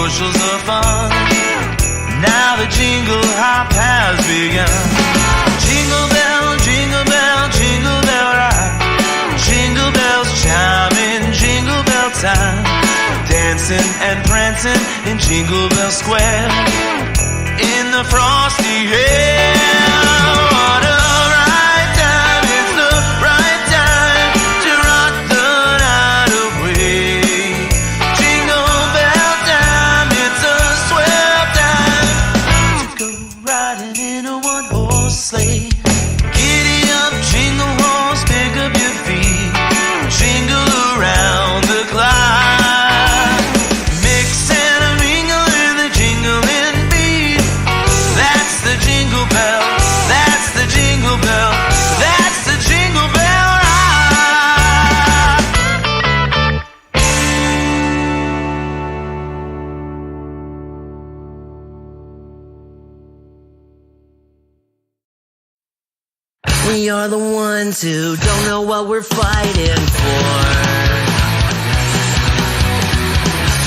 bushels of fun. Now the jingle hop has begun. Jingle bell, jingle bell, jingle bell rock. Jingle bells chiming, jingle bell time. Dancing and prancing in Jingle Bell Square. In the frosty air. What a right time, it's the right time to rock the night away. Jingle bell time, it's a swell time to go riding in a one-horse sleigh. Giddy up, jingle horse, pick up your feet. Jingle around the clock. Mix and a mingle in the jingling beat. That's the jingle bell. That's the jingle bell. That's the jingle bell rock. We are the ones who don't know what we're fighting for.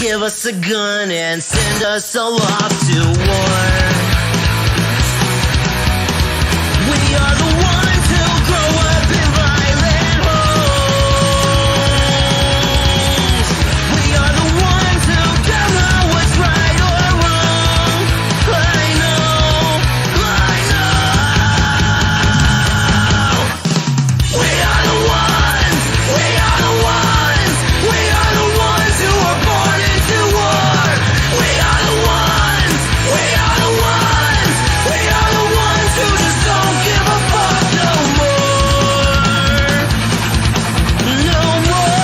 Give us a gun and send us all off to war. We are the ones who grow up in violent homes. We are the ones who don't know what's right or wrong. I know. We are the ones. We are the ones. We are the ones who are born into war. We are the ones. We are the ones. We are the ones who just don't give a fuck no more. No more.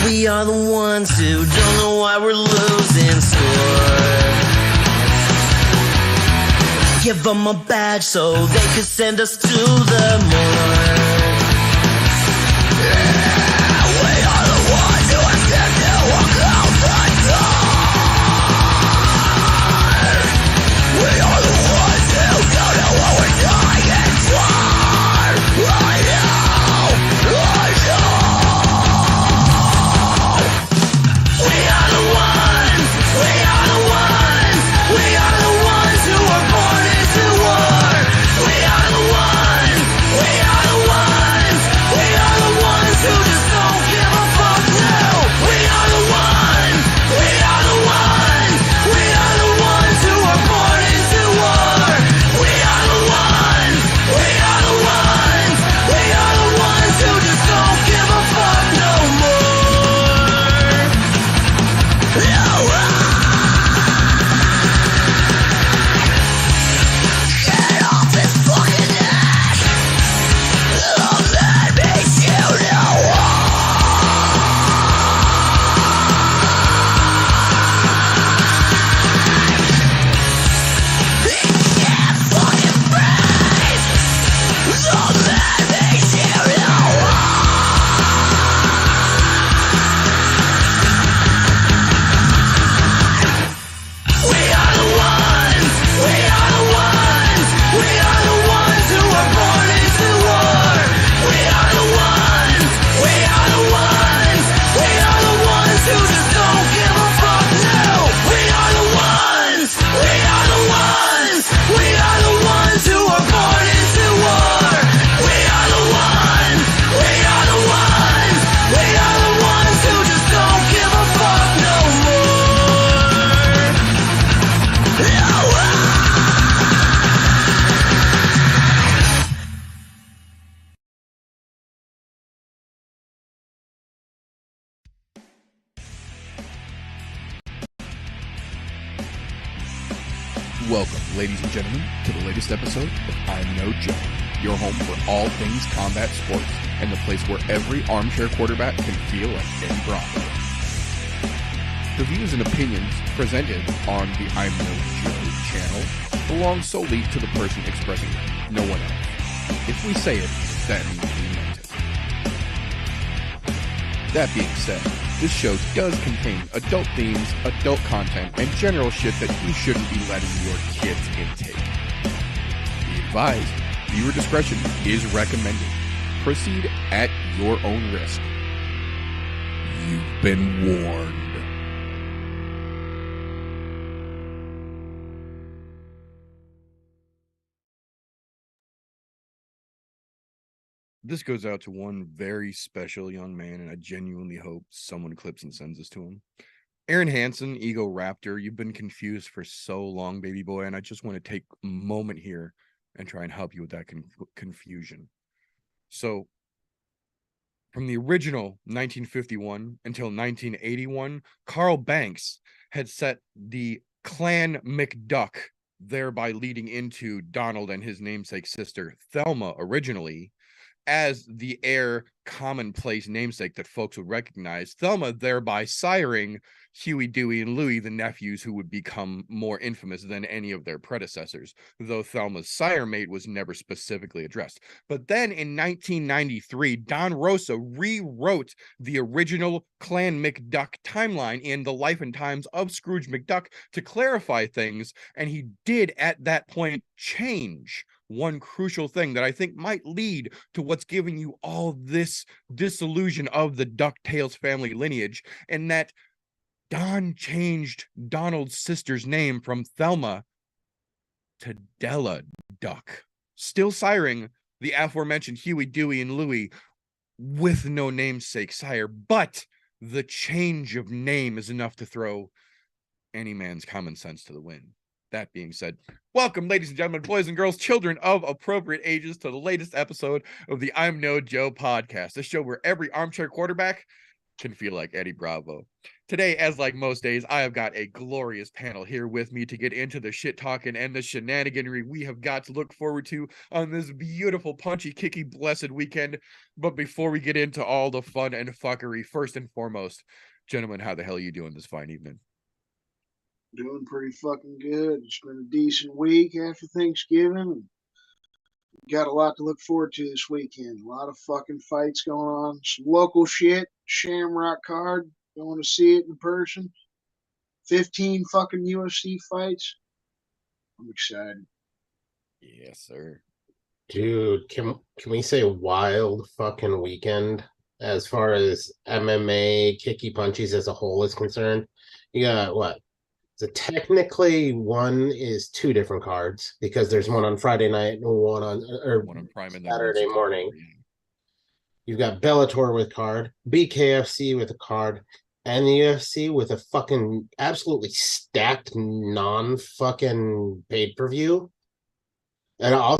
We are the ones who don't know why we're losing score. Give them a badge so they could send us to the morgue. Yeah, we are the ones who are scared to walk out the door. We are the ones who don't know what we're dying for. I know. We are the ones. We are the ones. We are the ones who are born into war. We are the ones. We are the ones. We are the ones who just don't give a fuck now. We are the ones. We are the ones. We are the ones who are born into war. We are the ones. We are the ones. We are the ones who just don't give a fuck no more. No. Get off this fucking ass! Let me shoot you! They can't fucking breathe! Let me shoot you! We are the ones. We are the ones. We are the ones who are born into war. We are the ones. We are the ones. We are the ones who just don't give a fuck now. We are the ones. We are the ones. We are the ones who are born into war. We are the ones. We are the ones. We are the ones who just don't give a fuck no more. No. Welcome, ladies and gentlemen, to the latest episode of ImNoBookie, your home for all things combat sports and the place where every armchair quarterback can feel like Ben Bronco. The views and opinions presented on the ImNoBookie channel belong solely to the person expressing them, no one else. If we say it, that means we meant it. That being said, this show does contain adult themes, adult content, and general shit that you shouldn't be letting your kids intake. Be advised, viewer discretion is recommended. Proceed at your own risk. You've been warned. This goes out to one very special young man, and I genuinely hope someone clips and sends this to him. Aaron Hansen, Ego Raptor, you've been confused for so long, baby boy, and I just want to take a moment here and try and help you with that confusion. So, from the original 1951 until 1981, Carl Banks had set the Clan McDuck, thereby leading into Donald and his namesake sister Thelma originally, as the heir commonplace namesake that folks would recognize, Thelma thereby siring Huey, Dewey, and Louie, the nephews who would become more infamous than any of their predecessors, though Thelma's sire mate was never specifically addressed. But then in 1993, Don Rosa rewrote the original Clan McDuck timeline in The Life and Times of Scrooge McDuck to clarify things, and he did at that point change one crucial thing that I think might lead to what's giving you all this disillusion of the DuckTales family lineage, and that Don changed Donald's sister's name from Thelma to Della Duck, still siring the aforementioned Huey, Dewey, and Louie with no namesake sire, but the change of name is enough to throw any man's common sense to the wind. That being said, welcome, ladies and gentlemen, boys and girls, children of appropriate ages, to the latest episode of the I'm No Joe podcast, a show where every armchair quarterback can feel like Eddie Bravo. Today, as like most days, I have got a glorious panel here with me to get into the shit talking and the shenaniganry we have got to look forward to on this beautiful, punchy, kicky, blessed weekend. But before we get into all the fun and fuckery, first and foremost, gentlemen, how the hell are you doing this fine evening? Doing pretty fucking good. It's been a decent week after Thanksgiving. Got a lot to look forward to this weekend. A lot of fucking fights going on. Some local shit. Shamrock card. Going to see it in person. 15 fucking UFC fights. I'm excited. Yes, sir. Dude, can we say wild fucking weekend as far as MMA kicky punchies as a whole is concerned? You got what? So technically, one is two different cards because there's one on Friday night and one on Prime and Saturday morning. You've got Bellator with card, BKFC with a card, and the UFC with a fucking absolutely stacked non-fucking pay-per-view. And I'll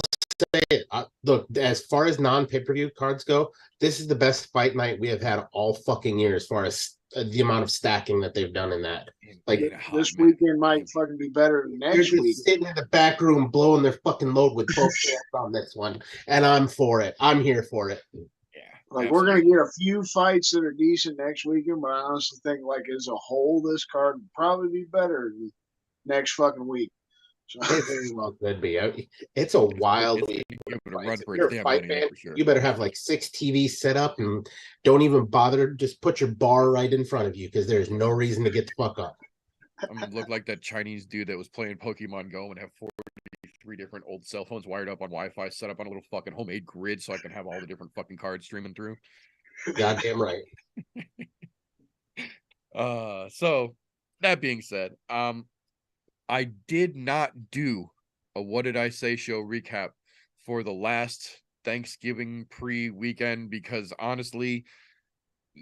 say, look, as far as non-pay-per-view cards go, this is the best fight night we have had all fucking year as far as the amount of stacking that they've done in that. Like this weekend might fucking be better than next week. Sitting in the back room blowing their fucking load with both hands on this one, and I'm for it. I'm here for it. Yeah, like we're gonna get a few fights that are decent next weekend, but I honestly think, like as a whole, this card would probably be better than next fucking week. So it very well could be. It's a wild week. If you're a fight fan, you better have like 6 TVs set up and don't even bother. Just put your bar right in front of you because there's no reason to get the fuck up. I'm gonna look like that Chinese dude that was playing Pokemon Go and have 43 different old cell phones wired up on Wi-Fi, set up on a little fucking homemade grid so I can have all the different fucking cards streaming through. Goddamn right. So that being said, I did not do a What Did I Say show recap for the last Thanksgiving pre-weekend because honestly,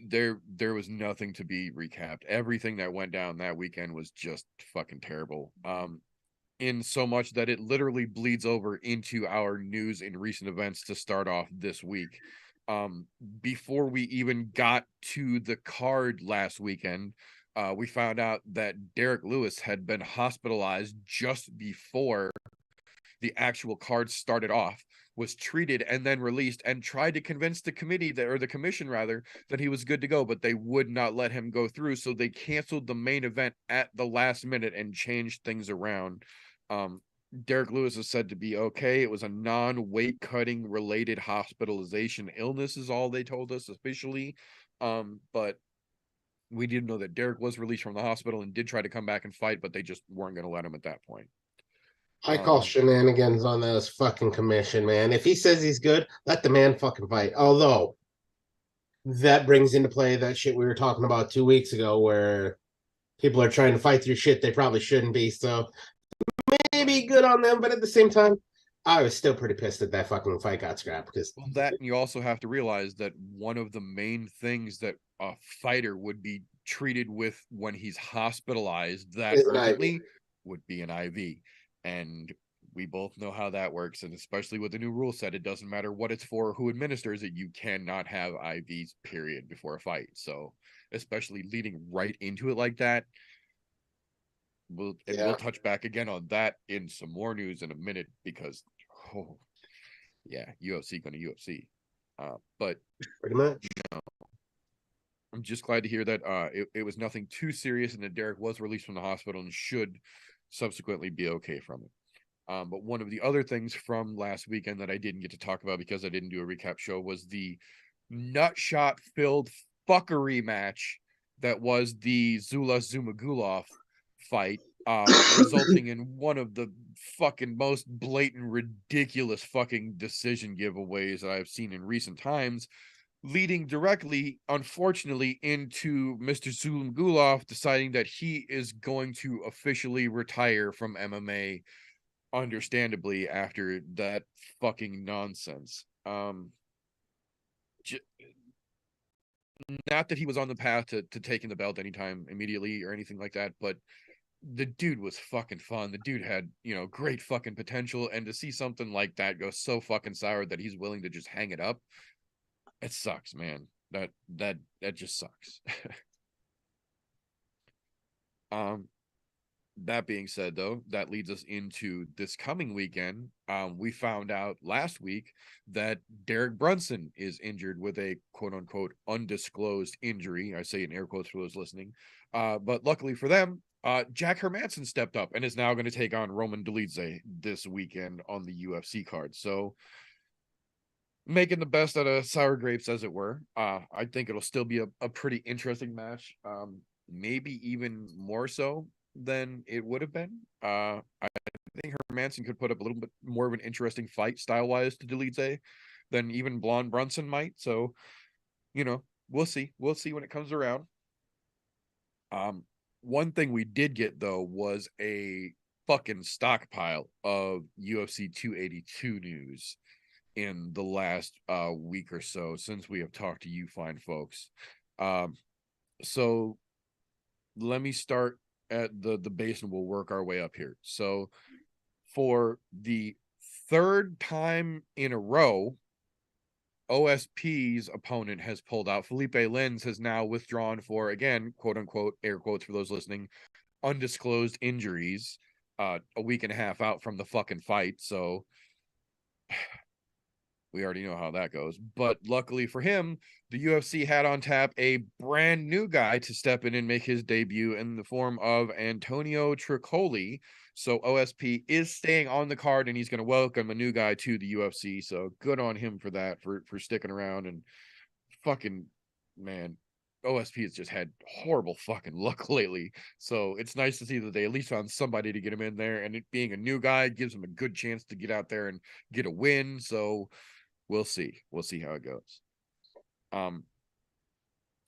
there was nothing to be recapped. Everything that went down that weekend was just fucking terrible. In so much that it literally bleeds over into our news and recent events to start off this week. Before we even got to the card last weekend, we found out that Derek Lewis had been hospitalized just before the actual card started off, was treated and then released, and tried to convince the committee that, or the commission rather, that he was good to go, but they would not let him go through. So they canceled the main event at the last minute and changed things around. Derek Lewis is said to be okay. It was a non-weight cutting related hospitalization illness is all they told us officially. But we did know that Derek was released from the hospital and did try to come back and fight, but they just weren't going to let him at that point. I call shenanigans on this fucking commission, man. If he says he's good, let the man fucking fight. Although, that brings into play that shit we were talking about 2 weeks ago, where people are trying to fight through shit they probably shouldn't be. So maybe good on them, but at the same time, I was still pretty pissed that that fucking fight got scrapped because Well, that, and you also have to realize that one of the main things that a fighter would be treated with when he's hospitalized that Is an urgently would be an IV. And we both know how that works. And especially with the new rule set, it doesn't matter what it's for, who administers it, you cannot have IVs, period, before a fight. So, especially leading right into it like that. We'll touch back again on that in some more news in a minute because, oh, yeah, UFC going to UFC. But pretty much. I'm just glad to hear that it was nothing too serious and that Derek was released from the hospital and should subsequently be okay from it. But one of the other things from last weekend that I didn't get to talk about because I didn't do a recap show was the nutshot filled fuckery match that was the Zula Zumagulov fight, resulting in one of the fucking most blatant, ridiculous fucking decision giveaways that I've seen in recent times, leading directly, unfortunately, into Mr. Zumagulov deciding that he is going to officially retire from MMA, understandably, after that fucking nonsense. Not that he was on the path to taking the belt anytime immediately or anything like that, but the dude was fucking fun. The dude had, great fucking potential, and to see something like that go so fucking sour that he's willing to just hang it up, it sucks, man. That just sucks. That being said, though, that leads us into this coming weekend. We found out last week that Derek Brunson is injured with a quote-unquote undisclosed injury. I say in air quotes for those listening. But luckily for them, Jack Hermanson stepped up and is now going to take on Roman Dolidze this weekend on the UFC card. So, making the best out of sour grapes, as it were. I think it'll still be a pretty interesting match. Maybe even more so than it would have been. I think Hermanson could put up a little bit more of an interesting fight style-wise to Dolidze than even Blonde Brunson might. So, we'll see. We'll see when it comes around. One thing we did get, though, was a fucking stockpile of UFC 282 news in the last week or so since we have talked to you fine folks. So let me start at the base and we'll work our way up here. So for the third time in a row, OSP's opponent has pulled out. Felipe Lins has now withdrawn for, again, quote unquote, air quotes for those listening, undisclosed injuries, a week and a half out from the fucking fight. So we already know how that goes. But luckily for him, the UFC had on tap a brand new guy to step in and make his debut in the form of Antonio Tricoli. So OSP is staying on the card and he's going to welcome a new guy to the UFC. So good on him for that, for sticking around. And fucking, man, OSP has just had horrible fucking luck lately. So it's nice to see that they at least found somebody to get him in there. And it being a new guy gives him a good chance to get out there and get a win. So we'll see. We'll see how it goes.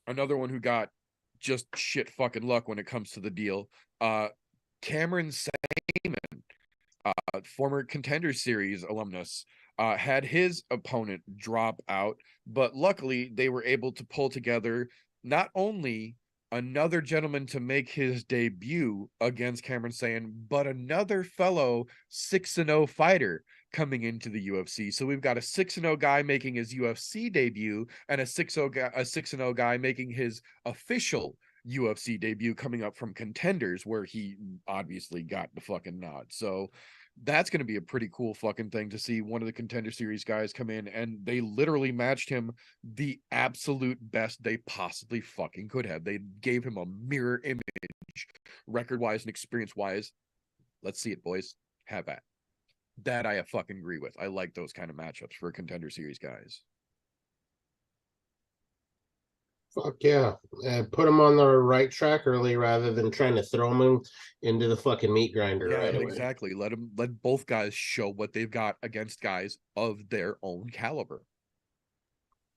Another one who got just shit fucking luck when it comes to the deal. Cameron Saman, former Contender Series alumnus, had his opponent drop out, but luckily they were able to pull together not only another gentleman to make his debut against Cameron Saman, but another fellow 6-0 fighter coming into the UFC. So we've got a 6-0 guy making his UFC debut and a 6-0 guy making his official UFC debut coming up from Contenders, where he obviously got the fucking nod. So that's going to be a pretty cool fucking thing to see one of the Contender Series guys come in, and they literally matched him the absolute best they possibly fucking could have. They gave him a mirror image, record-wise and experience-wise. Let's see it, boys. Have at. That I fucking agree with. I like those kind of matchups for Contender Series guys. Fuck yeah. Put them on the right track early rather than trying to throw them into the fucking meat grinder right away. Exactly. Let both guys show what they've got against guys of their own caliber.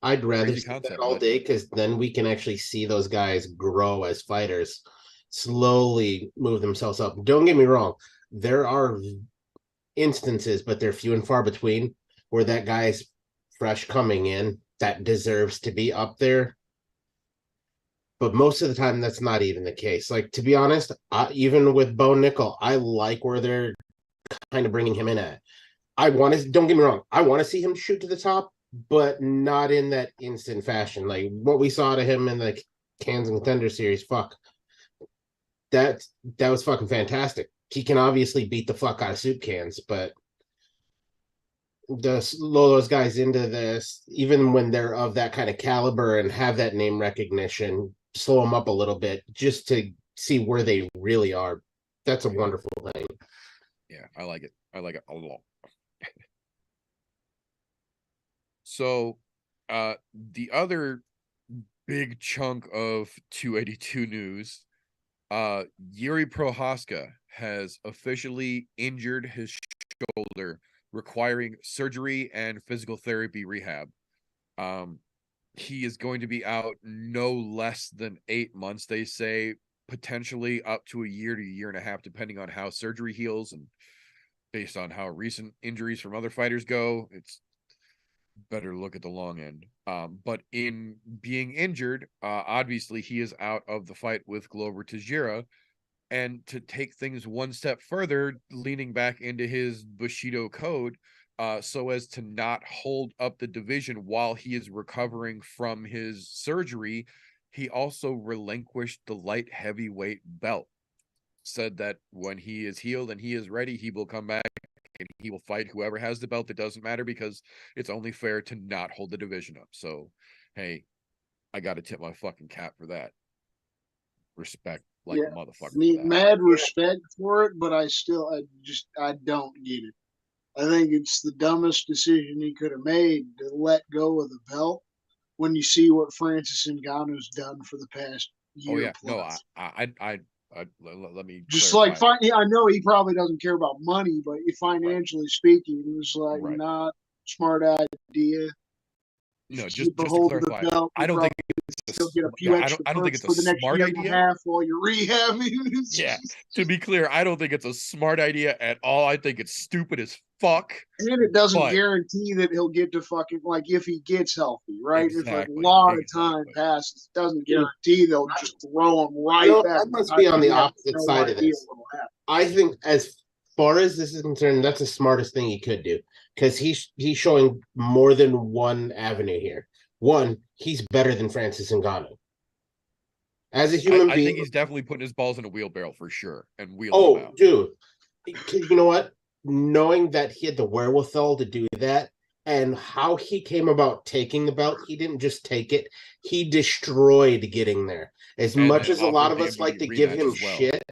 I'd rather Crazy see that concept, all but- day because then we can actually see those guys grow as fighters, slowly move themselves up. Don't get me wrong. There are instances, but they're few and far between, where that guy's fresh coming in that deserves to be up there. But most of the time, that's not even the case. Like, to be honest, even with Bo Nickel, I like where they're kind of bringing him in at. Don't get me wrong, I want to see him shoot to the top, but not in that instant fashion. Like what we saw to him in the Cans and Contender series, fuck. That was fucking fantastic. He can obviously beat the fuck out of soup cans, but to slow those guys into this, even when they're of that kind of caliber and have that name recognition, slow them up a little bit just to see where they really are. That's a wonderful thing. Yeah, I like it. I like it a lot. So, the other big chunk of 282 news, Yuri Prohaska has officially injured his shoulder, requiring surgery and physical therapy rehab. He is going to be out no less than 8 months, they say, potentially up to a year to year and a half, depending on how surgery heals and based on how recent injuries from other fighters go. It's better look at the long end. But in being injured, obviously he is out of the fight with Glover Teixeira. And to take things one step further, leaning back into his Bushido code, so as to not hold up the division while he is recovering from his surgery, he also relinquished the light heavyweight belt. Said that when he is healed and he is ready, he will come back and he will fight whoever has the belt. It doesn't matter because it's only fair to not hold the division up. So, hey, I got to tip my fucking cap for that. Respect like a motherfucker. I mean, mad respect for it, but I don't get it. I think it's the dumbest decision he could have made to let go of the belt when you see what Francis Ngannou's done for the past year. Oh yeah, plus. no, let me just clarify. like I know he probably doesn't care about money, but financially speaking, it was like not smart idea. No, Just just to hold the clarify, belt. I don't think Still get a few extra I don't think it's for the a next smart year and a idea. half while you're rehabbing. Yeah, to be clear, I don't think it's a smart idea at all. I think it's stupid as fuck. And it doesn't guarantee that he'll get to fucking, like, if he gets healthy, right? Exactly, if a lot of time passes, it doesn't guarantee they'll just throw him right back. I must be on the opposite side of this. I think as far as this is concerned, that's the smartest thing he could do because he's showing more than one avenue here. One, he's better than Francis Ngannou. As a human being, I think he's definitely putting his balls in a wheelbarrow for sure and wheeling them out. Dude, you know what? Knowing that he had the wherewithal to do that and how he came about taking the belt, he didn't just take it, he destroyed getting there. As much as a lot of us like to give him shit,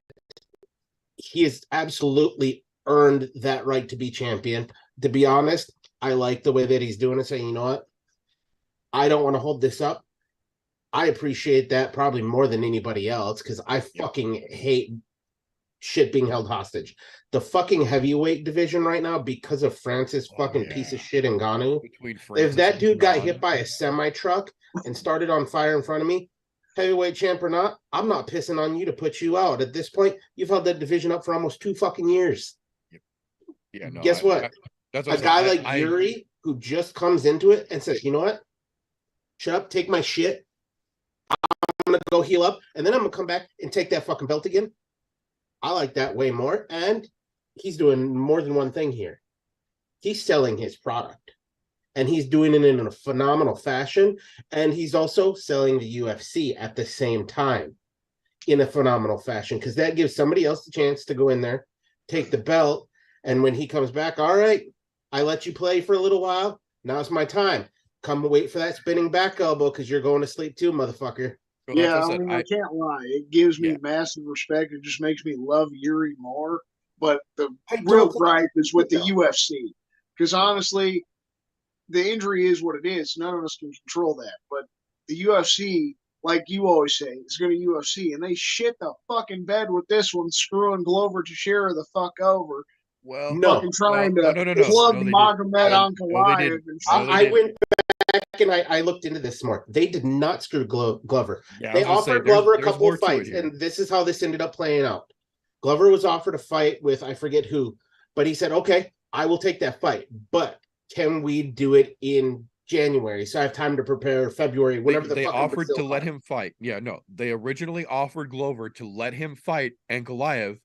he has absolutely earned that right to be champion. To be honest, I like the way that he's doing it, saying, you know what? I don't want to hold this up. I appreciate that probably more than anybody else because I fucking hate shit being held hostage. The fucking heavyweight division right now, because of Francis piece of shit Ngannou. If that dude got hit by a semi-truck and started on fire in front of me, heavyweight champ or not, I'm not pissing on you to put you out. At this point, you've held that division up for almost 2 fucking years. Yeah, no. Guess what? A guy like Yuri who just comes into it and says, you know what? Shut up, take my shit. I'm going to go heal up, and then I'm going to come back and take that fucking belt again. I like that way more, and he's doing more than one thing here. He's selling his product, and he's doing it in a phenomenal fashion, and he's also selling the UFC at the same time in a phenomenal fashion, because that gives somebody else the chance to go in there, take the belt, and when he comes back, all right, I let you play for a little while. Now it's my time. Come wait for that spinning back elbow because you're going to sleep too, motherfucker. Well, yeah, I can't lie. It gives me massive respect. It just makes me love Yuri more. But the real gripe is with the UFC. Because honestly, the injury is what it is. None of us can control that. But the UFC, like you always say, it's going to UFC. And they shit the fucking bed with this one, screwing Glover Teixeira the fuck over. Well, trying to plug Magomed Ankalaev. I went and I looked into this more. They did not screw Glover. Yeah, They offered Glover a couple of fights, here. and this is how this ended up playing out. Glover was offered a fight with I forget who, but he said, "Okay, I will take that fight, but can we do it in January? So I have time to prepare February, whenever They offered to let him fight. Yeah, no, they originally offered Glover to let him fight Ankalaev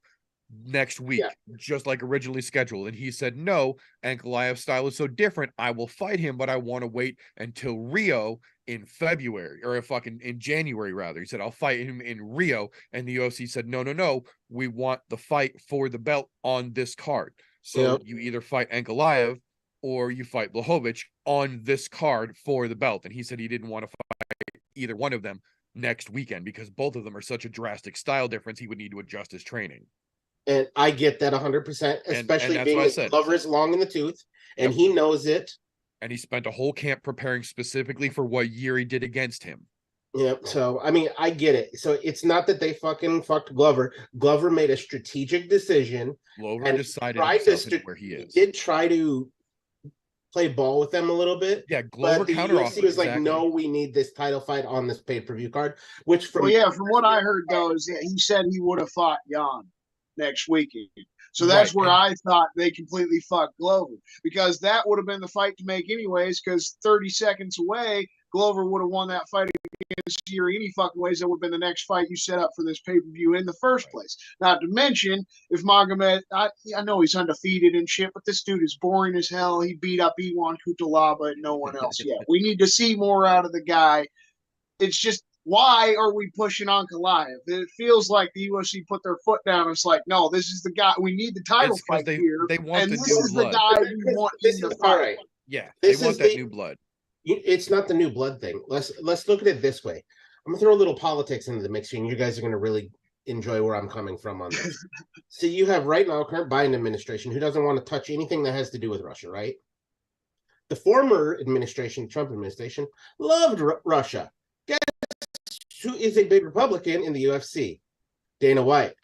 next week, just like originally scheduled, and he said no. Ankalaev's style is so different. I will fight him, but I want to wait until Rio in February, or in January rather. He said I'll fight him in Rio, and the UFC said no, we want the fight for the belt on this card. So you either fight Ankalaev or you fight Blachowicz on this card for the belt. And he said he didn't want to fight either one of them next weekend because both of them are such a drastic style difference. He would need to adjust his training. And I get that 100%, especially being Glover is long in the tooth, and he knows it. And he spent a whole camp preparing specifically for what Yuri did against him. Yep. So, I mean, I get it. So it's not that they fucking fucked Glover. Glover made a strategic decision. Glover decided where he is. He did try to play ball with them a little bit. Yeah, Glover counter-offered. He was like, no, we need this title fight on this pay-per-view card. Which, from what I heard, though, is that he said he would have fought Jan next weekend. So that's where I thought they completely fucked Glover, because that would have been the fight to make anyways, because 30 seconds away, Glover would have won that fight against Yuri any fucking ways. That would have been the next fight you set up for this pay-per-view in the first place. Not to mention, if Magomed, I know he's undefeated and shit, but this dude is boring as hell. He beat up Iwan Kutalaba and no one else yet. We need to see more out of the guy. It's just, why are we pushing on Ankalaev? It feels like the UFC put their foot down. It's like, no, this is the guy. We need the title fight here. They want and the this new is blood. the guy we want in the fight. Right. Yeah, they want that new blood. It's not the new blood thing. Let's look at it this way. I'm gonna throw a little politics into the mix here, and you guys are gonna really enjoy where I'm coming from on this. So you have right now current Biden administration who doesn't want to touch anything that has to do with Russia, right? The former administration, Trump administration, loved Russia. Guess who is a big Republican in the UFC? Dana White.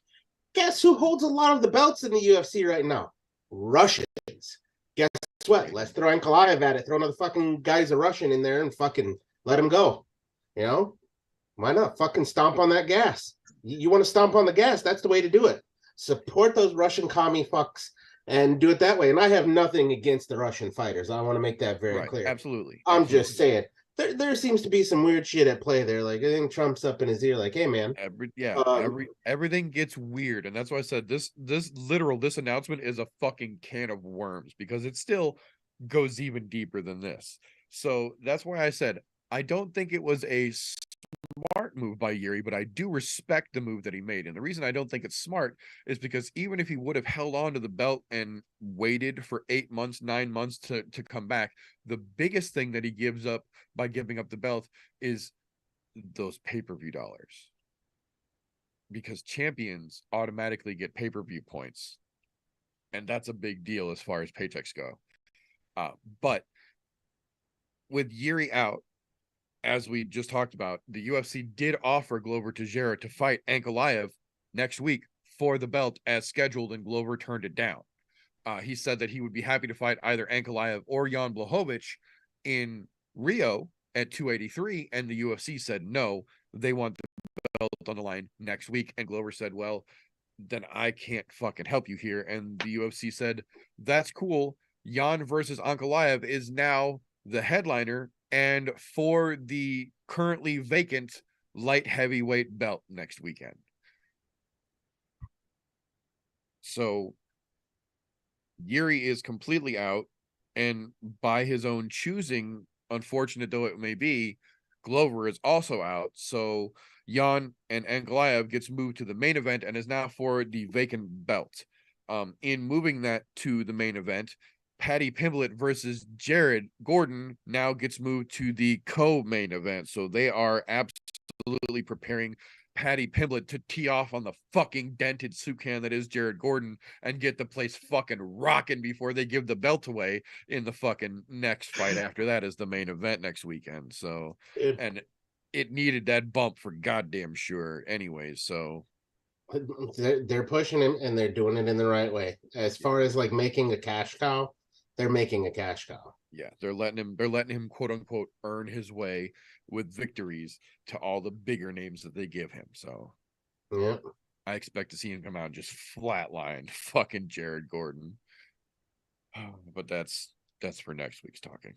Guess who holds a lot of the belts in the UFC right now? Russians. Guess what? Let's throw Ankalaev at it. Throw another fucking guy's a Russian in there and fucking let him go. You know? Why not? Fucking stomp on that gas. You want to stomp on the gas? That's the way to do it. Support those Russian commie fucks and do it that way. And I have nothing against the Russian fighters. I want to make that very clear. Absolutely. I'm just saying. There seems to be some weird shit at play there. Like, I think Trump's up in his ear, like, hey, man. Everything gets weird. And that's why I said this announcement is a fucking can of worms, because it still goes even deeper than this. So that's why I said, I don't think it was a smart move by Yuri, but I do respect the move that he made. And the reason I don't think it's smart is because even if he would have held on to the belt and waited for 8 months, 9 months to come back, the biggest thing that he gives up by giving up the belt is those pay-per-view dollars, because champions automatically get pay-per-view points, and that's a big deal as far as paychecks go. But with Yuri out, as we just talked about, the UFC did offer Glover Teixeira to fight Ankalaev next week for the belt as scheduled, and Glover turned it down. He said that he would be happy to fight either Ankalaev or Jan Blachowicz in Rio at 283, and the UFC said no, they want the belt on the line next week. And Glover said, well, then I can't fucking help you here. And the UFC said, that's cool. Jan versus Ankalaev is now the headliner and for the currently vacant light heavyweight belt next weekend. So Yuri is completely out, and by his own choosing, unfortunate though it may be, Glover is also out. So Jan and Ankalaev gets moved to the main event and is now for the vacant belt. In moving that to the main event, Paddy Pimblett versus Jared Gordon now gets moved to the co-main event. So they are absolutely preparing Paddy Pimblett to tee off on the fucking dented soup can that is Jared Gordon and get the place fucking rocking before they give the belt away in the fucking next fight after that is the main event next weekend. So, and it needed that bump for goddamn sure anyways. So they're pushing him and they're doing it in the right way. As far as like making a cash cow, They're making a cash cow. Yeah, they're letting him quote unquote earn his way with victories to all the bigger names that they give him. So Yeah. I expect to see him come out and just flatline fucking Jared Gordon. But that's for next week's talking.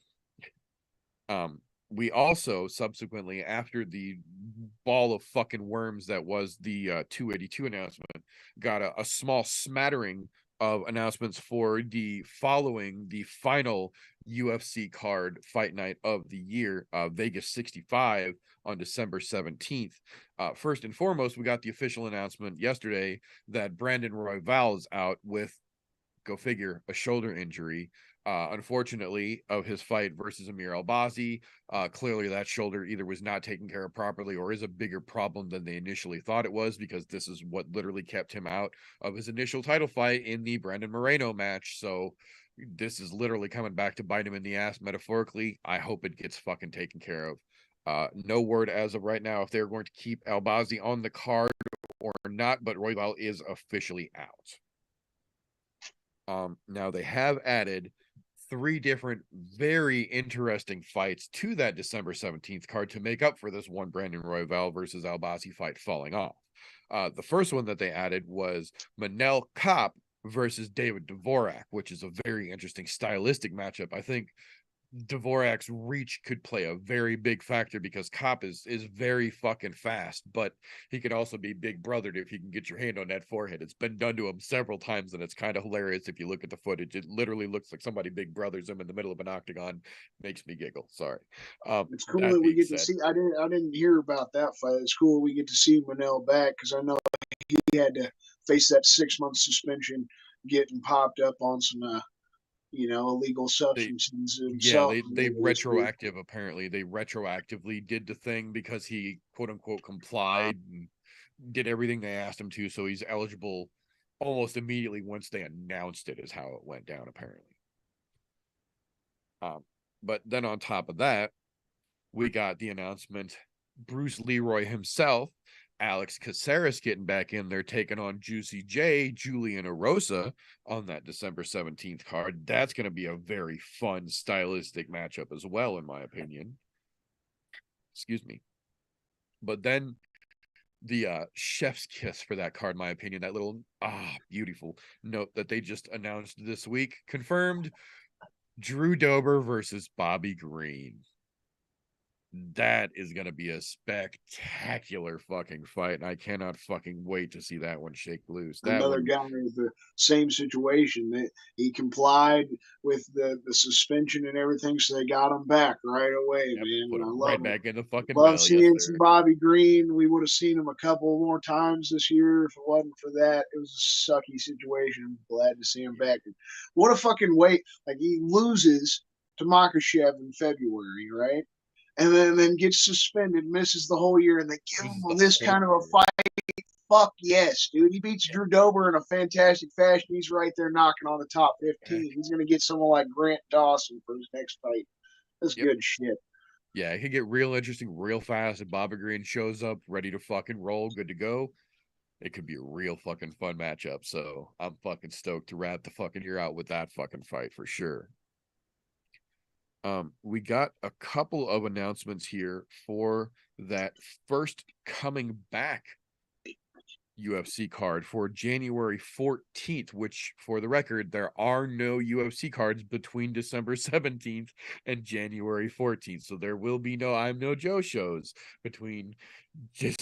We also subsequently, after the ball of fucking worms that was the 282 announcement, got a small smattering of announcements for the final UFC card fight night of the year, Vegas 65 on December 17th. First and foremost, we got the official announcement yesterday that Brandon Royval is out with, go figure, a shoulder injury. Unfortunately, of his fight versus Amir Albazi, clearly that shoulder either was not taken care of properly or is a bigger problem than they initially thought it was, because this is what literally kept him out of his initial title fight in the Brandon Moreno match. So this is literally coming back to bite him in the ass, metaphorically. I hope it gets fucking taken care of. No word as of right now if they're going to keep Albazi on the card or not, but Royval is officially out. Now they have added 3 different very interesting fights to that December 17th card to make up for this one Brandon Royval versus Albazi fight falling off. The first one that they added was Manel Kape versus David Dvorak, which is a very interesting stylistic matchup. I think Dvorak's reach could play a very big factor because Kape is very fucking fast, but he can also be big brothered if you can get your hand on that forehead. It's been done to him several times, and it's kind of hilarious if you look at the footage. It literally looks like somebody big brothers him in the middle of an octagon. Makes me giggle. Sorry. It's cool that we get to see. I didn't hear about that fight. It's cool we get to see Manel back, because I know he had to face that 6-month suspension, getting popped up on some illegal substances himself. They retroactive, apparently they retroactively did the thing because he quote unquote complied and did everything they asked him to, so he's eligible almost immediately once they announced it, is how it went down, apparently. But then on top of that, we got the announcement, Bruce Leroy himself, Alex Caceres, getting back in there, taking on Juicy J, Julian Erosa on that December 17th card. That's going to be a very fun stylistic matchup as well, in my opinion. Excuse me. But then the chef's kiss for that card, in my opinion, that little beautiful note that they just announced this week, confirmed Drew Dober versus Bobby Green. That is going to be a spectacular fucking fight, and I cannot fucking wait to see that one shake loose. Another guy in the same situation. He complied with the suspension and everything, so they got him back right away, man. Put him I love right him. back in the fucking Love bell, seeing yes, some Bobby Green. We would have seen him a couple more times this year if it wasn't for that. It was a sucky situation. Glad to see him back. What a fucking wait. Like, he loses to Makhachev in February, right? And then gets suspended, misses the whole year, and they give him this kind of a fight. Fuck yes, dude. He beats Drew Dober in a fantastic fashion. He's right there knocking on the top 15. He's going to get someone like Grant Dawson for his next fight. That's good shit. Yeah, it could get real interesting real fast if Bobby Green shows up ready to fucking roll, good to go. It could be a real fucking fun matchup. So I'm fucking stoked to wrap the fucking year out with that fucking fight for sure. We got a couple of announcements here for that first coming back UFC card for January 14th, which, for the record, there are no UFC cards between December 17th and January 14th. So there will be no I'm No Joe shows between December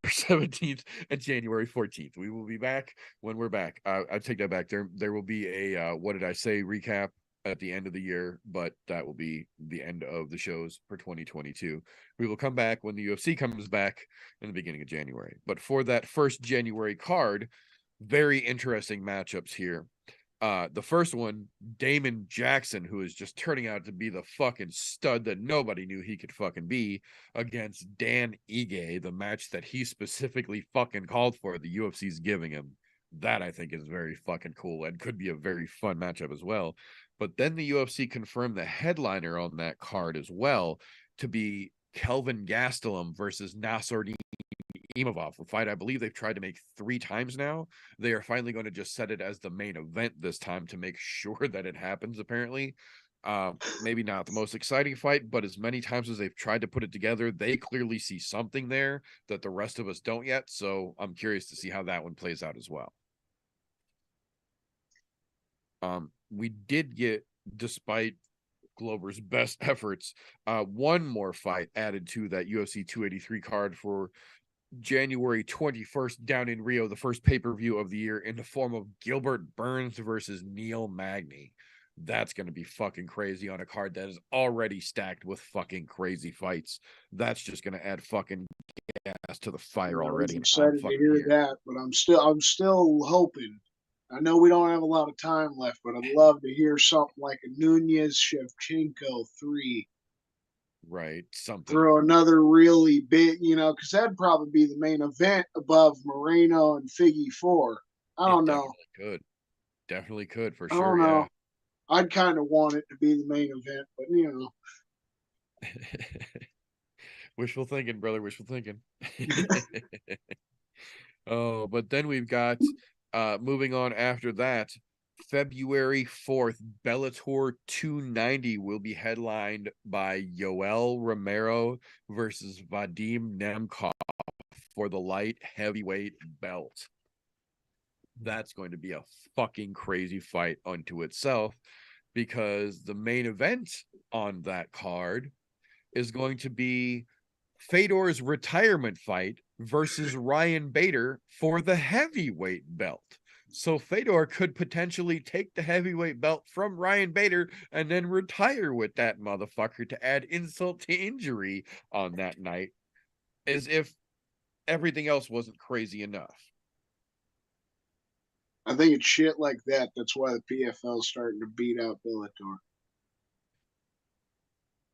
17th and January 14th. We will be back when we're back. I take that back. There will be a what did I say recap at the end of the year, but that will be the end of the shows for 2022. We will come back when the UFC comes back in the beginning of January. But for that first January card, very interesting matchups here. The first one, Damon Jackson, who is just turning out to be the fucking stud that nobody knew he could fucking be, against Dan Ige, the match that he specifically fucking called for, the UFC's giving him. That, I think, is very fucking cool and could be a very fun matchup as well. But then the UFC confirmed the headliner on that card as well to be Kelvin Gastelum versus Nassourdine Imavov fight. I believe they've tried to make 3 times now. They are finally going to just set it as the main event this time to make sure that it happens, apparently. Maybe not the most exciting fight, but as many times as they've tried to put it together, they clearly see something there that the rest of us don't yet. So I'm curious to see how that one plays out as well. We did get, despite Glover's best efforts, one more fight added to that UFC 283 card for January 21st down in Rio, the first pay-per-view of the year, in the form of Gilbert Burns versus Neil Magny. That's going to be fucking crazy on a card that is already stacked with fucking crazy fights. That's just going to add fucking gas to the fire already. I'm excited to hear that, but I'm still hoping. I know we don't have a lot of time left, but I'd love to hear something like a Nunez Shevchenko 3. Right, something. Throw another really big, because that'd probably be the main event above Moreno and Figgy 4. I don't know. Definitely could for I sure. don't know. Yeah. I'd kind of want it to be the main event, but Wishful thinking, brother. Wishful thinking. Oh, but then we've got moving on after that, February 4th, Bellator 290 will be headlined by Yoel Romero versus Vadim Nemkov for the light heavyweight belt. That's going to be a fucking crazy fight unto itself, because the main event on that card is going to be Fedor's retirement fight versus Ryan Bader for the heavyweight belt. So Fedor could potentially take the heavyweight belt from Ryan Bader and then retire with that motherfucker to add insult to injury on that night, as if everything else wasn't crazy enough. I think it's shit like that. That's why the PFL is starting to beat out Bellator.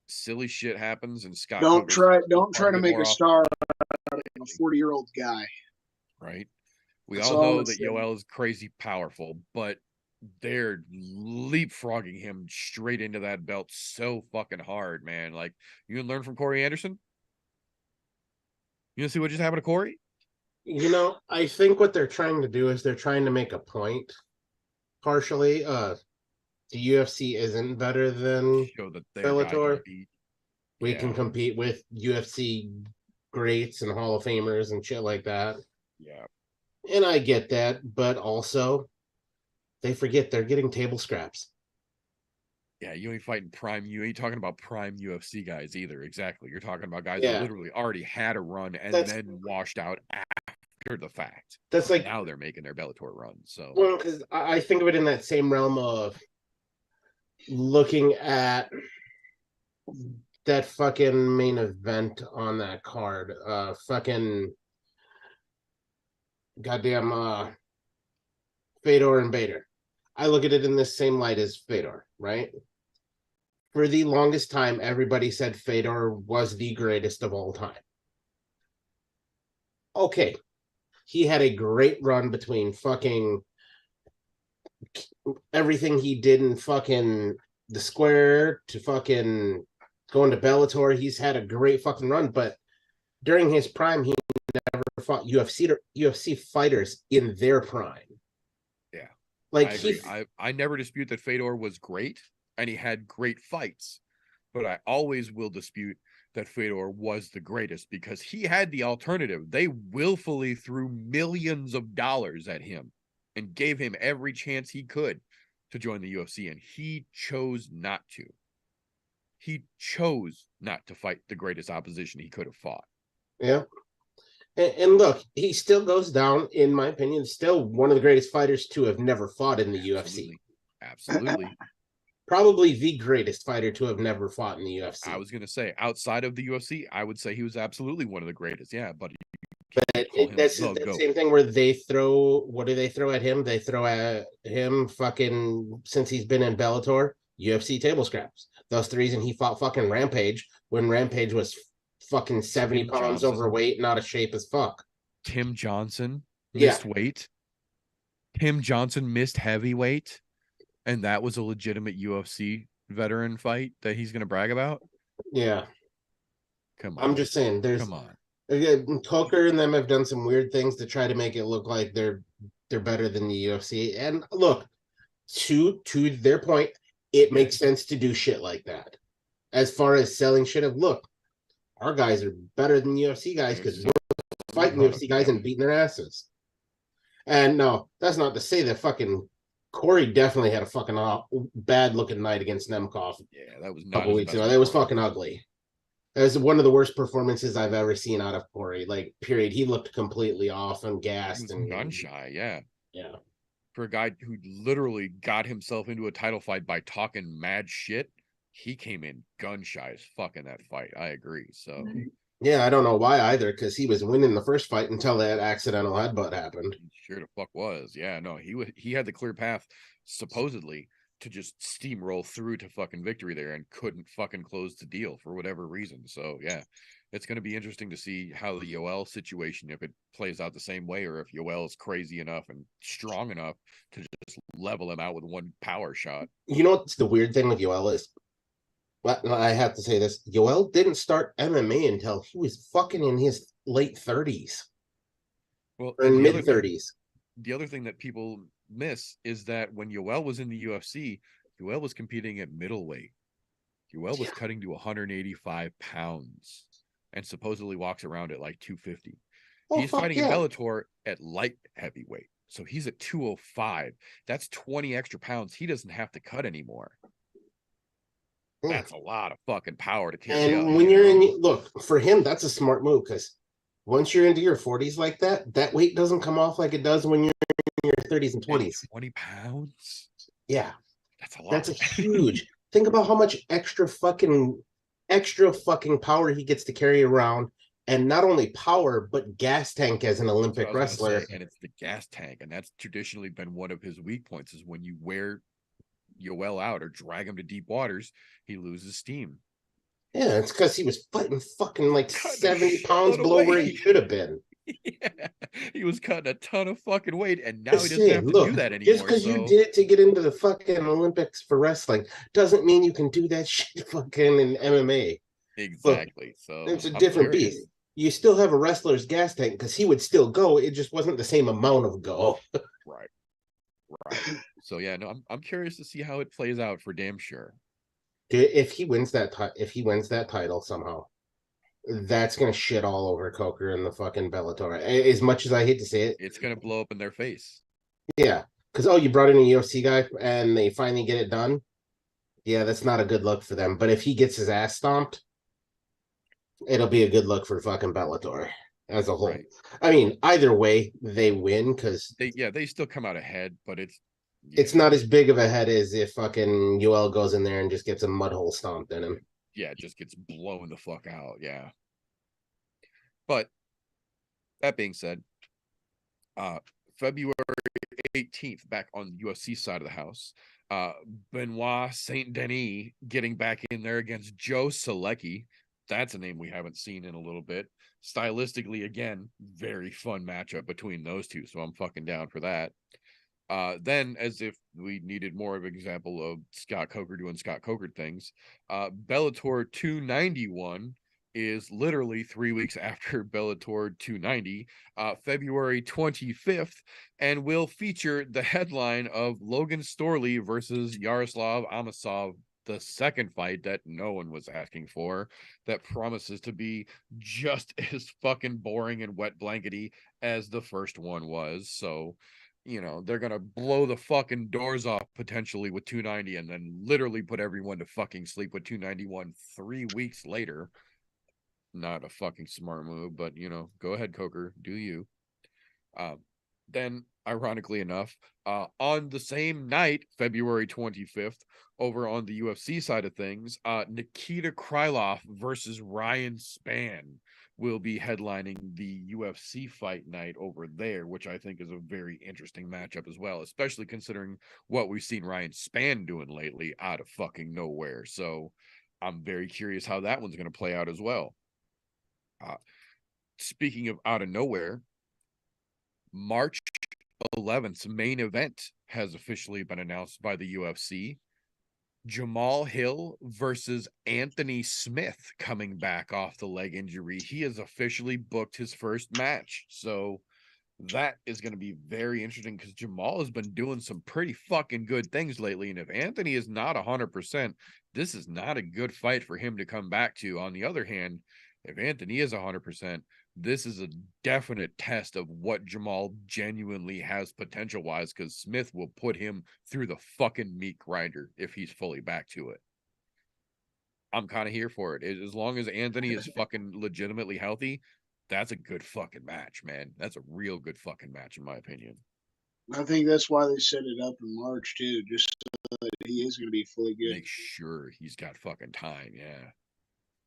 Silly shit happens, and Scott don't try to make a star out of a 40-year-old guy. Right. We all know that Yoel is crazy powerful, but they're leapfrogging him straight into that belt so fucking hard, man. Like, you can learn from Corey Anderson. You know, see what just happened to Corey? I think what they're trying to do is they're trying to make a point. Partially, the UFC isn't better than show that Bellator. We can compete with UFC greats and Hall of Famers and shit like that. Yeah. And I get that, but also they forget they're getting table scraps. Yeah, you ain't fighting prime. You ain't talking about prime UFC guys either. Exactly. You're talking about guys that literally already had a run and then washed out after the fact. That's like, now they're making their Bellator run. So, well, because I think of it in that same realm of looking at that fucking main event on that card. Fucking goddamn Fedor and Bader. I look at it in the same light as Fedor, right? For the longest time, everybody said Fedor was the greatest of all time. Okay. He had a great run between fucking everything he did in fucking the square to fucking going to Bellator. He's had a great fucking run, but during his prime, he never fought UFC fighters in their prime. Yeah. Like, I never dispute that Fedor was great and he had great fights, but I always will dispute that Fedor was the greatest because he had the alternative. They willfully threw millions of dollars at him and gave him every chance he could to join the UFC, and he chose not to. He chose not to fight the greatest opposition he could have fought. Yeah. And look, he still goes down, in my opinion, still one of the greatest fighters to have never fought in the UFC. Absolutely. Probably the greatest fighter to have never fought in the UFC. I was going to say, outside of the UFC, I would say he was absolutely one of the greatest. Yeah, but that's the same thing where they throw, what do they throw at him? They throw at him fucking, since he's been in Bellator, UFC table scraps. That's the reason he fought fucking Rampage when Rampage was fucking 70 pounds overweight, not a shape as fuck. Tim Johnson missed weight. Tim Johnson missed heavyweight. And that was a legitimate UFC veteran fight that he's going to brag about? Yeah. Come on. I'm just saying, Come on. Again, Coker and them have done some weird things to try to make it look like they're better than the UFC. And look, to their point, it makes sense to do shit like that. As far as selling shit, of look, our guys are better than UFC guys because we're fighting UFC guys and beating their asses. And no, that's not to say that fucking Corey definitely had a fucking bad looking night against Nemkov. Yeah, that was A not couple weeks ago. That was fucking ugly. That was one of the worst performances I've ever seen out of Corey. Like, period. He looked completely off and gassed and gun shy. Yeah. Yeah. For a guy who literally got himself into a title fight by talking mad shit, he came in gun shy as fuck in that fight. I agree. So yeah, I don't know why either, because he was winning the first fight until that accidental headbutt happened. He sure the fuck was. Yeah, no, he had the clear path supposedly to just steamroll through to fucking victory there and couldn't fucking close the deal for whatever reason. So yeah, it's going to be interesting to see how the Yoel situation, if it plays out the same way, or if Yoel is crazy enough and strong enough to just level him out with one power shot. You know what's the weird thing with Yoel is? Well, I have to say this. Yoel didn't start MMA until he was fucking in his late 30s. Well, or in mid 30s. The other thing that people miss is that when Yoel was in the UFC, Yoel was competing at middleweight. Yoel was cutting to 185 pounds and supposedly walks around at like 250. He's fighting in Bellator at light heavyweight. So he's at 205. That's 20 extra pounds he doesn't have to cut anymore. That's a lot of fucking power to carry. And when you're in, look, for him, that's a smart move, because once you're into your 40s like that, that weight doesn't come off like it does when you're in your 30s and 20s. 20 pounds? Yeah. That's a lot. That's a huge. Think about how much extra fucking power he gets to carry around. And not only power, but gas tank as an Olympic wrestler. And it's the gas tank. And that's traditionally been one of his weak points, is when you wear Yoel out or drag him to deep waters, he loses steam. Yeah, it's because he was fighting fucking like 70 pounds below where he should have been. Yeah, he was cutting a ton of fucking weight, and now he doesn't have to do that anymore. Just because you did it to get into the fucking Olympics for wrestling doesn't mean you can do that shit fucking in MMA. Exactly. So it's a different beast. You still have a wrestler's gas tank because he would still go. It just wasn't the same amount of go. Right. So yeah, no, I'm curious to see how it plays out for damn sure. If he wins that title somehow, that's gonna shit all over Coker and the fucking Bellator. As much as I hate to say it, it's gonna blow up in their face. Yeah, because you brought in a UFC guy and they finally get it done. Yeah, that's not a good look for them. But if he gets his ass stomped, it'll be a good look for fucking Bellator as a whole. Right. I mean, either way, they win because they still come out ahead, but it's not as big of a head as if fucking Yoel goes in there and just gets a mud hole stomped in him. Yeah, just gets blown the fuck out. Yeah. But that being said, February 18th, back on the UFC side of the house, Benoit Saint Denis getting back in there against Joe Selecki. That's a name we haven't seen in a little bit. Stylistically, again, very fun matchup between those two, so I'm fucking down for that. Then, as if we needed more of an example of Scott Coker doing Scott Coker things, Bellator 291 is literally 3 weeks after Bellator 290, February 25th, and will feature the headline of Logan Storley versus Yaroslav Amosov, the second fight that no one was asking for, that promises to be just as fucking boring and wet blankety as the first one was. So, you know, they're gonna blow the fucking doors off potentially with 290 and then literally put everyone to fucking sleep with 291 3 weeks later. Not a fucking smart move, but you know, go ahead, Coker, do you. Then, ironically enough, on the same night, February 25th, over on the UFC side of things, Nikita Krylov versus Ryan Spann will be headlining the UFC fight night over there, which I think is a very interesting matchup as well, especially considering what we've seen Ryan Spann doing lately out of fucking nowhere. So I'm very curious how that one's going to play out as well. Speaking of out of nowhere, March 11th's main event has officially been announced by the UFC. Jamal Hill versus Anthony Smith coming back off the leg injury. He has officially booked his first match. So that is going to be very interesting because Jamal has been doing some pretty fucking good things lately. And if Anthony is not 100%, this is not a good fight for him to come back to. On the other hand, if Anthony is 100%, this is a definite test of what Jamal genuinely has potential wise, because Smith will put him through the fucking meat grinder if he's fully back to it. I'm kind of here for it. As long as Anthony is fucking legitimately healthy, that's a good fucking match, man. That's a real good fucking match, in my opinion. I think that's why they set it up in March too, just so that he is going to be fully good. Make sure he's got fucking time, yeah.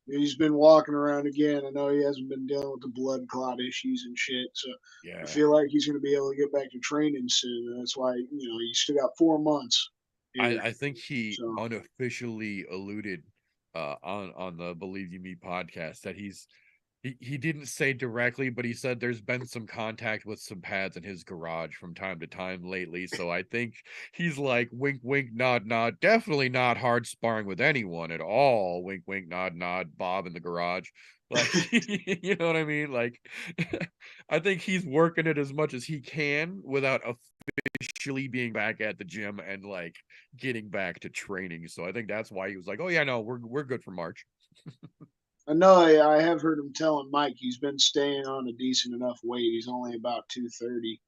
He's been walking around again. I know he hasn't been dealing with the blood clot issues and shit, so Yeah. I feel like he's going to be able to get back to training soon. And that's why he's still got 4 months. I think he unofficially alluded on the Believe You Me podcast that he didn't say directly, but he said there's been some contact with some pads in his garage from time to time lately. So I think he's like, wink, wink, nod, nod. Definitely not hard sparring with anyone at all. Wink, wink, nod, nod. Bob in the garage. Like, you know what I mean? Like, I think he's working it as much as he can without officially being back at the gym and like getting back to training. So I think that's why he was like, oh yeah, no, we're good for March. I know I have heard him telling Mike he's been staying on a decent enough weight. He's only about 230.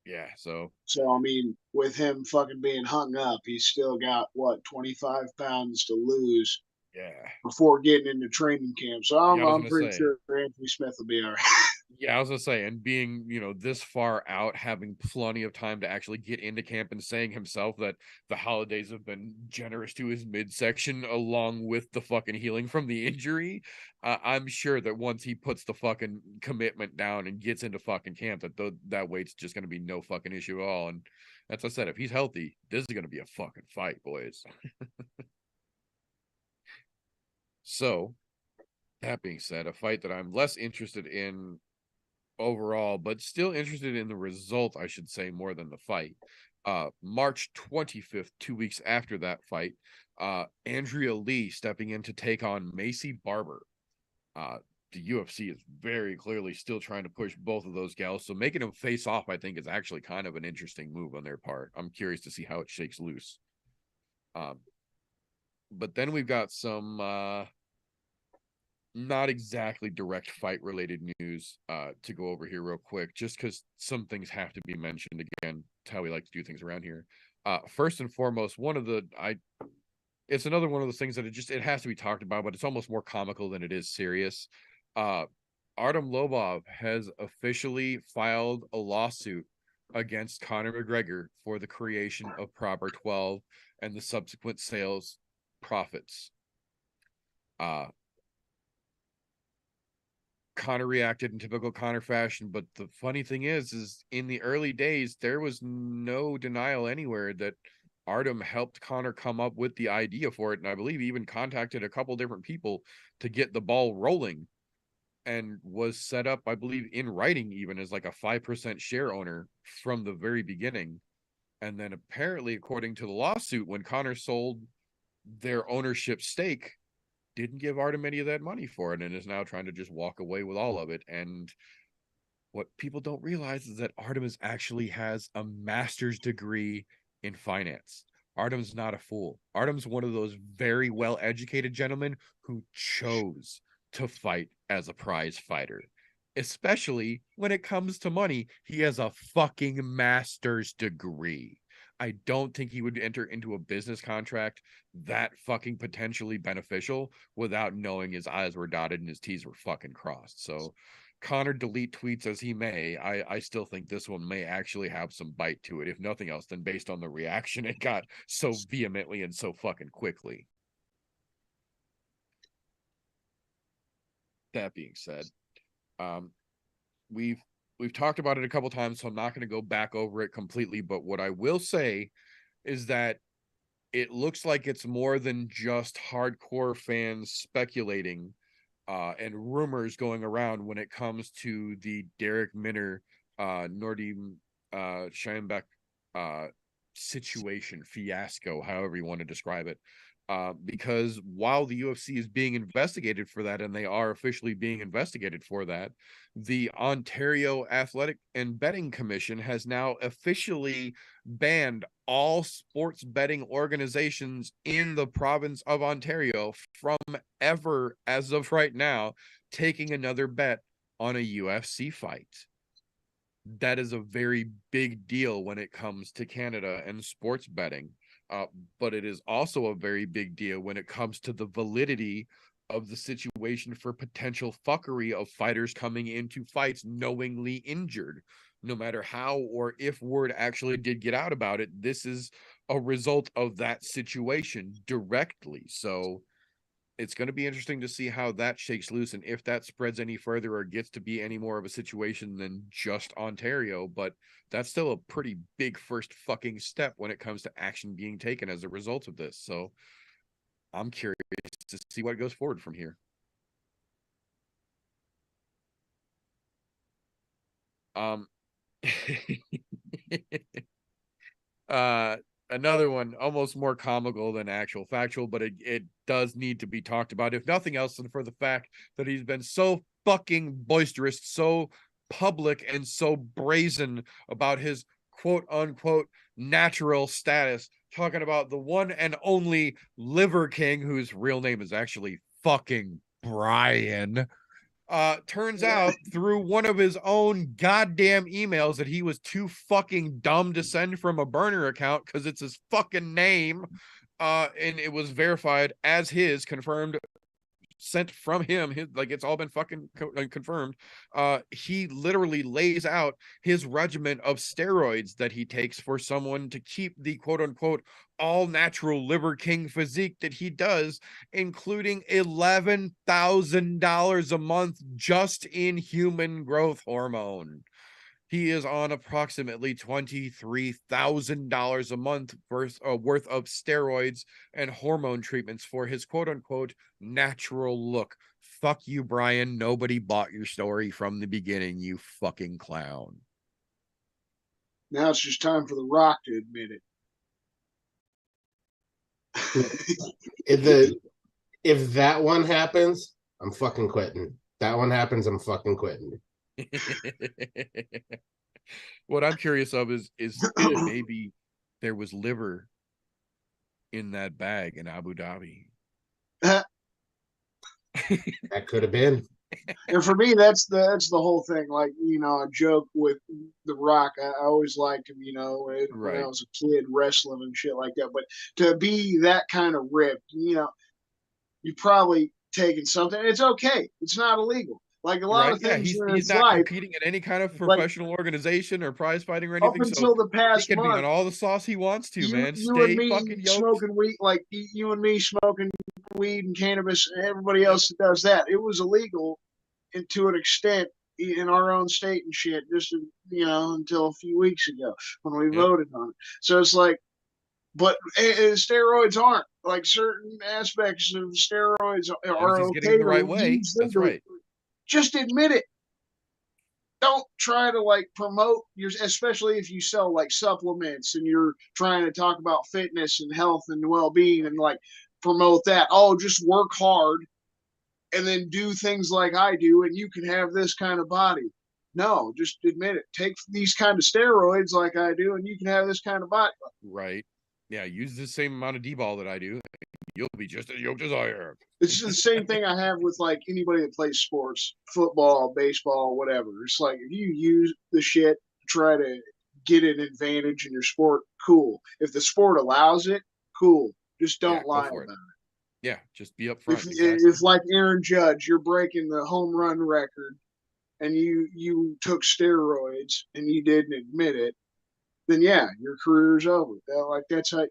Yeah, so I mean, with him fucking being hung up, he's still got what 25 pounds to lose yeah. before getting into training camp. So I'm, Yeah, I was I'm gonna pretty say. sure Anthony Smith will be all right. Yeah, I was gonna say, and being, this far out, having plenty of time to actually get into camp, and saying himself that the holidays have been generous to his midsection along with the fucking healing from the injury. I'm sure that once he puts the fucking commitment down and gets into fucking camp, that weight's just gonna be no fucking issue at all. And as I said, if he's healthy, this is gonna be a fucking fight, boys. So, that being said, a fight that I'm less interested in overall, but still interested in the result, I should say, more than the fight. March 25th, 2 weeks after that fight, Andrea Lee stepping in to take on Macy Barber. The UFC is very clearly still trying to push both of those gals, so making them face off, I think, is actually kind of an interesting move on their part. I'm curious to see how it shakes loose. But then we've got some not exactly direct fight related news to go over here real quick, just because some things have to be mentioned. Again, it's how we like to do things around here. First and foremost, it's another one of those things that it has to be talked about, but it's almost more comical than it is serious. Artem Lobov has officially filed a lawsuit against Conor McGregor for the creation of Proper 12 and the subsequent sales profits. Conor reacted in typical Conor fashion, but the funny thing is in the early days, there was no denial anywhere that Artem helped Conor come up with the idea for it, and I believe he even contacted a couple different people to get the ball rolling, and was set up, I believe, in writing even as like a 5% share owner from the very beginning. And then apparently, according to the lawsuit, when Conor sold their ownership stake, didn't give Artem any of that money for it, and is now trying to just walk away with all of it. And what people don't realize is that Artem actually has a master's degree in finance. Artem's not a fool. Artem's one of those very well-educated gentlemen who chose to fight as a prize fighter. Especially when it comes to money, he has a fucking master's degree. I don't think he would enter into a business contract that fucking potentially beneficial without knowing his I's were dotted and his T's were fucking crossed. So Conor delete tweets as he may, I still think this one may actually have some bite to it, if nothing else than based on the reaction it got so vehemently and so fucking quickly. That being said, we've talked about it a couple times, so I'm not going to go back over it completely, but what I will say is that it looks like it's more than just hardcore fans speculating and rumors going around when it comes to the Derek Minner Nordim Scheinbeck situation, fiasco, however you want to describe it. Because while the UFC is being investigated for that, and they are officially being investigated for that, the Ontario Athletic and Betting Commission has now officially banned all sports betting organizations in the province of Ontario from ever, as of right now, taking another bet on a UFC fight. That is a very big deal when it comes to Canada and sports betting. But it is also a very big deal when it comes to the validity of the situation for potential fuckery of fighters coming into fights knowingly injured. No matter how or if word actually did get out about it, this is a result of that situation directly. So it's going to be interesting to see how that shakes loose and if that spreads any further or gets to be any more of a situation than just Ontario. But that's still a pretty big first fucking step when it comes to action being taken as a result of this. So I'm curious to see what goes forward from here. Another one almost more comical than actual factual, but it does need to be talked about, if nothing else than for the fact that he's been so fucking boisterous, so public, and so brazen about his quote unquote natural status, talking about the one and only Liver King, whose real name is actually fucking Brian. Turns out through one of his own goddamn emails that he was too fucking dumb to send from a burner account because it's his fucking name. And it was verified as his, confirmed, sent from him, like it's all been fucking confirmed. He literally lays out his regimen of steroids that he takes for someone to keep the quote unquote all natural Liver King physique that he does, including $11,000 a month just in human growth hormone. He is on approximately $23,000 a month worth of steroids and hormone treatments for his quote unquote natural look. Fuck you, Brian. Nobody bought your story from the beginning, you fucking clown. Now it's just time for The Rock to admit it. If that one happens, I'm fucking quitting. That one happens, I'm fucking quitting. What I'm curious of is if maybe there was liver in that bag in Abu Dhabi. That could have been. And for me, that's the whole thing. Like, you know, I joke with The Rock. I always liked him, you know, when I was a kid wrestling and shit like that. But to be that kind of ripped, you know, you probably taken something. It's okay. It's not illegal. Like a lot of things he's in his not life, competing in any kind of professional organization or prize fighting or up anything. until the He past can be on month, all the sauce he wants to, man. you and Stay me fucking yoked. smoking weed, like you and me smoking weed and cannabis, and everybody else that does that. It was illegal, and to an extent, in our own state and shit, just, you know, until a few weeks ago when we voted on it. So it's like, but steroids aren't. Like, certain aspects of steroids are He's okay getting the right to way. use them. That's right. Just admit it. Don't try to like promote your, especially if you sell like supplements and you're trying to talk about fitness and health and well-being and like promote that. Oh, just work hard and then do things like I do, and you can have this kind of body. No, just admit it. Take these kind of steroids like I do, and you can have this kind of body. Right. Yeah, use the same amount of D-ball that I do. You'll be just as yoked as I am. It's the same thing I have with like anybody that plays sports, football, baseball, whatever. It's like if you use the shit to try to get an advantage in your sport, cool. If the sport allows it, cool. Just don't lie about it. Yeah, just be upfront. If like Aaron Judge, you're breaking the home run record, and you took steroids and you didn't admit it, then yeah, your career's over. Like, that's how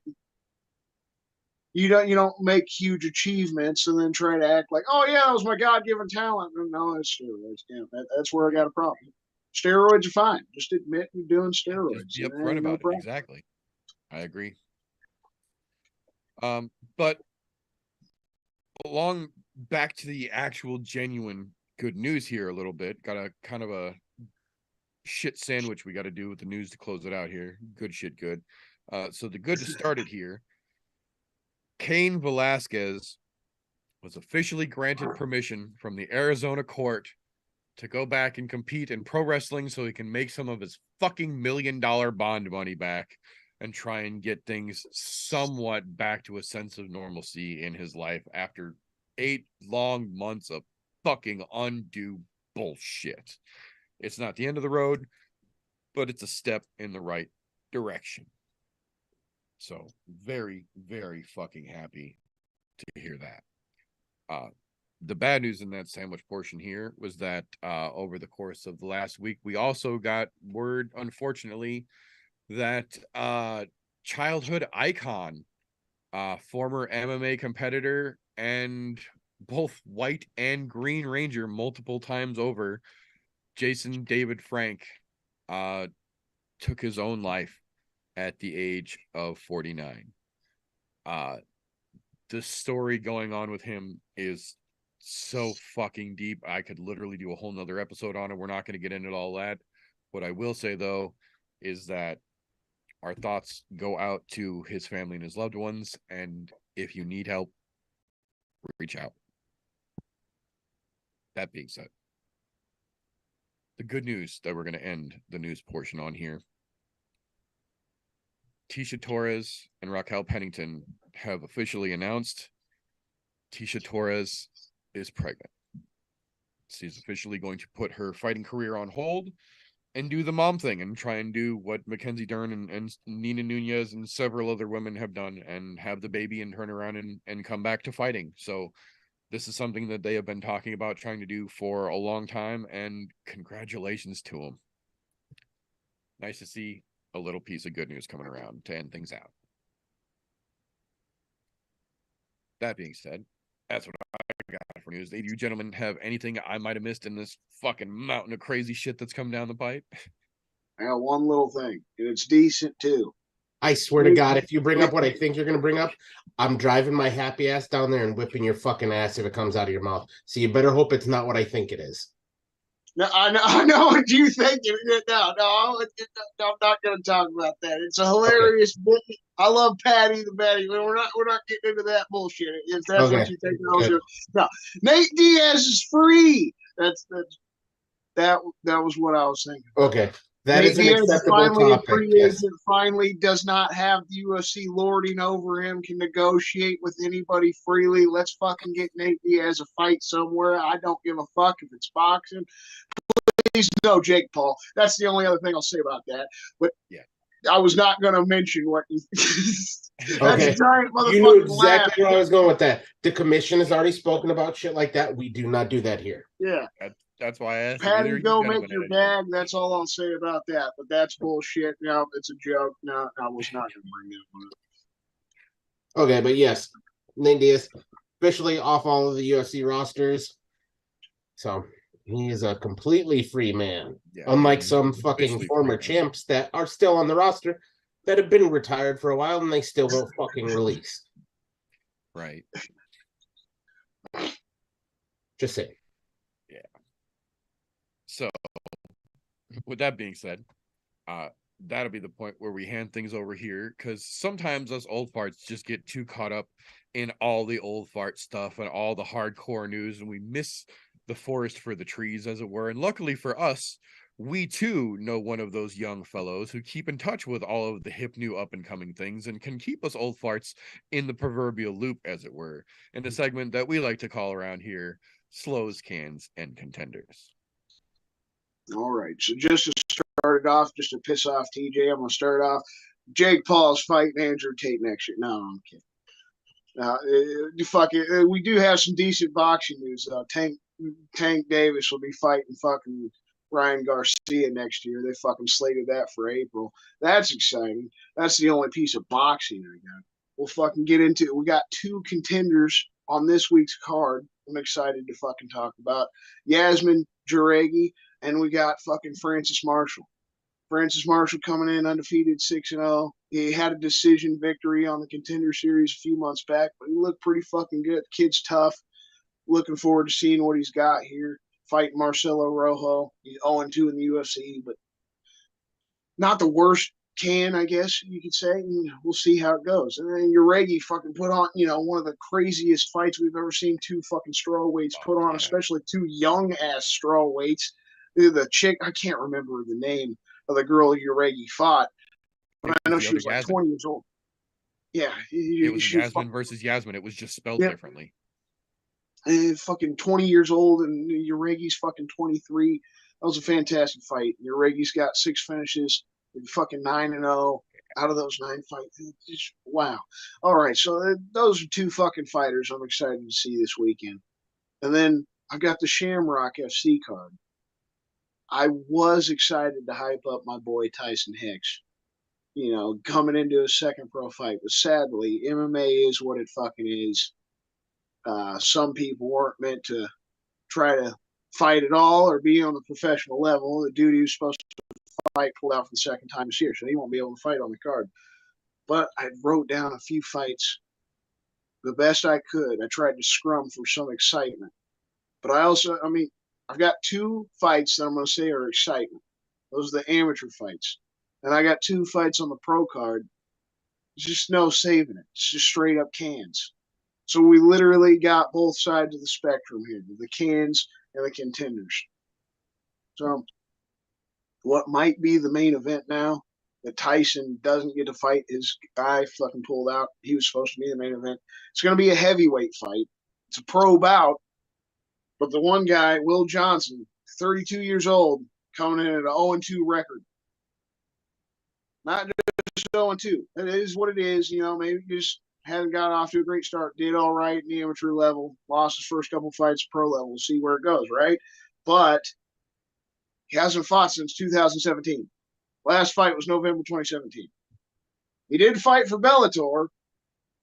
you don't make huge achievements and then try to act like, oh yeah, that was my God-given talent. No, it's steroids. Yeah, that's where I got a problem. Steroids are fine. Just admit you're doing steroids. Just be upfront about it. Exactly. I agree. But along back to the actual genuine good news here a little bit. Got a kind of a shit sandwich we got to do with the news to close it out here. Good shit, good. So the good to start it here. Cain Velasquez was officially granted permission from the Arizona court to go back and compete in pro wrestling so he can make some of his fucking $1 million bond money back and try and get things somewhat back to a sense of normalcy in his life after 8 long months of fucking undue bullshit. It's not the end of the road, but it's a step in the right direction. So very, very fucking happy to hear that. The bad news in that sandwich portion here was that over the course of the last week, we also got word, unfortunately, that childhood icon, former MMA competitor, and both white and green ranger multiple times over, Jason David Frank, took his own life at the age of 49. The story going on with him is so fucking deep. I could literally do a whole nother episode on it. We're not going to get into all that. What I will say, though, is that our thoughts go out to his family and his loved ones. And if you need help, reach out. That being said, the good news that we're going to end the news portion on here. Tisha Torres and Raquel Pennington have officially announced Tisha Torres is pregnant. She's officially going to put her fighting career on hold and do the mom thing and try and do what Mackenzie Dern and Nina Nunez and several other women have done and have the baby and turn around and come back to fighting. So this is something that they have been talking about trying to do for a long time, and congratulations to them. Nice to see a little piece of good news coming around to end things out. That being said, that's what I got for news. Do you gentlemen have anything I might have missed in this fucking mountain of crazy shit that's come down the pipe? I got one little thing, and it's decent too. I swear to God, if you bring up what I think you're going to bring up, I'm driving my happy ass down there and whipping your fucking ass if it comes out of your mouth. So you better hope it's not what I think it is. No, I know what you think. No, I'm not going to talk about that. It's a hilarious bit. I love Patty the Batty. We're not getting into that bullshit. If that's what you think, no. Nate Diaz is free. That was what I was thinking. Okay. That Nate is an Diaz acceptable finally topic. A free agent, finally does not have the UFC lording over him, can negotiate with anybody freely. Let's fucking get Nate Diaz a fight somewhere. I don't give a fuck if it's boxing. Please no Jake Paul. That's the only other thing I'll say about that. But yeah, I was not going to mention what that's okay. a giant motherfucking You knew exactly laugh. where I was going with that. The commission has already spoken about shit like that. We do not do that here. Yeah. That's why I asked. Patty, go make your bag. That's all I'll say about that. But that's bullshit. No, it's a joke. No, I was not going to bring that one up. Okay, but yes, Nate Diaz officially off all of the UFC rosters. So he is a completely free man. Yeah, unlike some fucking former champs that are still on the roster that have been retired for a while and they still don't fucking release. Right. Just saying. Yeah. So, with that being said, that'll be the point where we hand things over here, because sometimes us old farts just get too caught up in all the old fart stuff and all the hardcore news, and we miss the forest for the trees, as it were. And luckily for us, we too know one of those young fellows who keep in touch with all of the hip new up and coming things and can keep us old farts in the proverbial loop, as it were, in a segment that we like to call around here Slows, Cans, and Contenders. All right, so just to start it off, just to piss off TJ, I'm going to start off. Jake Paul's fighting Andrew Tate next year. No, I'm kidding. We do have some decent boxing news. Tank Davis will be fighting fucking Ryan Garcia next year. They fucking slated that for April. That's exciting. That's the only piece of boxing I got. We'll fucking get into it. We got 2 contenders on this week's card. I'm excited to fucking talk about Yasmin Jauregui, and we got fucking Francis Marshall. Francis Marshall coming in undefeated 6-0. He had a decision victory on the Contender Series a few months back, but he looked pretty fucking good. The kid's tough. Looking forward to seeing what he's got here. Fighting Marcelo Rojo. He's 0-2 in the UFC, but not the worst can, I guess you could say. And we'll see how it goes. And then Uregi fucking put on, one of the craziest fights we've ever seen. Two fucking strawweights put on, especially two young ass strawweights. The chick, I can't remember the name of the girl Uregi fought, but I know she was like 20 years old. Yeah, it was Yasmin versus Yasmin. It was just spelled differently. And fucking 20 years old, and Uregi's fucking 23. That was a fantastic fight. Uregi's got 6 finishes, fucking 9-0 out of those 9 fights. Just, wow. All right, so those are 2 fucking fighters I'm excited to see this weekend. And then I've got the Shamrock FC card. I was excited to hype up my boy Tyson Hicks, coming into his second pro fight. But sadly, MMA is what it fucking is. Some people weren't meant to try to fight at all or be on the professional level. The dude who's supposed to fight pulled out for the second time this year, so he won't be able to fight on the card. But I wrote down a few fights the best I could. I tried to scrum for some excitement. But I've got 2 fights that I'm going to say are excitement. Those are the amateur fights. And I got 2 fights on the pro card. There's just no saving it. It's just straight up cans. So we literally got both sides of the spectrum here, the cans and the contenders. So what might be the main event now that Tyson doesn't get to fight his guy fucking pulled out. He was supposed to be the main event. It's going to be a heavyweight fight. It's a pro bout. But the one guy, Will Johnson, 32 years old, coming in at an 0-2 record. Not just 0-2. It is what it is. Maybe just hadn't got off to a great start. Did all right in the amateur level. Lost his first couple fights pro level. We'll see where it goes, right? But he hasn't fought since 2017. Last fight was November 2017. He did fight for Bellator.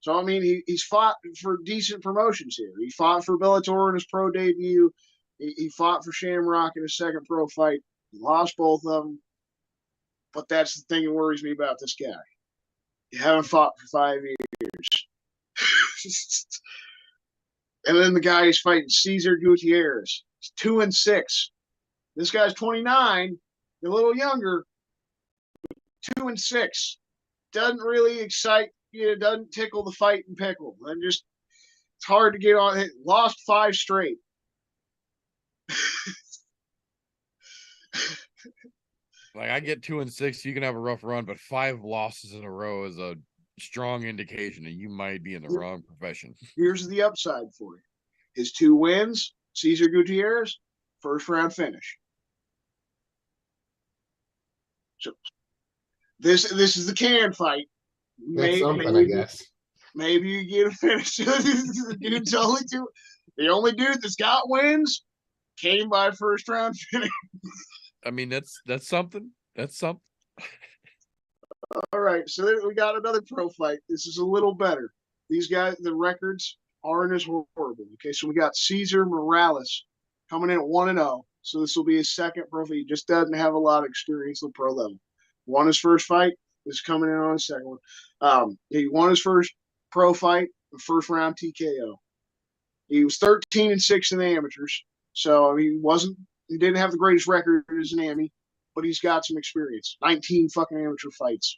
So, he's fought for decent promotions here. He fought for Bellator in his pro debut. He fought for Shamrock in his second pro fight. He lost both of them. But that's the thing that worries me about this guy. You haven't fought for 5 years. And then the guy is fighting Cesar Gutierrez. He's 2-6. This guy's 29, a little younger. 2-6. Doesn't really excite you. Doesn't tickle the fight and pickle. And just it's hard to get on. Lost 5 straight. Like I get 2-6, you can have a rough run, but 5 losses in a row is a strong indication that you might be in the wrong profession. Here's the upside for you. His 2 wins, Cesar Gutierrez, first round finish. So this is the can fight. That's something, I guess. Maybe you get a finish. The only dude that's got wins came by first round finish. That's something. That's something. All right, so we got another pro fight. This is a little better. These guys, the records aren't as horrible. Okay, so we got Cesar Morales coming in at 1-0. So this will be his second pro fight. He just doesn't have a lot of experience at the pro level. Won his first fight. Is coming in on his second one. He won his first pro fight, the first round TKO. He was 13-6 in the amateurs. So he didn't have the greatest record as an Ami, but he's got some experience. 19 fucking amateur fights.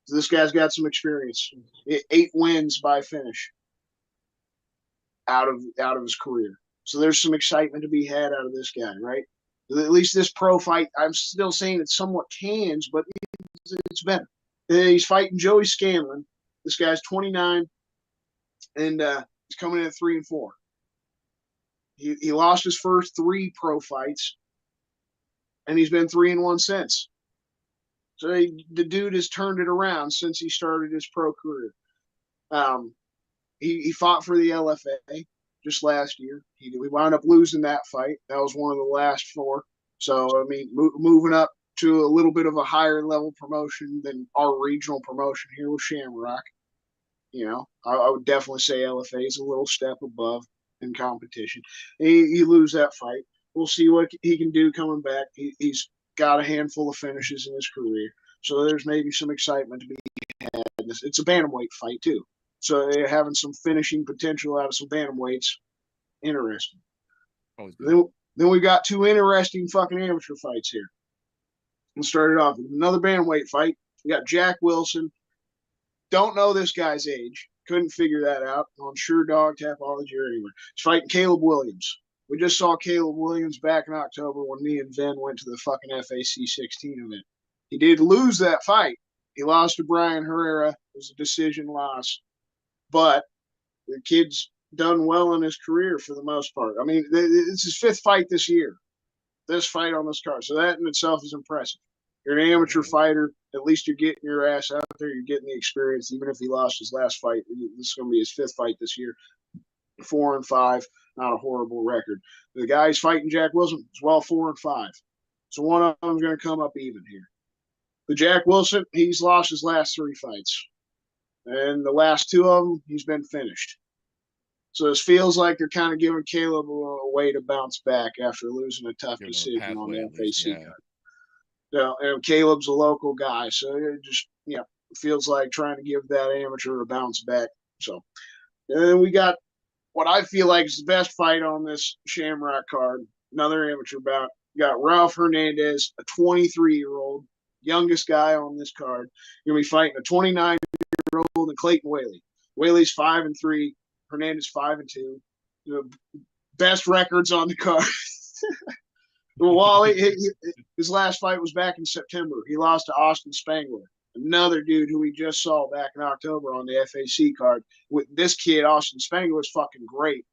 So this guy's got some experience. 8 wins by finish out of his career. So there's some excitement to be had out of this guy, right? At least this pro fight, I'm still saying it's somewhat cans, but it's better. He's fighting Joey Scanlon. This guy's 29, and he's coming in at 3-4. He lost his first 3 pro fights, and he's been 3-1 since. So the dude has turned it around since he started his pro career. He fought for the LFA just last year. We wound up losing that fight. That was one of the last 4. So, moving up to a little bit of a higher level promotion than our regional promotion here with Shamrock. I would definitely say LFA is a little step above in competition. You lose that fight. We'll see what he can do coming back. He's got a handful of finishes in his career. So there's maybe some excitement to be had. It's a bantamweight fight, too. So they're having some finishing potential out of some bantamweights. Interesting. Then we got 2 interesting fucking amateur fights here. Let's start it off with another bantamweight fight. We got Jack Wilson. Don't know this guy's age. Couldn't figure that out on Sure Dog, Tapology, or anywhere. He's fighting Caleb Williams. We just saw Caleb Williams back in October when me and Vin went to the fucking FAC 16 event. He did lose that fight. He lost to Brian Herrera. It was a decision loss. But the kid's done well in his career for the most part. I mean, it's his 5th fight this year. This fight on this card. So that in itself is impressive. You're an amateur fighter. At least you're getting your ass out there. You're getting the experience. Even if he lost his last fight, this is going to be his 5th fight this year. 4-5, not a horrible record. The guy he's fighting, Jack Wilson, is 4-5. So one of them is going to come up even here. The Jack Wilson, he's lost his last 3 fights. And the last 2 of them, he's been finished. So it feels like they're kind of giving Caleb a way to bounce back after losing a tough decision on the FAC card. And Caleb's a local guy, so it just feels like trying to give that amateur a bounce back. So, and then we got what I feel like is the best fight on this Shamrock card. Another amateur bout. We got Ralph Hernandez, a 23-year-old, youngest guy on this card. You're gonna be fighting a 29-year-old and Clayton Whaley. Whaley's 5-3. Hernandez 5-2. The best records on the card. Wally, his last fight was back in September. He lost to Austin Spangler, another dude who we just saw back in October on the FAC card. With this kid, Austin Spangler, is fucking great.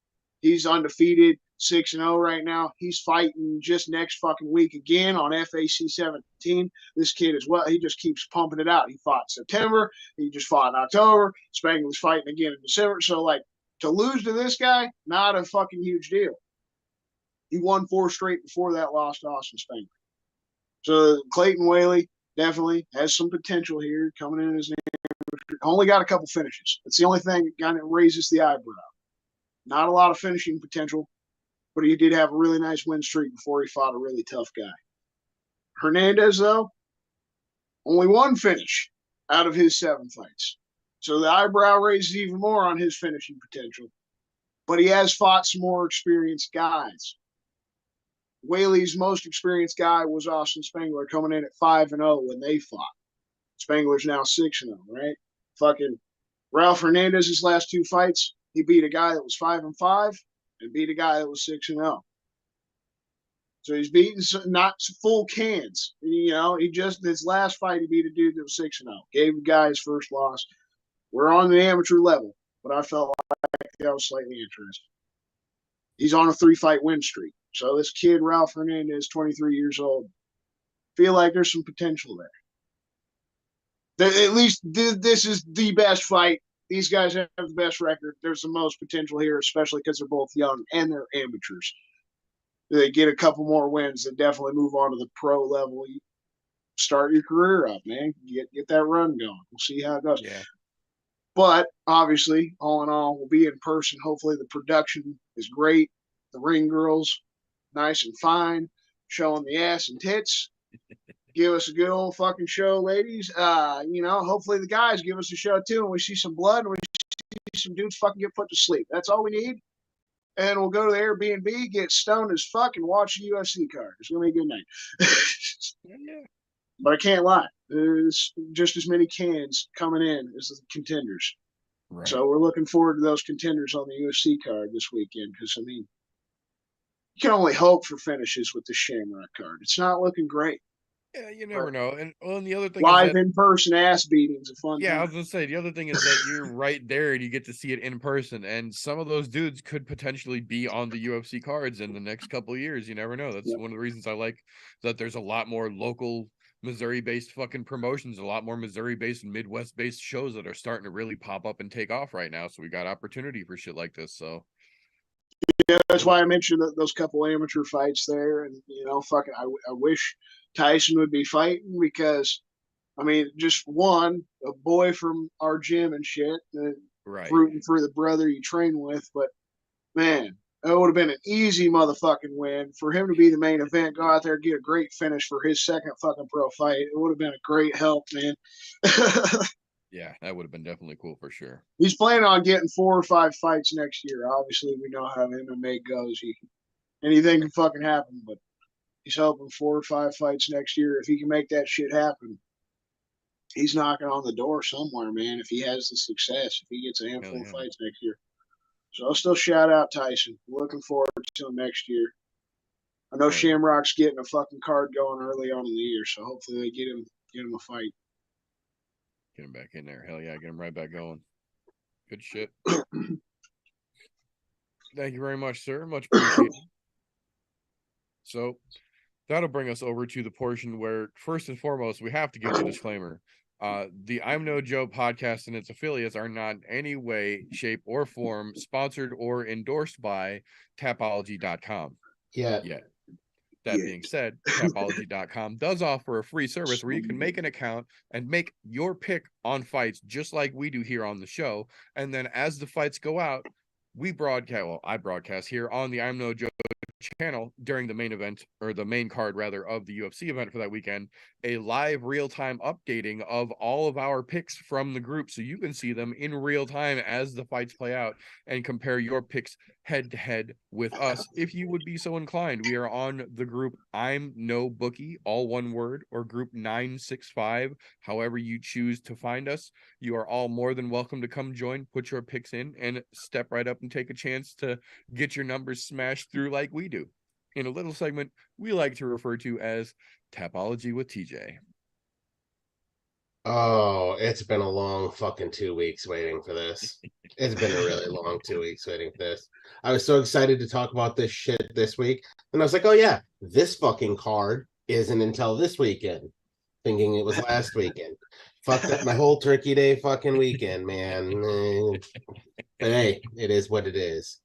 He's undefeated, 6-0 right now. He's fighting just next fucking week again on FAC 17. This kid as well, he just keeps pumping it out. He fought in September. He just fought in October. Spangler's fighting again in December. So, like, to lose to this guy, not a fucking huge deal. He won 4 straight before that loss to Austin Spangler. So Clayton Whaley definitely has some potential here coming in as an amateur. Only got a couple finishes. That's the only thing that kind of raises the eyebrow. Not a lot of finishing potential, but he did have a really nice win streak before he fought a really tough guy. Hernandez, though, only 1 finish out of his 7 fights. So the eyebrow raises even more on his finishing potential. But he has fought some more experienced guys. Whaley's most experienced guy was Austin Spangler, coming in at 5-0 when they fought. Spangler's now 6-0, right? Fucking Ralph Hernandez's last 2 fights, he beat a guy that was 5-5 and beat a guy that was 6-0. So he's beaten not full cans. He just, his last fight, he beat a dude that was 6-0. Gave the guy his first loss. We're on the amateur level, but I felt like that was slightly interesting. He's on a 3-fight win streak. So this kid, Ralph Hernandez, 23 years old, feel like there's some potential there. At least this is the best fight. These guys have the best record. There's the most potential here, especially because they're both young and they're amateurs. They get a couple more wins, they definitely move on to the pro level. You start your career up, man. Get that run going. We'll see how it goes. Yeah. But obviously, all in all, we'll be in person. Hopefully the production is great. The ring girls, nice and fine, showing the ass and tits. Give us a good old fucking show, ladies. Hopefully the guys give us a show too, and we see some blood and we see some dudes fucking get put to sleep. That's all we need. And we'll go to the Airbnb, get stoned as fuck, and watch a UFC card. It's gonna be a good night. Yeah. But I can't lie. There's just as many cans coming in as the contenders. Right. So we're looking forward to those contenders on the UFC card this weekend because, you can only hope for finishes with the Shamrock card. It's not looking great. Yeah, you never know. And the other thing live is that, in-person ass beating's a fun time. I was going to say, the other thing is that you're right there and you get to see it in person. And some of those dudes could potentially be on the UFC cards in the next couple of years. You never know. That's one of the reasons I like that there's a lot more local Missouri-based fucking promotions, a lot more Missouri-based and Midwest-based shows that are starting to really pop up and take off right now. So we got opportunity for shit like this. So yeah, that's why I mentioned those couple amateur fights there. And, I wish Tyson would be fighting because, just one, a boy from our gym and shit, right, rooting for the brother you train with. But, man, it would have been an easy motherfucking win for him to be the main event, go out there, get a great finish for his second fucking pro fight. It would have been a great help, man. Yeah, that would have been definitely cool for sure. He's planning on getting 4 or 5 fights next year. Obviously, we know how MMA goes. Anything can fucking happen, but He's hoping 4 or 5 fights next year. If he can make that shit happen, he's knocking on the door somewhere, man. If he has the success, if he gets a handful of fights next year. So I'll still shout out Tyson. Looking forward to him next year. I know Shamrock's getting a fucking card going early on in the year, so hopefully they get him a fight. Get him back in there. Hell yeah, get him right back going. Good shit. Thank you very much, sir. Much appreciated. So that'll bring us over to the portion where, first and foremost, we have to give the disclaimer. The I'm No Joe podcast and its affiliates are not in any way, shape, or form sponsored or endorsed by Tapology.com. Yeah. That being said, Tapology.com does offer a free service where you can make an account and make your pick on fights just like we do here on the show. And then as the fights go out, I broadcast here on the I'm No Joe channel during the main event, or the main card rather, of the UFC event for that weekend, a live real-time updating of all of our picks from the group, so you can see them in real time as the fights play out and compare your picks head to head with us if you would be so inclined. We are on the group ImNoBookie, all one word, or group 965, however you choose to find us. You are all more than welcome to come join, put your picks in, and step right up and take a chance to get your numbers smashed through like we do in a little segment we like to refer to as Tapology with TJ. Oh, it's been a long fucking 2 weeks waiting for this. It's been a really long 2 weeks waiting for this. I was so excited to talk about this shit this week, and I was like, oh yeah, this fucking card isn't until this weekend, thinking it was last weekend. Fucked up my whole Turkey Day fucking weekend, man. But hey, it is what it is.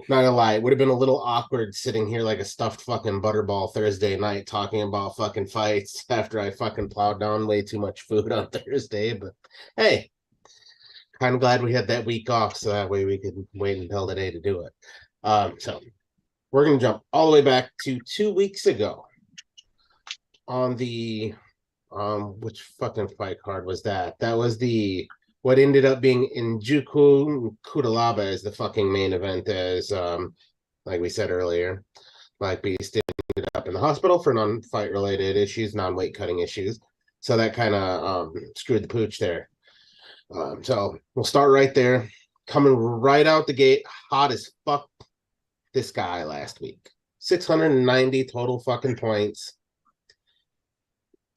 Not gonna lie, it would have been a little awkward sitting here like a stuffed fucking butterball Thursday night talking about fucking fights after I fucking plowed down way too much food on Thursday. But hey, kind of glad we had that week off so that way we could wait until today to do it. So we're gonna jump all the way back to 2 weeks ago on the which fucking fight card was that? That was the what ended up being Njuku Kudalaba as the fucking main event, as like we said earlier. Black Beast ended up in the hospital for non-fight related issues, non-weight cutting issues. So that kind of screwed the pooch there. So we'll start right there. Coming right out the gate, hot as fuck, this guy last week. 690 total fucking points.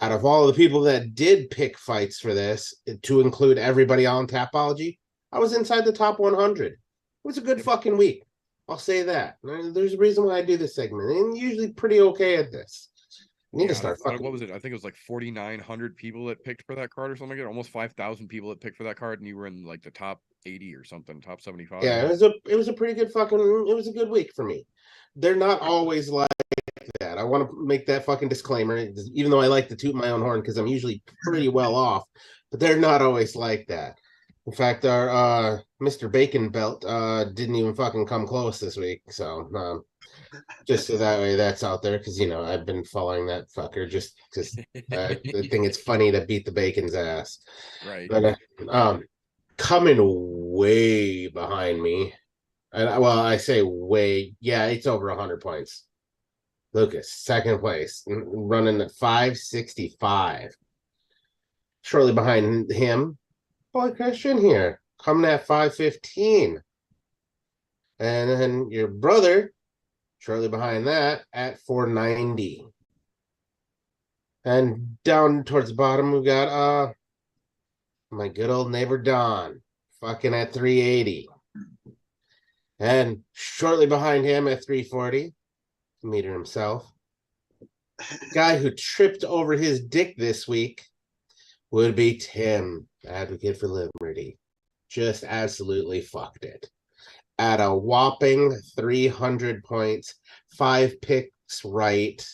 Out of all of the people that did pick fights for this, to include everybody on Tapology, I was inside the top 100. It was a good fucking week. I'll say that. There's a reason why I do this segment. And I'm usually pretty okay at this. I need to start fucking... What was it? I think it was like 4,900 people that picked for that card or something like that. Almost 5,000 people that picked for that card, and you were in like the top 80 or something, top 75. Yeah, it was a pretty good fucking... It was a good week for me. They're not always like that. I want to make that fucking disclaimer, even though I like to toot my own horn because I'm usually pretty well off, but they're not always like that. In fact, our Mr. Bacon Belt didn't even fucking come close this week. So just so that way that's out there, because you know I've been following that fucker just because I think it's funny to beat the bacon's ass. Right. But coming way behind me, and well, I say way, yeah, it's over 100 points. Lucas, second place, running at 565. Shortly behind him, boy Christian here, coming at 515. And then your brother, shortly behind that, at 490. And down towards the bottom, we've got my good old neighbor Don, fucking at 380. And shortly behind him at 340, Meter himself. Guy who tripped over his dick this week would be Tim, Advocate for Liberty. Just absolutely fucked it. At a whopping 300 points, 5 picks right.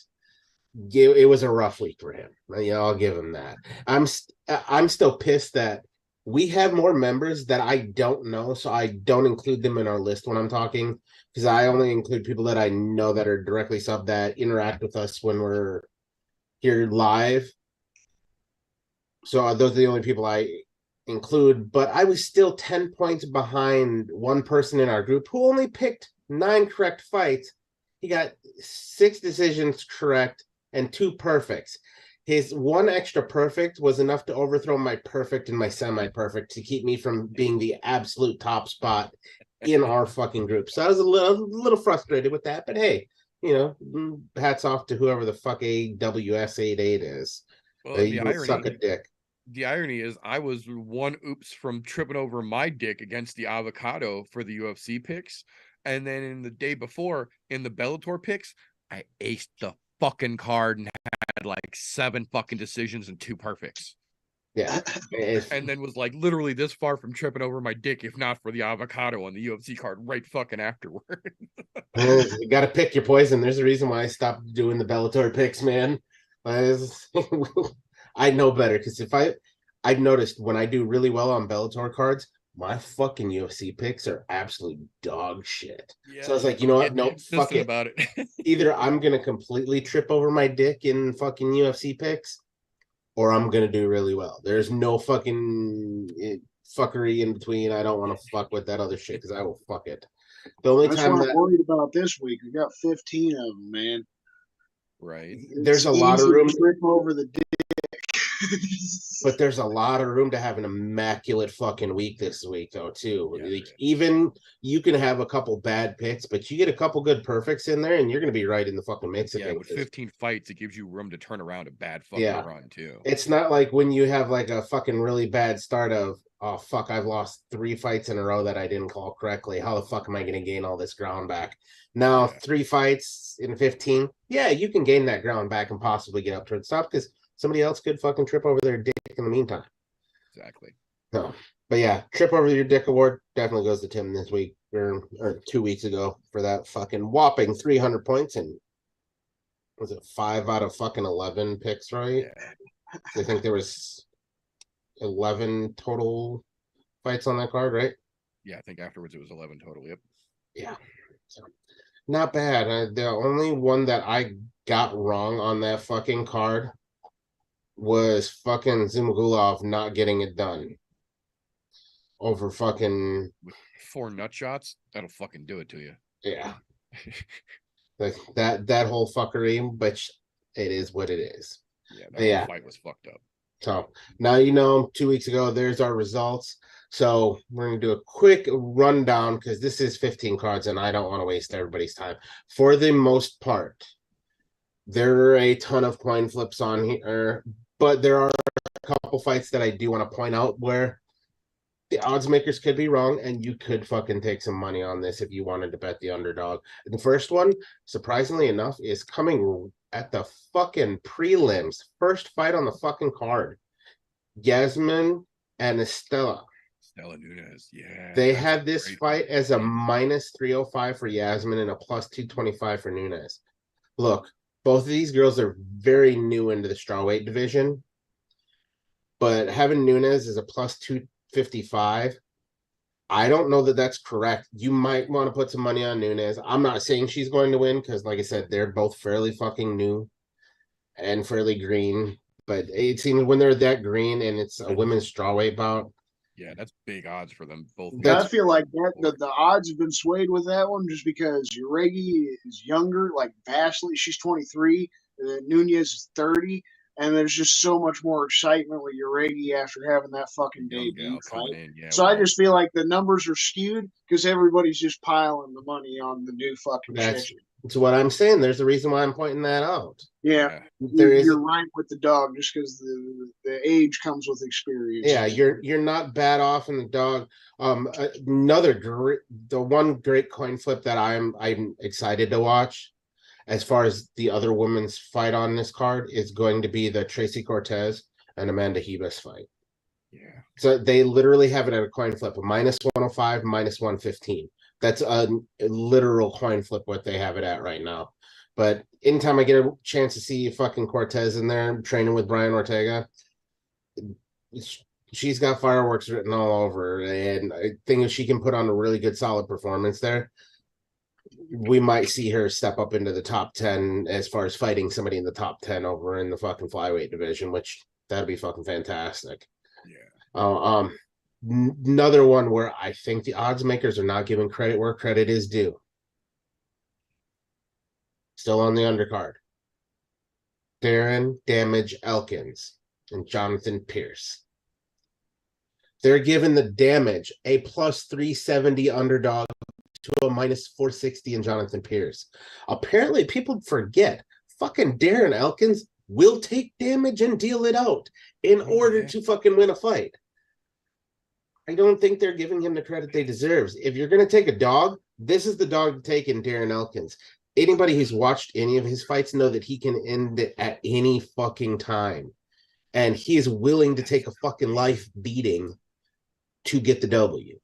It was a rough week for him. I'll give him that. I'm still pissed that we have more members that I don't know, so I don't include them in our list when I'm talking, because I only include people that I know that are directly sub that interact with us when we're here live. So those are the only people I include, but I was still 10 points behind one person in our group who only picked 9 correct fights. he got 6 decisions correct and 2 perfects. His 1 extra perfect was enough to overthrow my perfect and my semi-perfect to keep me from being the absolute top spot in our fucking group. So I was a little frustrated with that, but hey, hats off to whoever the fuck AWS88 is. Well, the You suck a dick. The irony is I was 1 oops from tripping over my dick against the avocado for the UFC picks. And then in the day before, in the Bellator picks, I aced the fucking card and had like 7 fucking decisions and 2 perfects. Yeah. And then was like literally this far from tripping over my dick, if not for the avocado on the UFC card right fucking afterward. You got to pick your poison. There's a reason why I stopped doing the Bellator picks, man. I know better, because I've noticed when I do really well on Bellator cards, my fucking UFC picks are absolute dog shit. Yeah, so I was like, you know what? Nope, fuck it. About it. Either I'm gonna completely trip over my dick in fucking UFC picks, or I'm gonna do really well. There's no fucking fuckery in between. I don't want to fuck with that other shit, because I will fuck it. The only That's time what I'm worried about this week. We got 15 of them, man. Right. There's a lot of room to trip over the dick. But there's a lot of room to have an immaculate fucking week this week, though, too. Yeah, like, even you can have a couple bad picks, but you get a couple good perfects in there, and you're going to be right in the fucking mix. Yeah, with 15 fights, it gives you room to turn around a bad fucking run, too. It's not like when you have like a fucking really bad start of, oh, fuck, I've lost 3 fights in a row that I didn't call correctly. How the fuck am I going to gain all this ground back? Now, 3 fights in 15, yeah, you can gain that ground back and possibly get up towards the top, because somebody else could fucking trip over their dick in the meantime. Exactly. No, but yeah, trip over your dick award definitely goes to Tim this week, or 2 weeks ago, for that fucking whopping 300 points, and was it 5 out of fucking 11 picks, right? Yeah. I think there was 11 total fights on that card, right? Yeah, I think afterwards it was 11 total. Yep. Yeah, so not bad. The only one that I got wrong on that fucking card was fucking Zumagulov not getting it done over fucking with 4 nut shots. That'll fucking do it to you. Yeah. Like that whole fuckery, but it is what it is. Yeah, that whole fight was fucked up. So now 2 weeks ago, there's our results. So we're gonna do a quick rundown, because this is 15 cards and I don't want to waste everybody's time. For the most part, there are a ton of coin flips on here, but there are a couple fights that I do want to point out where the odds makers could be wrong, and you could fucking take some money on this if you wanted to bet the underdog. The first one, surprisingly enough, is coming at the fucking prelims. First fight on the fucking card. Yasmin and Estella Nunes, yeah. They had this fight as a minus 305 for Yasmin and a plus 225 for Nunes. Look, both of these girls are very new into the strawweight division, but having Nunes as a plus 255, I don't know that that's correct. You might want to put some money on Nunes. I'm not saying she's going to win, because like I said, they're both fairly fucking new and fairly green, but it seems when they're that green and it's a women's strawweight bout, yeah, that's big odds for them both. I feel like the odds have been swayed with that one, just because Uregi is younger, like vastly. She's 23, and Nunez is 30, and there's just so much more excitement with Uregi after having that fucking debut fight. So I just feel like the numbers are skewed because everybody's just piling the money on the new fucking shit. That's what I'm saying. There's a reason why I'm pointing that out. Yeah, you're right with the dog, just because the age comes with experience. Yeah, you're not bad off in the dog. The one great coin flip that I'm excited to watch, as far as the other women's fight on this card, is going to be the Tracy Cortez and Amanda Hebus fight. Yeah. So they literally have it at a coin flip, a minus 105, minus 115. That's a literal coin flip what they have it at right now. But anytime I get a chance to see fucking Cortez in there training with Brian Ortega, she's got fireworks written all over her. And I think if she can put on a really good, solid performance there, we might see her step up into the top 10 as far as fighting somebody in the top 10 over in the fucking flyweight division, which that'd be fucking fantastic. Yeah. Another one where I think the odds makers are not giving credit where credit is due. still on the undercard. Darren Damage Elkins and Jonathan Pierce. They're giving the Damage a plus 370 underdog to a minus 460 in Jonathan Pierce. Apparently, people forget fucking Darren Elkins will take damage and deal it out in order to fucking win a fight. I don't think they're giving him the credit they deserves. If you're going to take a dog, this is the dog to take in Darren Elkins. Anybody who's watched any of his fights know that he can end it at any fucking time. And he is willing to take a fucking life beating to get the W.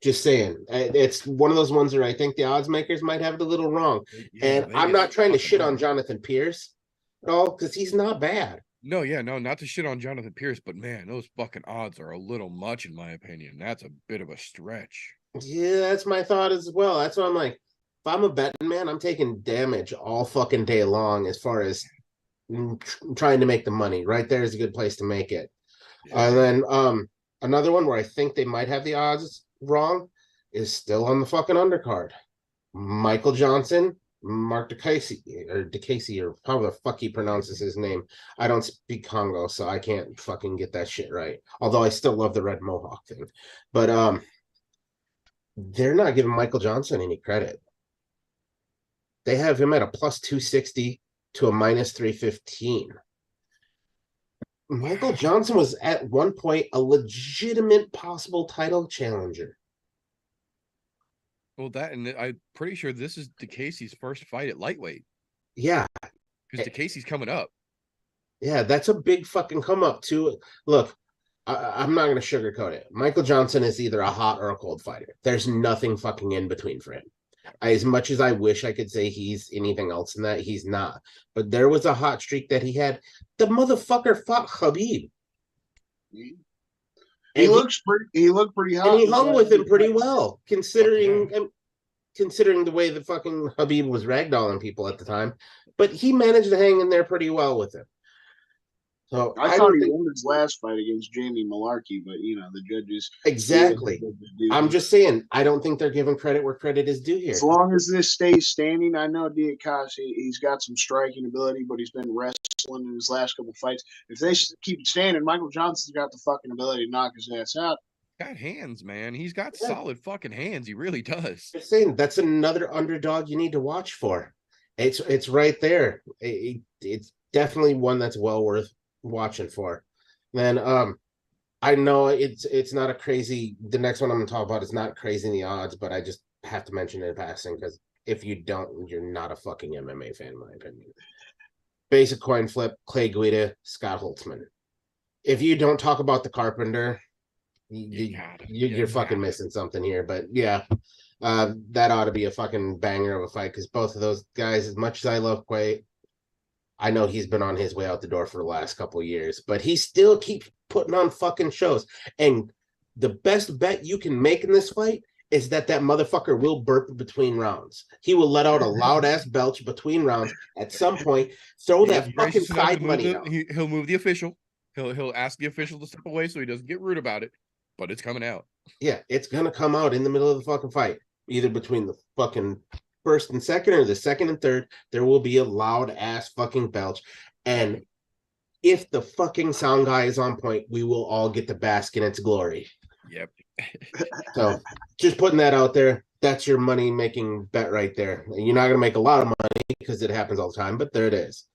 Just saying. It's one of those ones where I think the odds makers might have it a little wrong. And I'm not trying to shit on Jonathan Pierce at all, because he's not bad. No, not to shit on Jonathan Pierce, but man, those fucking odds are a little much in my opinion. That's a bit of a stretch. Yeah, that's my thought as well. That's what I'm like. If I'm a betting man, I'm taking damage all fucking day long as far as trying to make the money. Right there is a good place to make it. Yeah. And then another one where I think they might have the odds wrong is still on the fucking undercard. Michael Johnson, Mark DeCasey, or how the fuck he pronounces his name. I don't speak Congo, so I can't fucking get that shit right. Although I still love the red mohawk thing. But they're not giving Michael Johnson any credit. They have him at a plus 260 to a minus 315. Michael Johnson was at one point a legitimate possible title challenger. Well, and I'm pretty sure this is DeCasey's first fight at lightweight. Yeah. Because DeCasey's coming up. Yeah, that's a big fucking come up too. Look, I'm not going to sugarcoat it. Michael Johnson is either a hot or a cold fighter. There's nothing fucking in between for him. As much as I wish I could say he's anything else than that, he's not. But there was a hot streak that he had. The motherfucker fought Khabib. He looked pretty hot. And he hung with him pretty well, considering the way the fucking Khabib was ragdolling people at the time. But he managed to hang in there pretty well with him. So I thought he won his last fight against Jamie Malarkey, but the judges exactly. I'm just saying, I don't think they're giving credit where credit is due here. As long as this stays standing, I know Diakase, he's got some striking ability, but he's been wrestling in his last couple fights. If they keep it standing, Michael Johnson's got the fucking ability to knock his ass out. Got hands, man. He's got solid fucking hands. He really does. I'm saying that's another underdog you need to watch for. It's right there. It's definitely one that's well worth watching for. Then I know it's not a crazy, the next one I'm gonna talk about is not crazy in the odds, but I just have to mention it in passing because if you don't, you're not a fucking MMA fan in my opinion. Basic coin flip, Clay Guida, Scott Holtzman. If you don't talk about the Carpenter, you're fucking missing something here. But yeah, that ought to be a fucking banger of a fight because both of those guys, as much as I love Quay, I know he's been on his way out the door for the last couple of years, but he still keeps putting on fucking shows. And the best bet you can make in this fight is that motherfucker will burp between rounds. He will let out a loud ass belch between rounds at some point. Throw that fucking side money out. He'll move the official. He'll ask the official to step away so he doesn't get rude about it. But it's coming out. Yeah, it's gonna come out in the middle of the fucking fight, either between the fucking first and second or the second and third. There will be a loud ass fucking belch, and if the fucking sound guy is on point, we will all get to bask in its glory. Yep. So just putting that out there. That's your money making bet right there. You're not gonna make a lot of money because it happens all the time, but there it is.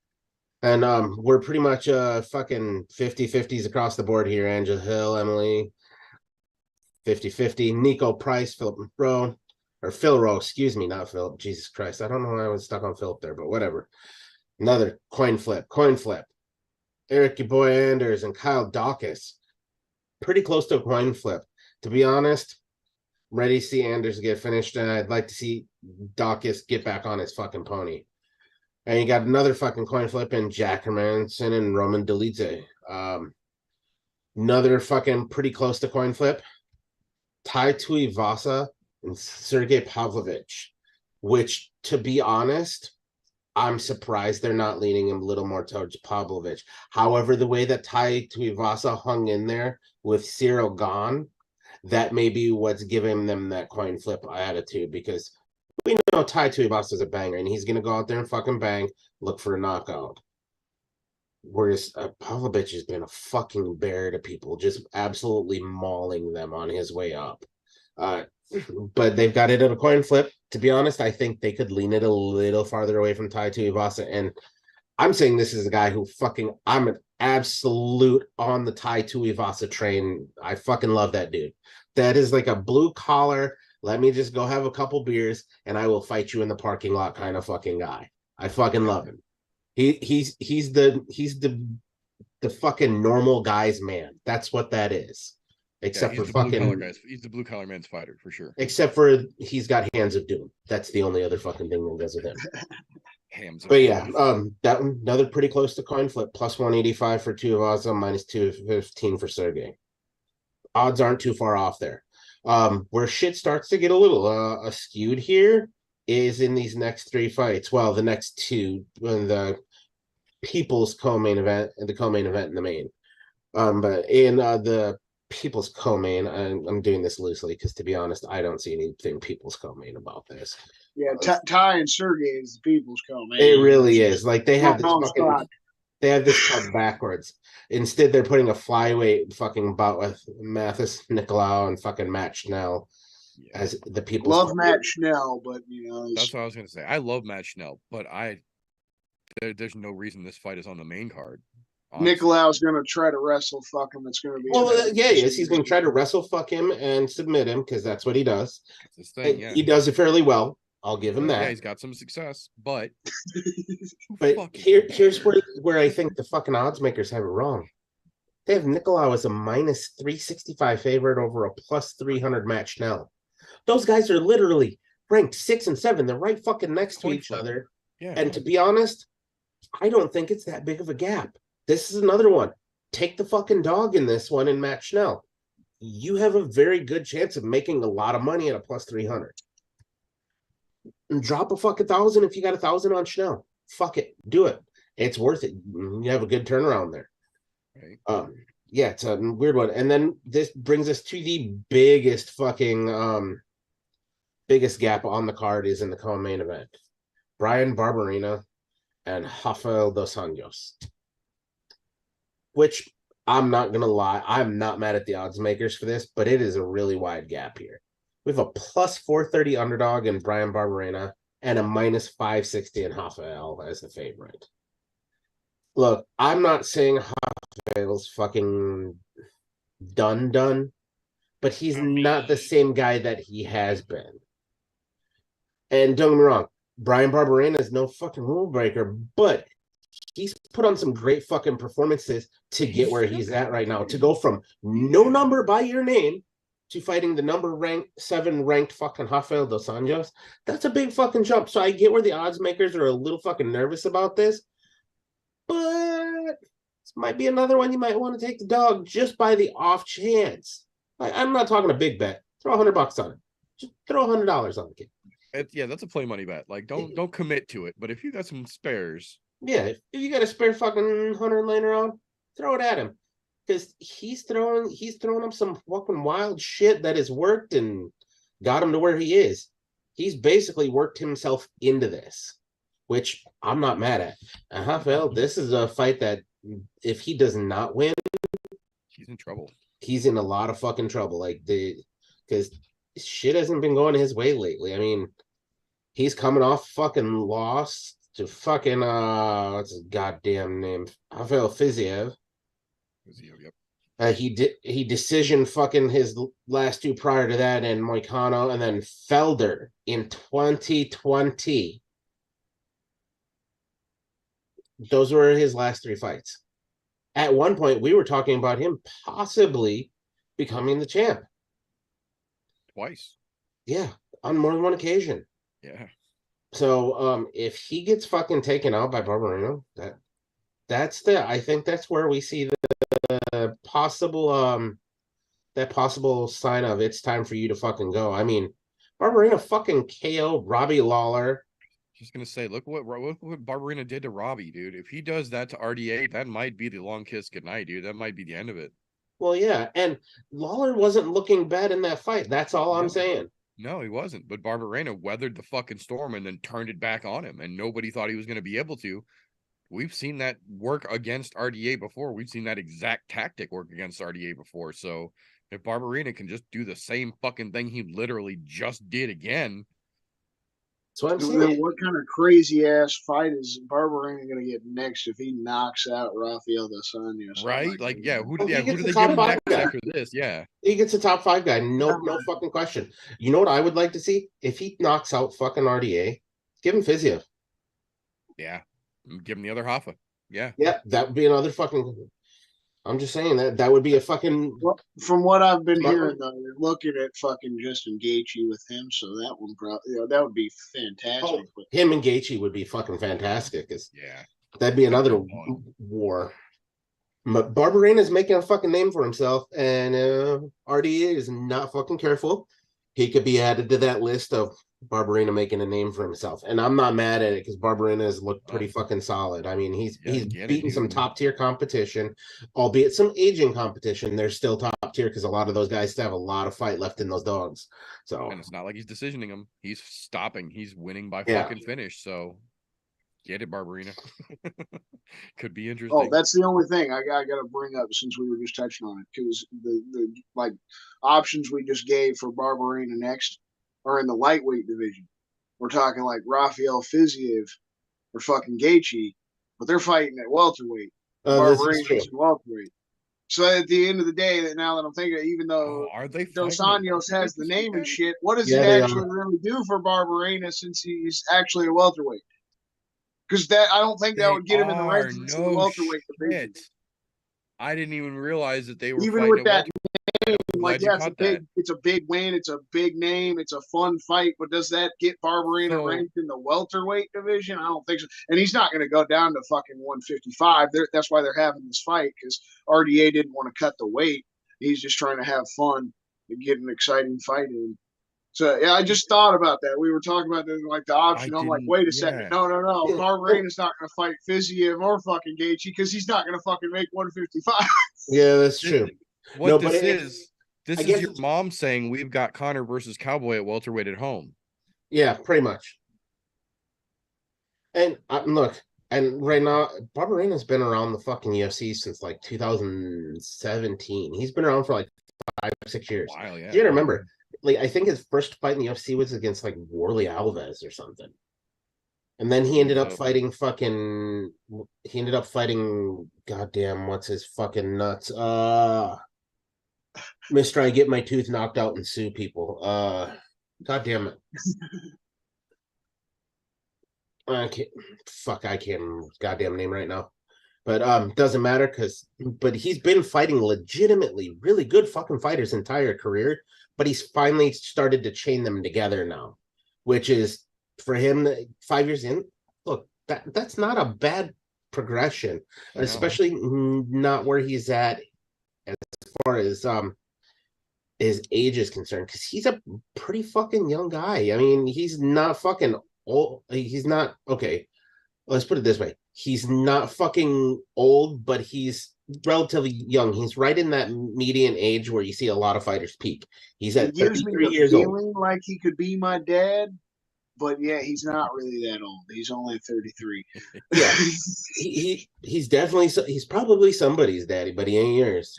And we're pretty much fucking 50-50s across the board here. Angela Hill, Emily, 50-50. Nico Price, Philip Rowe, or Phil Rowe, excuse me, not Philip. Jesus Christ. I don't know why I was stuck on Philip there, but whatever. Another coin flip. Eric, your boy Anders, and Kyle Dawkins. Pretty close to a coin flip. To be honest, I'm ready to see Anders get finished, and I'd like to see Dawkins get back on his fucking pony. And you got another fucking coin flip in Jack Hermanson and Roman Dolidze. Another fucking pretty close to coin flip. Tai Tuivasa and Sergey Pavlovich, which, to be honest, I'm surprised they're not leaning him a little more towards Pavlovich. However, the way that Tai Tuivasa hung in there with Cyril gone, that may be what's giving them that coin flip attitude, because we know Tai Tuivasa is a banger, and he's gonna go out there and fucking bang, look for a knockout. Whereas Pavlovich has been a fucking bear to people, just absolutely mauling them on his way up. But they've got it at a coin flip. To be honest, I think they could lean it a little farther away from Tai Tuivasa. And I'm saying this is a guy who I'm an absolute on the Tai Tuivasa train. I fucking love that dude. That is like a blue collar, let me just go have a couple beers and I will fight you in the parking lot kind of fucking guy. I fucking love him. He's the fucking normal guy's man. That's what that is. Except for fucking he's the blue collar man's fighter for sure. Except for he's got hands of doom. That's the only other fucking thing that goes with him. But yeah, that one, another pretty close to coin flip. Plus 185 for Tuivasa, minus 215 for Sergey. Odds aren't too far off there. Where shit starts to get a little skewed here is in these next three fights. Well, the next two, when the People's co-main event and the co-main event in the main. But in the People's co-main, I'm doing this loosely because, to be honest, I don't see anything People's co-main about this. Yeah, Tai and Sergey is the People's co-main. It really is. Like they have this card backwards. Instead, they're putting a flyweight fucking bout with Mathis Nicolau and fucking Matt Schnell as the People's. Love Matt Schnell, but that's what I was gonna say. I love Matt Schnell, but there's no reason this fight is on the main card. Nicolau's going to try to wrestle fuck him. It's going to be. Well, yeah, he is. He's going to try to wrestle fuck him and submit him because that's what he does. This thing, yeah. He does it fairly well. I'll give him that. Yeah, he's got some success, but here's where I think the fucking odds makers have it wrong. They have Nicolau as a minus 365 favorite over a plus 300 Matt Schnell. Those guys are literally ranked 6 and 7. They're right fucking next to each other. Yeah. And to be honest, I don't think it's that big of a gap. This is another one. Take the fucking dog in this one in Matt Schnell. You have a very good chance of making a lot of money at a plus 300. And drop a fucking 1,000 if you got 1,000 on Schnell. Fuck it. Do it. It's worth it. You have a good turnaround there. Right. Yeah, it's a weird one. And then this brings us to the biggest fucking biggest gap on the card is in the co-main event. Brian Barberena and Rafael dos Anjos. Which I'm not gonna lie, I'm not mad at the odds makers for this, but it is a really wide gap here. We have a plus 430 underdog in Brian Barberena and a minus 560 in Rafael as the favorite. Look, I'm not saying Rafael's fucking done, but he's not the same guy that he has been. And don't get me wrong, Brian Barberena is no fucking rule breaker, but he's put on some great fucking performances to get where he's at right now. To go from no number by your name to fighting the number 7 ranked fucking Rafael dos Anjos, that's a big fucking jump. So I get where the odds makers are a little fucking nervous about this, but this might be another one you might want to take the dog just by the off chance. I'm not talking a big bet. Throw $100 on it. Just throw $100 on it. Yeah, that's a play money bet. Like, don't commit to it. But if you got some spares, yeah, if you got a spare fucking 100 laying around, throw it at him because he's throwing up some fucking wild shit that has worked and got him to where he is. He's basically worked himself into this, which I'm not mad at. And Rafael, this is a fight that if he does not win, he's in trouble. He's in a lot of fucking trouble. Because shit hasn't been going his way lately. I mean, he's coming off fucking loss to fucking what's his goddamn name? Rafael Fiziev. Yep. He decision fucking his last two prior to that, and Moicano, and then Felder in 2020. Those were his last 3 fights. At one point, we were talking about him possibly becoming the champ. Twice. Yeah, on more than one occasion. Yeah. So if he gets fucking taken out by Barberena, I think that's where we see the possible that possible sign of it's time for you to fucking go. I mean, Barberena fucking KO'd Robbie Lawler. Just gonna say, look what Barberena did to Robbie, dude. If he does that to RDA, that might be the long kiss goodnight, dude. That might be the end of it. Well, yeah, and Lawler wasn't looking bad in that fight. That's all I'm saying. No, he wasn't. But Barberena weathered the fucking storm and then turned it back on him, and nobody thought he was going to be able to. We've seen that work against RDA before. We've seen that exact tactic work against RDA before. So if Barberena can just do the same fucking thing he literally just did again. That's what I'm Then saying. what kind of crazy ass fight is Barberena going to get next if he knocks out Rafael dos Anjos? Right? Like, yeah, who He do gets they the give top him 5 next guy. after this? Yeah. He gets a top 5 guy. No fucking question. You know what I would like to see? If he knocks out fucking RDA, give him Fiziev. Yeah. Give him the other Hoffa. Yeah. Yeah, that would be another fucking. I'm just saying that would be a fucking. Well, from what I've been Smart hearing, one. though, they're looking at fucking Justin Gaethje with him, so that one probably, that would be fantastic. Oh, him and Gaethje would be fucking fantastic. Yeah. That'd be another That'd be fun. war. But Barberena's making a fucking name for himself, and RDA is not fucking careful. He could be added to that list of Barberena making a name for himself, and I'm not mad at it because Barberena has looked pretty fucking solid. I mean, he's beaten some top tier competition, albeit some aging competition. They're still top tier because a lot of those guys still have a lot of fight left in those dogs. So, and it's not like he's decisioning them; he's stopping. He's winning by Yeah. fucking finish. So, get it, Barberena. Could be interesting. Oh, that's the only thing I got to bring up since we were just touching on it, because the like options we just gave for Barberena next are in the lightweight division. We're talking like Rafael Fiziev or fucking Gaethje, but they're fighting at welterweight. this is true. Barberena's welterweight. So at the end of the day, now that I'm thinking, even though are they Dos fighting at Anjos has the welterweight this name and weekend? shit, what does Yeah, it they actually really do for Barberena since he's actually a welterweight? Because that I don't think that would get him in the rankings in the welterweight division. I didn't even realize that they were Even fighting with at that welterweight. name, like, yeah, it's a big win, it's a big name, it's a fun fight, but does that get Barberena ranked in the welterweight division? I don't think so. And he's not going to go down to fucking 155. That's why they're having this fight, because RDA didn't want to cut the weight. He's just trying to have fun and get an exciting fight in. So yeah, I just thought about that. We were talking about that, like the option. I'm like, wait a second, no. Barberena's not going to fight Fiziev or fucking Gaethje because he's not going to fucking make 155. Yeah, that's true. This is your mom saying we've got Connor versus Cowboy at welterweight at home. Yeah, pretty much. And look, and right now, Barberena's been around the fucking UFC since like 2017. He's been around for like 5-6 years. Wow, yeah. You gotta remember, like, I think his first fight in the UFC was against like Warley Alves or something. And then he ended up fighting goddamn, what's his fucking nuts? Mr. I get my tooth knocked out and sue people. God damn it. I can't remember his goddamn name right now. But doesn't matter but he's been fighting legitimately really good fucking fighters entire career, but he's finally started to chain them together now, which is for him 5 years in. Look, that's not a bad progression, especially not where he's at as far as his age is concerned, because he's a pretty fucking young guy. I mean, he's not fucking old. He's not okay. Let's put it this way. He's not fucking old, but he's relatively young. He's right in that median age where you see a lot of fighters peak. He's at 33 years old. Feeling like he could be my dad, but yeah, he's not really that old. He's only 33. Yeah, he's definitely he's probably somebody's daddy, but he ain't yours.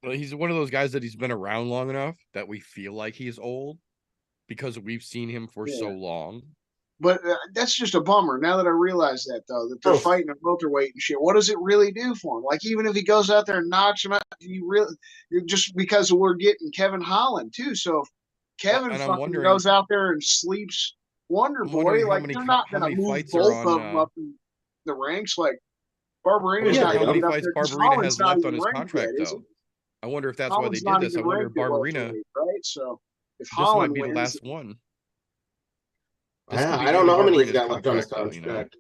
Well, he's one of those guys that he's been around long enough that we feel like he's old because we've seen him for so long. But that's just a bummer. Now that I realize that, though, that they're fighting at welterweight and shit, what does it really do for him? Like, even if he goes out there and knocks him out, just because we're getting Kevin Holland too. So if Kevin fucking goes out there and sleeps Wonder Boy, like, they're not going to move both of them up in the ranks. Like, Barberena's not going to get up there because Holland's not even ranked yet, is he? I wonder if that's why they did this. I wonder if Barberena, right? So if this Holland might be wins, the last one. I don't know how many he's got left on his contract.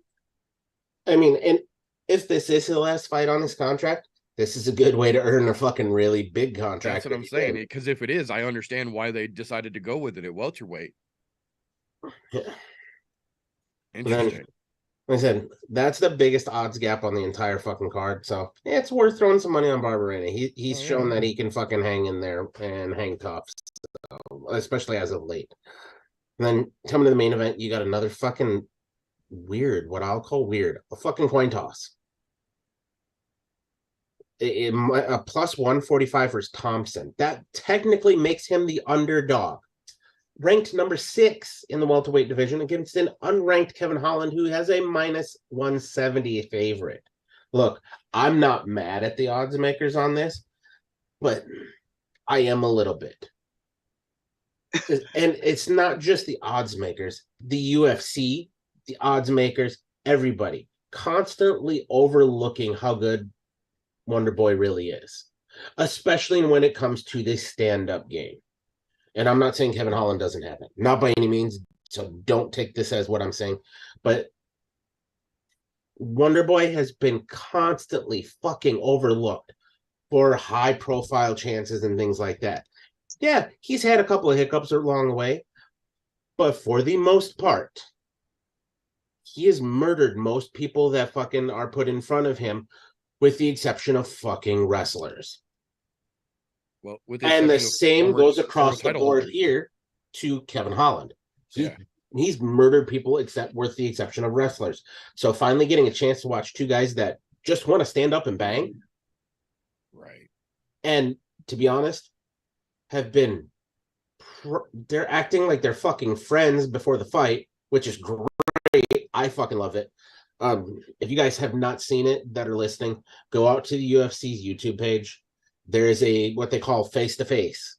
I mean, and if this is the last fight on his contract, this is a good way to earn a fucking really big contract. That's what I'm saying. Because if it is, I understand why they decided to go with it at welterweight. Yeah. Interesting. Like I said, that's the biggest odds gap on the entire fucking card. So it's worth throwing some money on Barberena. He's shown that he can fucking hang in there and hang tough, so, especially as of late. And then coming to the main event, you got another fucking weird, what I'll call weird, a fucking coin toss. A plus 145 versus Thompson. That technically makes him the underdog. Ranked number 6 in the welterweight division against an unranked Kevin Holland, who has a minus 170 favorite. Look, I'm not mad at the odds makers on this, but I am a little bit. And it's not just the odds makers, the UFC, the odds makers, everybody constantly overlooking how good Wonder Boy really is, especially when it comes to this stand-up game. And I'm not saying Kevin Holland doesn't have it, not by any means, so don't take this as what I'm saying, but Wonder Boy has been constantly fucking overlooked for high-profile chances and things like that. Yeah, he's had a couple of hiccups along the way, but for the most part, he has murdered most people that fucking are put in front of him, with the exception of fucking wrestlers. Well, and the same goes across the board here to Kevin Holland. He's murdered people except with the exception of wrestlers. So finally getting a chance to watch two guys that just want to stand up and bang. Right. And to be honest, have been they're acting like they're fucking friends before the fight, which is great. I fucking love it. If you guys have not seen it that are listening, go out to the UFC's YouTube page. There is a what they call face-to-face.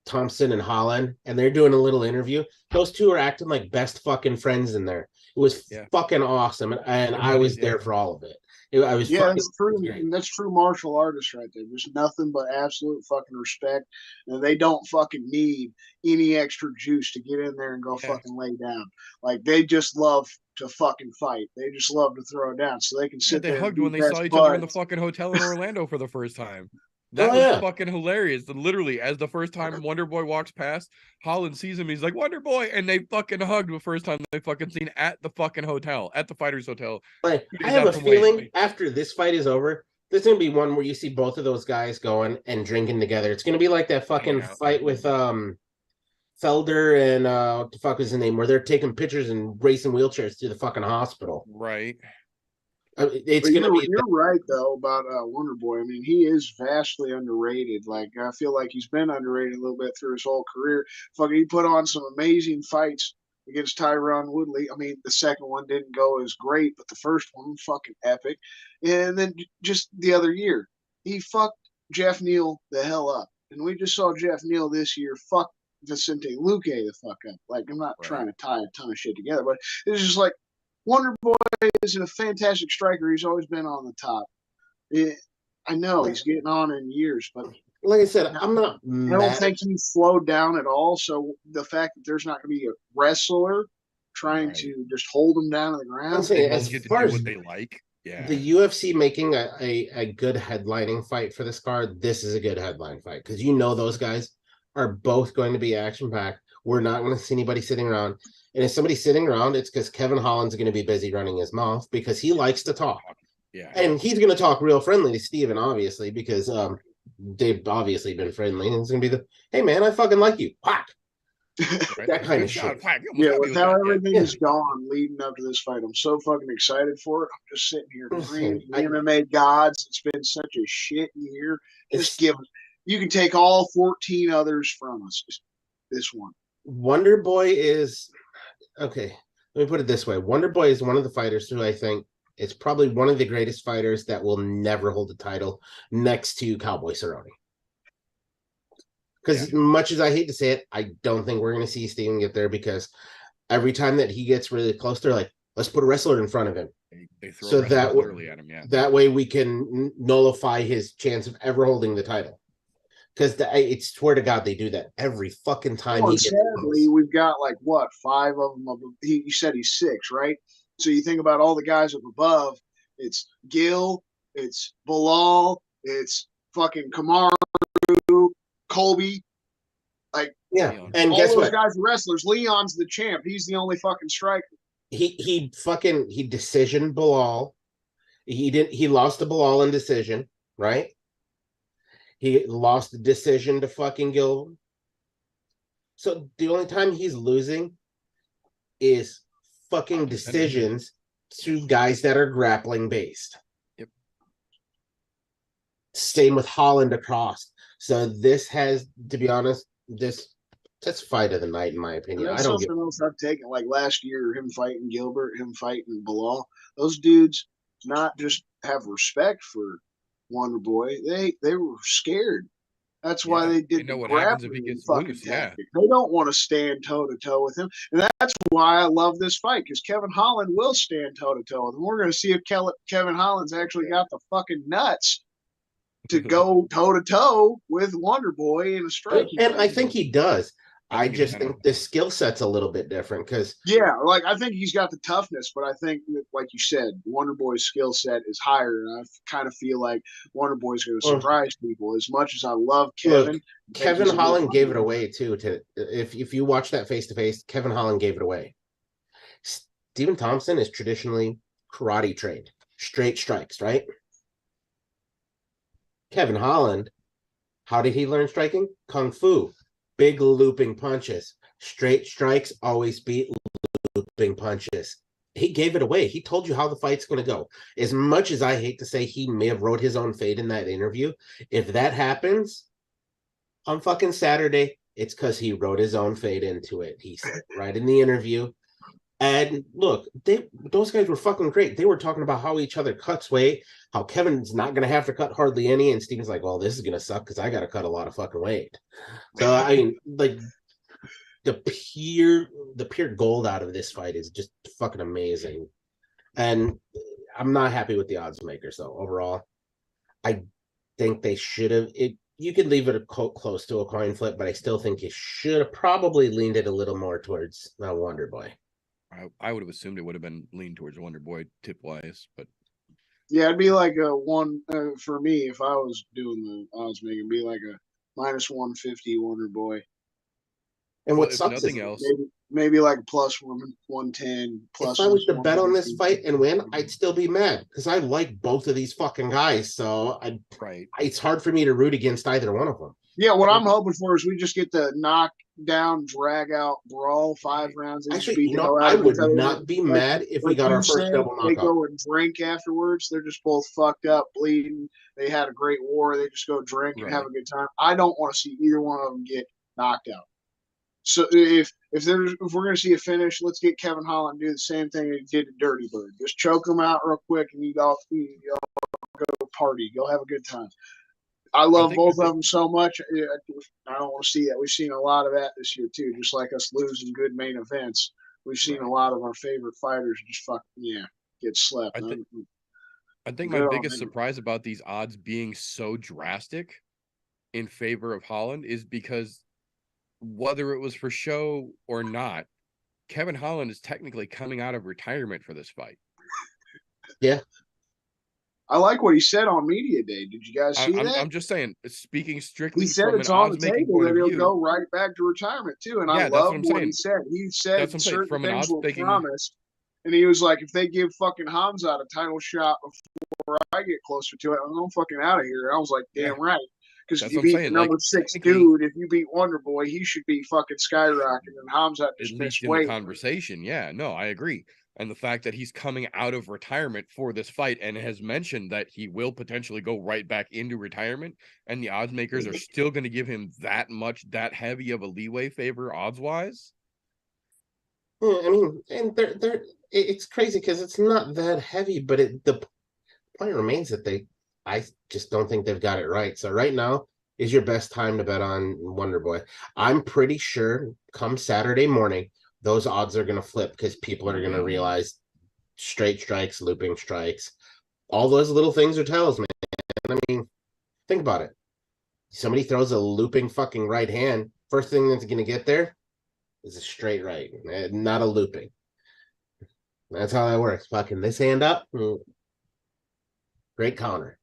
Thompson and Holland, and they're doing a little interview. Those two are acting like best fucking friends in there. It was fucking awesome, and I was there for all of it. That's true. That's true martial artists right there. There's nothing but absolute fucking respect, and they don't fucking need any extra juice to get in there and go fucking lay down. Like they just love to fucking fight. They just love to throw down, so they can sit there. They hugged when they saw each other in the fucking hotel in Orlando for the first time. That was fucking hilarious. Literally, as the first time Wonder Boy walks past, Holland sees him. He's like, Wonder Boy. And they fucking hugged the first time they fucking seen at the fucking hotel, at the Fighters Hotel. Like, I have a feeling after this fight is over, there's going to be one where you see both of those guys going and drinking together. It's going to be like that fucking fight with Felder and what the fuck is his name, where they're taking pictures and racing wheelchairs to the fucking hospital. Right. It's gonna be. You're right though about Wonder Boy. I mean, he is vastly underrated. Like I feel like he's been underrated a little bit through his whole career. Fucking, he put on some amazing fights against Tyron Woodley. I mean, the second one didn't go as great, but the first one was fucking epic. And then just the other year, he fucked Jeff Neal the hell up. And we just saw Jeff Neal this year fuck Vicente Luque the fuck up. Like I'm not trying to tie a ton of shit together, but it's just like. Wonder Boy is a fantastic striker. He's always been on the top. I know he's getting on in years, but like I said, I'm not. I don't think he's slowed down at all. So the fact that there's not going to be a wrestler trying to just hold him down to the ground, as far as what they like, the UFC making a good headlining fight for this card, this is a good headline fight because those guys are both going to be action packed. We're not going to see anybody sitting around. And if somebody's sitting around, it's because Kevin Holland's going to be busy running his mouth because he likes to talk. Yeah. And he's going to talk real friendly to Steven, obviously, because they've obviously been friendly. And it's going to be hey, man, I fucking like you. Whack. That kind of shit. With how everything is gone leading up to this fight, I'm so fucking excited for it. I'm just sitting here praying to the MMA gods. It's been such a shit year. Just give us. You can take all 14 others from us. Just this one. Wonder Boy is okay. Let me put it this way: Wonder Boy is one of the fighters who I think is probably one of the greatest fighters that will never hold the title, next to Cowboy Cerrone. Because much as I hate to say it, I don't think we're going to see Steven get there because every time that he gets really close, they're like, "Let's put a wrestler in front of him." They throw literally at him. That way we can nullify his chance of ever holding the title. Because I swear to God, they do that every fucking time. Sadly, we've got like what 5 of them. You said he's 6, right? So you think about all the guys up above. It's Gil, it's Bilal, it's fucking Kamaru, Colby. Like and all guess those what? guys are wrestlers. Leon's the champ. He's the only fucking striker. He decisioned Bilal. He lost to Bilal in decision, right? He lost the decision to fucking Gilbert. So the only time he's losing is fucking decisions to guys that are grappling based. Yep. Same with Holland across. So this has, to be honest, that's fight of the night in my opinion. That's something else I've taken. Like last year, him fighting Gilbert, him fighting Bilal. Those dudes not just have respect for Wonder Boy. They were scared. That's why they did know the what happens if he grappling gets fucking loose. tactic. They don't want to stand toe to toe with him, and that's why I love this fight because Kevin Holland will stand toe to toe with him. We're going to see if Kevin Holland's actually got the fucking nuts to go toe to toe with Wonder Boy in a striking. And I think he does. I just think the skill set's a little bit different because like I think he's got the toughness, but I think like you said, Wonder Boy's skill set is higher, and I kind of feel like Wonder Boy's going to surprise people. As much as I love Kevin, look, Kevin Holland gave it away too. If you watch that face to face, Kevin Holland gave it away. Stephen Thompson is traditionally karate trained, straight strikes, right? Kevin Holland, how did he learn striking? Kung Fu. Big looping punches. Straight strikes always beat looping punches. He gave it away. He told you how the fight's going to go. As much as I hate to say he may have wrote his own fate in that interview, if that happens on fucking Saturday, it's because he wrote his own fate into it. He said right in the interview. And look, those guys were fucking great. They were talking about how each other cuts weight, how Kevin's not going to have to cut hardly any, and Steven's like, well, this is going to suck because I got to cut a lot of fucking weight. So, I mean, like, the pure gold out of this fight is just fucking amazing. And I'm not happy with the odds maker, so overall, I think they should have... You could leave it close to a coin flip, but I still think you should have probably leaned it a little more towards Wonder Boy. I would have assumed it would have been leaned towards Wonder Boy tip wise, but yeah, it'd be like a one for me if I was doing the odds making. It'd be like a minus 150 Wonder Boy. And what sucks nothing is else, maybe like plus 110. Plus, if I was to bet on this fight and win, I'd still be mad because I like both of these fucking guys. So it's hard for me to root against either one of them. Yeah, what I'm hoping for is we just get the knockdown, drag out, brawl, 5 rounds. Actually, I would not be mad if we got our first double knockout. They go and drink afterwards. They're just both fucked up, bleeding. They had a great war. They just go drink and have a good time. I don't want to see either one of them get knocked out. So if we're going to see a finish, let's get Kevin Holland do the same thing he did to Dirty Bird. Just choke him out real quick and you all go party. Go have a good time. I love both of them so much. I don't want to see that. We've seen a lot of that this year too. Just like us losing good main events, we've seen a lot of our favorite fighters just get slept. I think my biggest surprise about these odds being so drastic in favor of Holland is because whether it was for show or not, Kevin Holland is technically coming out of retirement for this fight. Yeah. I like what he said on Media Day. Did you guys see that? I'm just saying, speaking strictly he said from it's an on odds the making table point that of he'll view, go right back to retirement too. And I love what he said. He said certain things were promised. And he was like, if they give fucking Hamza a title shot before I get closer to it, I'm fucking out of here. And I was like, damn right. Because if you beat the number 6 dude, if you beat Wonder Boy, he should be fucking skyrocketing. And Hamza just missed weight. In the conversation. Yeah, no, I agree. And the fact that he's coming out of retirement for this fight and has mentioned that he will potentially go right back into retirement, and the odds makers are still going to give him that heavy of a leeway favor odds wise. Yeah, I mean, and it's crazy because it's not that heavy, but the point remains that I just don't think they've got it right. So right now is your best time to bet on Wonder Boy. I'm pretty sure come Saturday morning, those odds are going to flip because people are going to realize straight strikes, looping strikes, all those little things are tells, man. I mean, think about it. Somebody throws a looping fucking right hand. First thing that's going to get there is a straight right, not a looping. That's how that works. Fucking this hand up, great counter.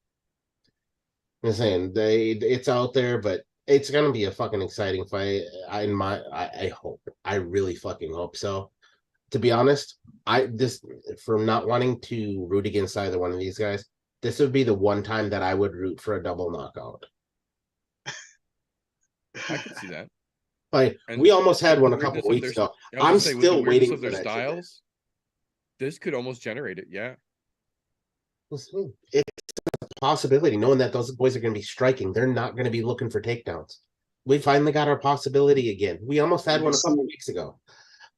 I'm saying it's out there, but it's gonna be a fucking exciting fight. I hope. I really fucking hope so. to be honest, from not wanting to root against either one of these guys, this would be the one time that I would root for a double knockout. I could see that. Like And we almost had with one the a couple weirdness of weeks their- ago. I was I'm gonna say, with the still weirdness waiting of for their that shit. styles. This could almost generate it. Yeah. Listen, it's a possibility, knowing that those boys are going to be striking. They're not going to be looking for takedowns. We finally got our possibility again. We almost had one a couple weeks ago.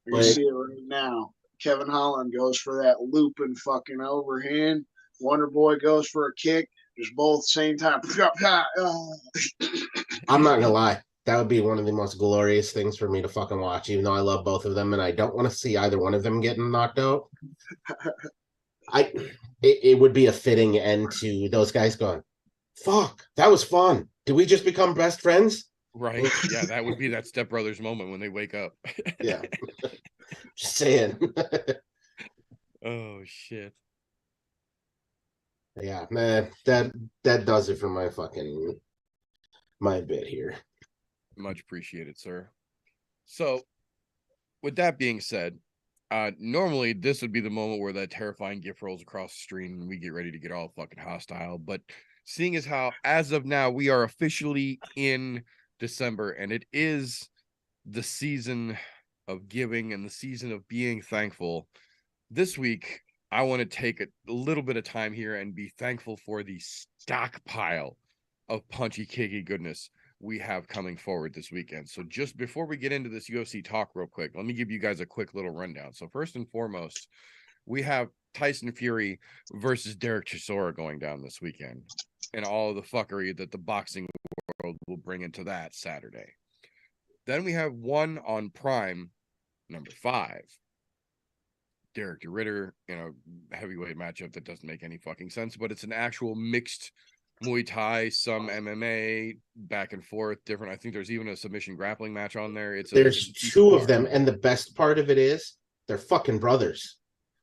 You see it right now. Kevin Holland goes for that looping fucking overhand. Wonder Boy goes for a kick. Just both same time. I'm not gonna lie. That would be one of the most glorious things for me to fucking watch, even though I love both of them and I don't want to see either one of them getting knocked out. It would be a fitting end to those guys going, fuck, that was fun. Did we just become best friends? Right. Yeah, that would be that Step Brothers moment when they wake up. Yeah. Just saying. Oh shit. Yeah, man, that does it for my bit here. Much appreciated, sir. So, with that being said, normally this would be the moment where that terrifying gift rolls across the screen and we get ready to get all fucking hostile. But seeing as how, as of now, we are officially in December and it is the season of giving and the season of being thankful, this week I want to take a little bit of time here and be thankful for the stockpile of punchy kicky goodness we have coming forward this weekend. So just before we get into this UFC talk real quick, let me give you guys a quick little rundown. So first and foremost, we have Tyson Fury versus Derek Chisora going down this weekend and all of the fuckery that the boxing world will bring into that Saturday. Then we have one on Prime, number 5. Derek Ritter in a heavyweight matchup that doesn't make any fucking sense, but it's an actual mixed Muay Thai, some MMA, back and forth, different. I think there's even a submission grappling match on there. There's 2 of them, and the best part of it is they're fucking brothers.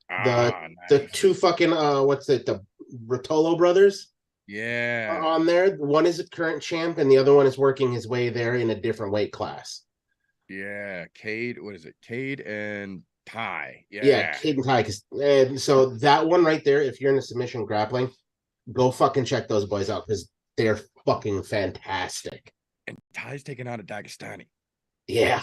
The 2 fucking the Rotolo brothers? Yeah. Are on there. One is a current champ, and the other one is working his way there in a different weight class. Yeah, Cade. What is it? Cade and Ty. Yeah, Cade and Ty. And so that one right there, if you're in the submission grappling, go fucking check those boys out because they're fucking fantastic. And Ty's taking out a Dagestani. Yeah,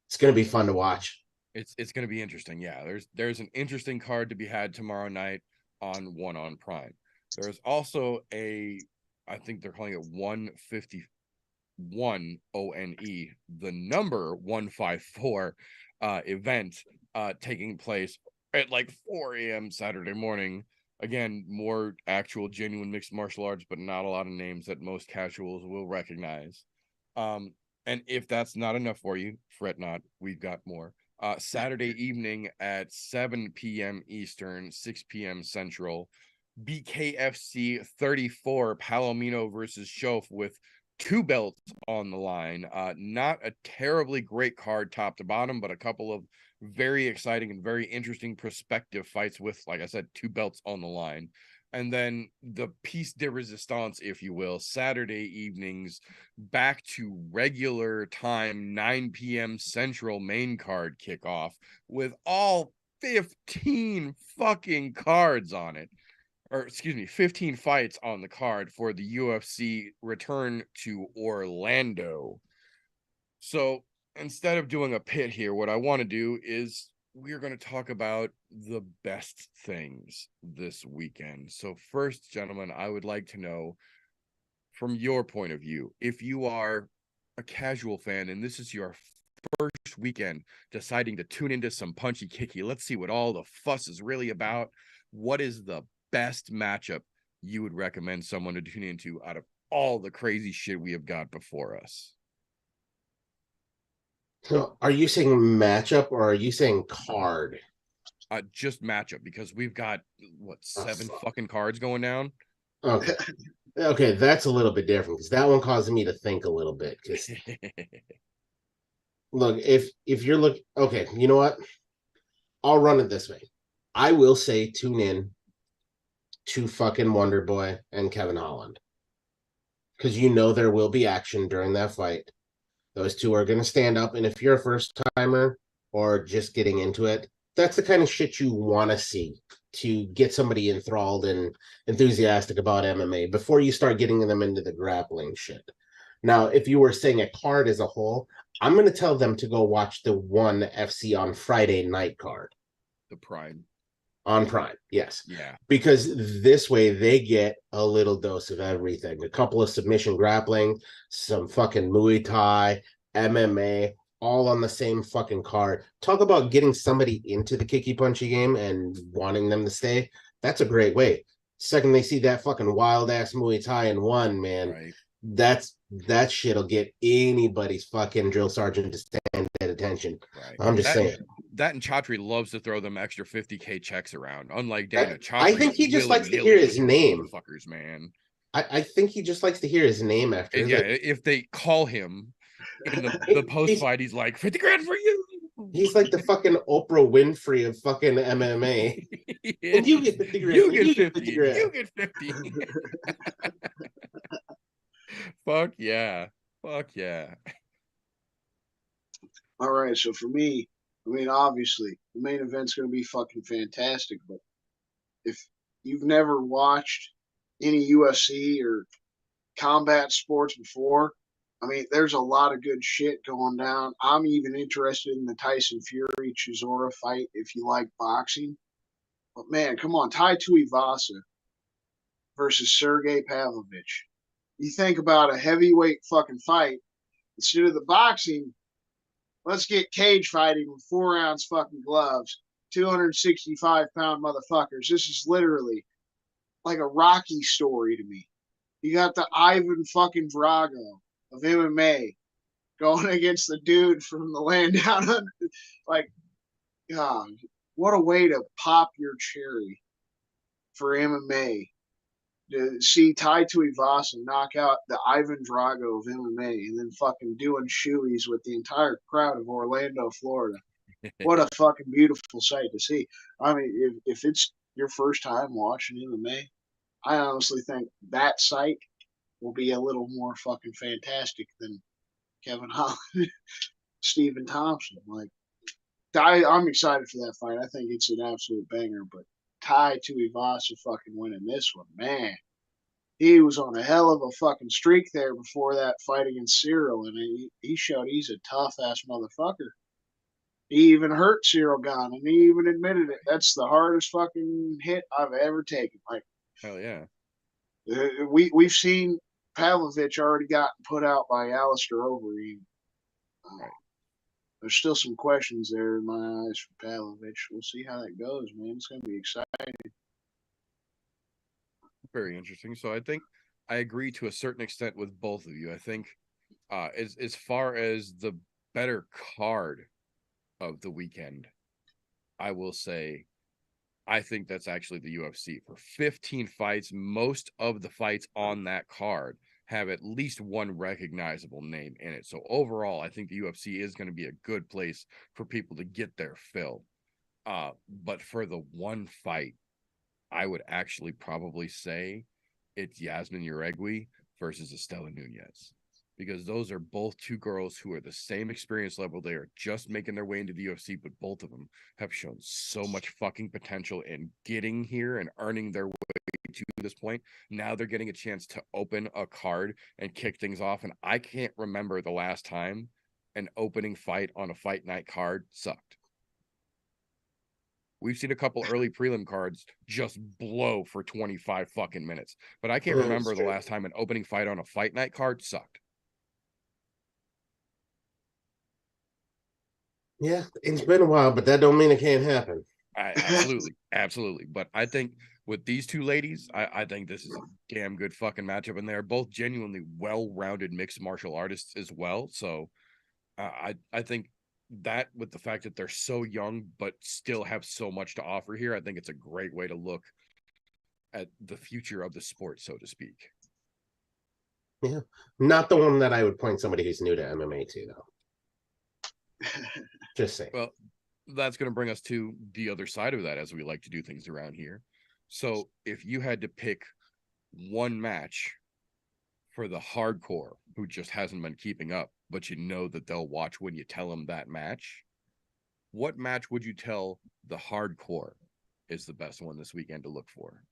it's gonna be fun to watch. It's gonna be interesting. Yeah, there's an interesting card to be had tomorrow night on Prime. There's also I think they're calling it 151 ONE, the number 154 event taking place at like 4 a.m. Saturday morning. Again, more actual genuine mixed martial arts, but not a lot of names that most casuals will recognize. And if that's not enough for you, fret not, we've got more. Saturday evening at 7 p.m. Eastern, 6 p.m. Central, BKFC 34, Palomino versus Shof with 2 belts on the line. Not a terribly great card top to bottom, but a couple of very exciting and very interesting prospective fights with, like I said, 2 belts on the line. And then the piece de resistance, if you will, Saturday evenings back to regular time, 9 p.m. Central main card kickoff with all 15 fucking cards on it. Or excuse me, 15 fights on the card for the UFC return to Orlando. So instead of doing a pit here, what I want to do is we're going to talk about the best things this weekend. So first, gentlemen, I would like to know from your point of view, if you are a casual fan and this is your first weekend deciding to tune into some punchy kicky, let's see what all the fuss is really about. What is the best matchup you would recommend someone to tune into out of all the crazy shit we have got before us? So are you saying matchup or are you saying card? Just matchup, because we've got what, 7 fucking cards going down. Okay. Okay, that's a little bit different because that one caused me to think a little bit. Because look, if you're okay, you know what? I'll run it this way. I will say tune in to fucking Wonder Boy and Kevin Holland, because you know there will be action during that fight. Those 2 are going to stand up, and if you're a first timer or just getting into it, that's the kind of shit you want to see to get somebody enthralled and enthusiastic about MMA before you start getting them into the grappling shit. Now, if you were saying a card as a whole, I'm going to tell them to go watch the ONE FC on Friday night card. The Prime. On Prime, yes. Yeah. Because this way they get a little dose of everything. A couple of submission grappling, some fucking Muay Thai, MMA, all on the same fucking card. Talk about getting somebody into the kicky punchy game and wanting them to stay. That's a great way. Second they see that fucking wild ass Muay Thai in one, man, Right. that shit'll get anybody's fucking drill sergeant to stand at attention. Right. I'm just saying. That and Chatri loves to throw them extra 50K checks around. Unlike Dana, I think he just likes to hear his name. Fuckers, man. I think he just likes to hear his name after. Yeah, if they call him in the post fight, he's like 50 grand for you. He's like the fucking Oprah Winfrey of fucking MMA. And you get 50 grand. You get 50. You get 50. Fuck yeah. Fuck yeah. All right, so for me, I mean, obviously, the main event's going to be fucking fantastic, but if you've never watched any UFC or combat sports before, I mean, there's a lot of good shit going down. I'm even interested in the Tyson Fury Chisora fight if you like boxing. But man, come on, Tai Tuivasa versus Sergey Pavlovich. You think about a heavyweight fucking fight, instead of the boxing, let's get cage fighting with 4-ounce fucking gloves, 265-pound motherfuckers. This is literally like a Rocky story to me. You got the Ivan fucking Drago of MMA going against the dude from the land down under. Like, God, what a way to pop your cherry for MMA. To see Tai Tuivasa knock out the Ivan Drago of MMA and then fucking doing shoeies with the entire crowd of Orlando, Florida. What a fucking beautiful sight to see. I mean, if it's your first time watching MMA, I honestly think that sight will be a little more fucking fantastic than Kevin Holland, Stephen Thompson. Like, I'm excited for that fight. I think it's an absolute banger, but Tai Tuivasa fucking winning this one, man. He was on a hell of a fucking streak there before that fight against Cyril, and he showed he's a tough ass motherfucker. He even hurt Cyril Gane, and he even admitted it. That's the hardest fucking hit I've ever taken. Like, hell yeah. We've seen Pavlovich already gotten put out by Alistair Overeem. Right. There's still some questions there in my eyes for Pavlovich. We'll see how that goes, man. It's going to be exciting. Very interesting. So I think I agree to a certain extent with both of you. I think as far as the better card of the weekend, I will say I think that's actually the UFC. For 15 fights, most of the fights on that card have at least one recognizable name in it. So overall, I think the UFC is going to be a good place for people to get their fill. But for the one fight, I would actually probably say it's Yasmin Uregui versus Estela Nunez, because those are both two girls who are the same experience level. They are just making their way into the UFC, but both of them have shown so much fucking potential in getting here and earning their way to this point. Now they're getting a chance to open a card and kick things off. And I can't remember the last time an opening fight on a fight night card sucked. We've seen a couple early prelim cards just blow for 25 fucking minutes, but I can't remember the last time an opening fight on a fight night card sucked. Yeah, it's been a while, but that don't mean it can't happen. Absolutely. But I think with these two ladies, I think this is a damn good fucking matchup, and they're both genuinely well-rounded mixed martial artists as well. So I think that, with the fact that they're so young but still have so much to offer here, I think it's a great way to look at the future of the sport, so to speak. Yeah, not the one that I would point somebody who's new to MMA to, though. Just saying. Well, that's going to bring us to the other side of that, as we like to do things around here. So if you had to pick one match for the hardcore who just hasn't been keeping up, but you know that they'll watch when you tell them that match, what match would you tell the hardcore is the best one this weekend to look for?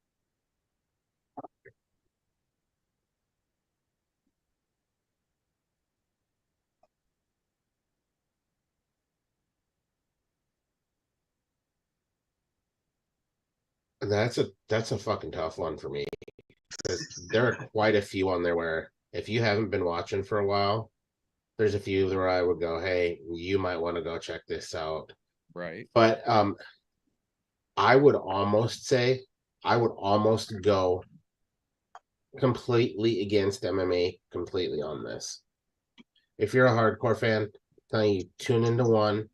That's a fucking tough one for me. There are quite a few on there where if you haven't been watching for a while, there's a few where I would go, hey, you might want to go check this out. Right. But I would almost go completely against MMA completely on this. If you're a hardcore fan, I'm telling you, tune into one.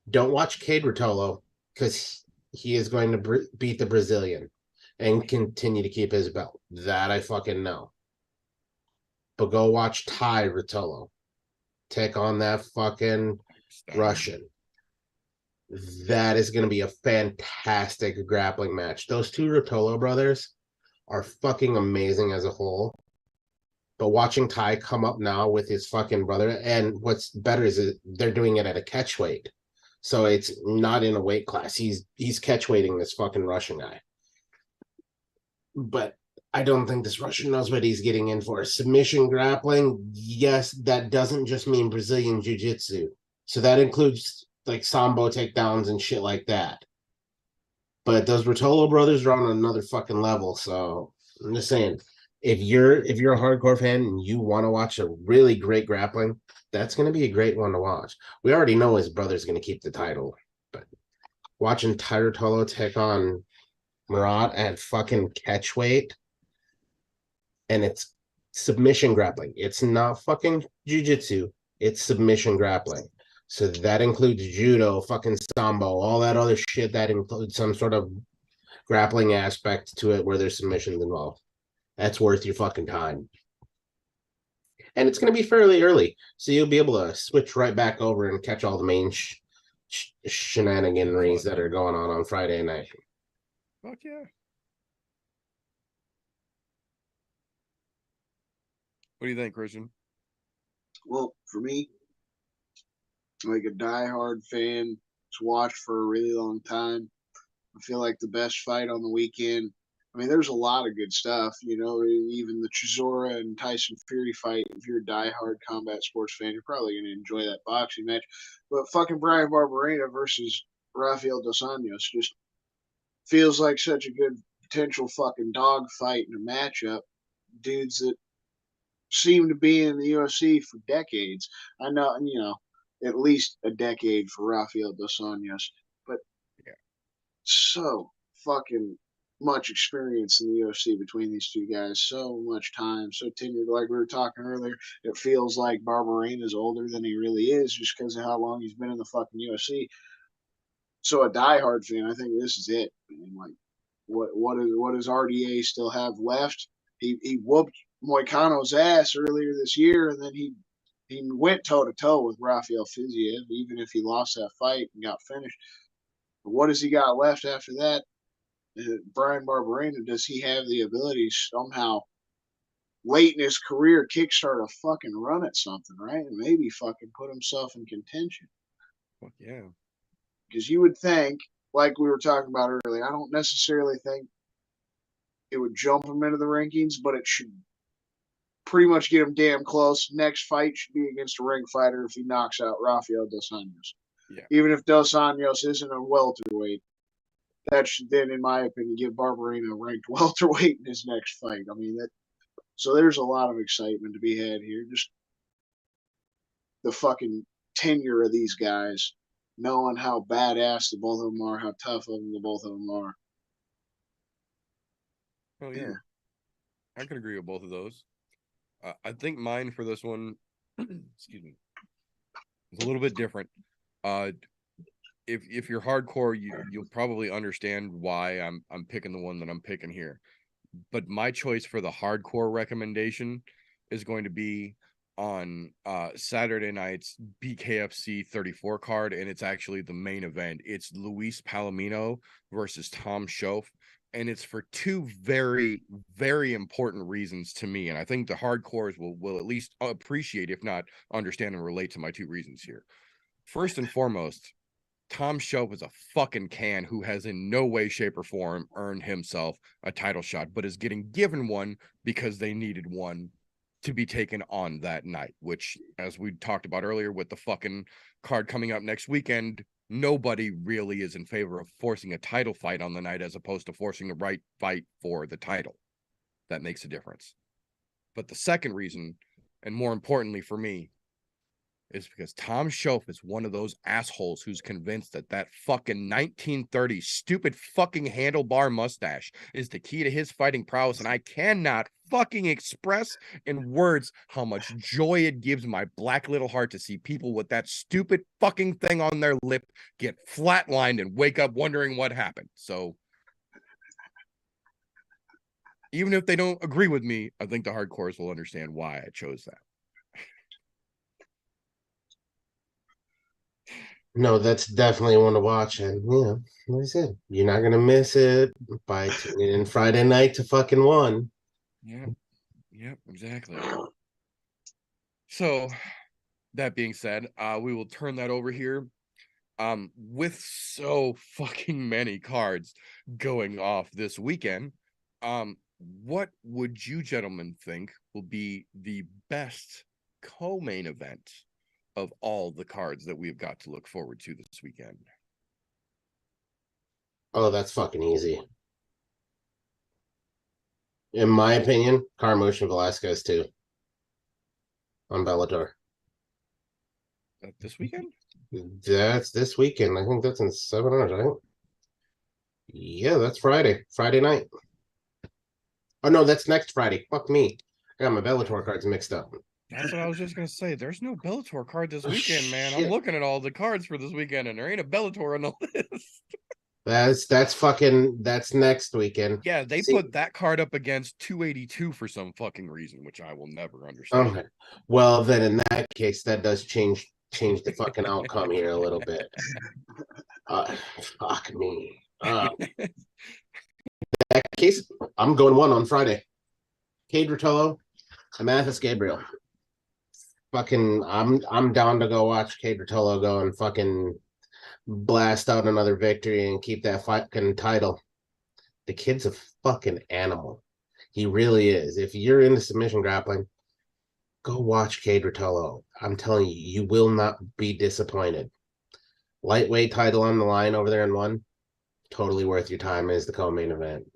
Don't watch Cade Rotolo because he is going to beat the Brazilian and continue to keep his belt. That I fucking know. But go watch Ty Rotolo take on that fucking Russian. That is going to be a fantastic grappling match. Those two Rotolo brothers are fucking amazing as a whole. But watching Ty come up now with his fucking brother, and what's better is they're doing it at a catch weight. So it's not in a weight class. He's catch weighting this fucking Russian guy. But I don't think this Russian knows what he's getting in for. Submission grappling, yes, that doesn't just mean Brazilian jiu-jitsu. So that includes like sambo takedowns and shit like that. But those Rotolo brothers are on another fucking level. So I'm just saying, if you're a hardcore fan and you want to watch a really great grappling, that's going to be a great one to watch. We already know his brother's going to keep the title, but watching Ty Rotolo take on Murat at fucking catch weight, and it's submission grappling. It's not fucking jiu-jitsu. It's submission grappling. So that includes judo, fucking sambo, all that other shit that includes some sort of grappling aspect to it where there's submissions involved. That's worth your fucking time. And it's going to be fairly early, so you'll be able to switch right back over and catch all the main shenanigans that are going on Friday night. Fuck yeah. What do you think, Christian? Well, for me, like a diehard fan, it's watched for a really long time. I feel like the best fight on the weekend. I mean, there's a lot of good stuff, you know, even the Chisora and Tyson Fury fight. If you're a diehard combat sports fan, you're probably going to enjoy that boxing match. But fucking Brian Barberena versus Rafael Dos Anjos just feels like such a good potential fucking dog fight in a matchup. Dudes that seem to be in the UFC for decades. I know, you know, at least a decade for Rafael Dos Anjos, but yeah, so fucking much experience in the UFC between these two guys. So much time, so tenured. Like we were talking earlier, it feels like Barberena is older than he really is just because of how long he's been in the fucking UFC. So a diehard fan, I think this is it. Man. Like, what does RDA still have left? He whooped Moicano's ass earlier this year, and then he went toe to toe with Rafael Fiziev, even if he lost that fight and got finished. But what has he got left after that? Brian Barberena, does he have the ability somehow late in his career kickstart a fucking run at something, right? And maybe fucking put himself in contention. Fuck yeah. Because you would think, like we were talking about earlier, I don't necessarily think it would jump him into the rankings, but it should pretty much get him damn close. Next fight should be against a ring fighter if he knocks out Rafael Dos Anjos. Yeah. Even if Dos Anjos isn't a welterweight, that should then, in my opinion, give Barberena a ranked welterweight in his next fight. I mean, that. So there's a lot of excitement to be had here. Just the fucking tenure of these guys, knowing how badass the both of them are, how tough of them the both of them are. Oh yeah, I can agree with both of those. I think mine for this one, excuse me, is a little bit different. If you're hardcore, you'll probably understand why I'm picking the one that I'm picking here. But my choice for the hardcore recommendation is going to be on Saturday night's BKFC 34 card, and it's actually the main event. It's Luis Palomino versus Tom Schoaf, and it's for two very, very important reasons to me, and I think the hardcores will at least appreciate, if not understand and relate to my two reasons here. First and foremost, Tom Shoaf is a fucking can who has in no way, shape, or form earned himself a title shot, but is getting given one because they needed one to be taken on that night, which, as we talked about earlier with the fucking card coming up next weekend, nobody really is in favor of forcing a title fight on the night as opposed to forcing the right fight for the title. That makes a difference. But the second reason, and more importantly for me, is because Tom Shoaf is one of those assholes who's convinced that that fucking 1930s stupid fucking handlebar mustache is the key to his fighting prowess, and I cannot fucking express in words how much joy it gives my black little heart to see people with that stupid fucking thing on their lip get flatlined and wake up wondering what happened. So even if they don't agree with me, I think the hardcores will understand why I chose that. No, that's definitely one to watch. And, like I said, you're not going to miss it by tuning in Friday night to fucking 1. Yeah. Yep, exactly. So, that being said, we will turn that over here. With so fucking many cards going off this weekend, what would you gentlemen think will be the best co-main event of all the cards that we've got to look forward to this weekend? Oh, that's fucking easy. In my opinion, Carmotion Velasquez too. On Bellator. This weekend? That's this weekend. I think that's in 7 hours, right? Yeah, that's Friday. Friday night. Oh no, that's next Friday. Fuck me. I got my Bellator cards mixed up. That's what I was just gonna say. There's no Bellator card this Oh, weekend, man. I'm shit. looking at all the cards for this weekend, and there ain't a Bellator on the list. That's next weekend. Yeah, they See, put that card up against 282 for some fucking reason, which I will never understand. okay. Well, then in that case, that does change the fucking outcome here a little bit. Fuck me. In that case, I'm going 1 on Friday. Cade Rotolo and Mathis Gabriel. Fucking, I'm down to go watch Cade Rotolo go and fucking blast out another victory and keep that fucking title. The kid's a fucking animal. He really is. If you're into submission grappling, go watch Cade Rotolo. I'm telling you, you will not be disappointed. Lightweight title on the line over there in 1. Totally worth your time as the co-main event.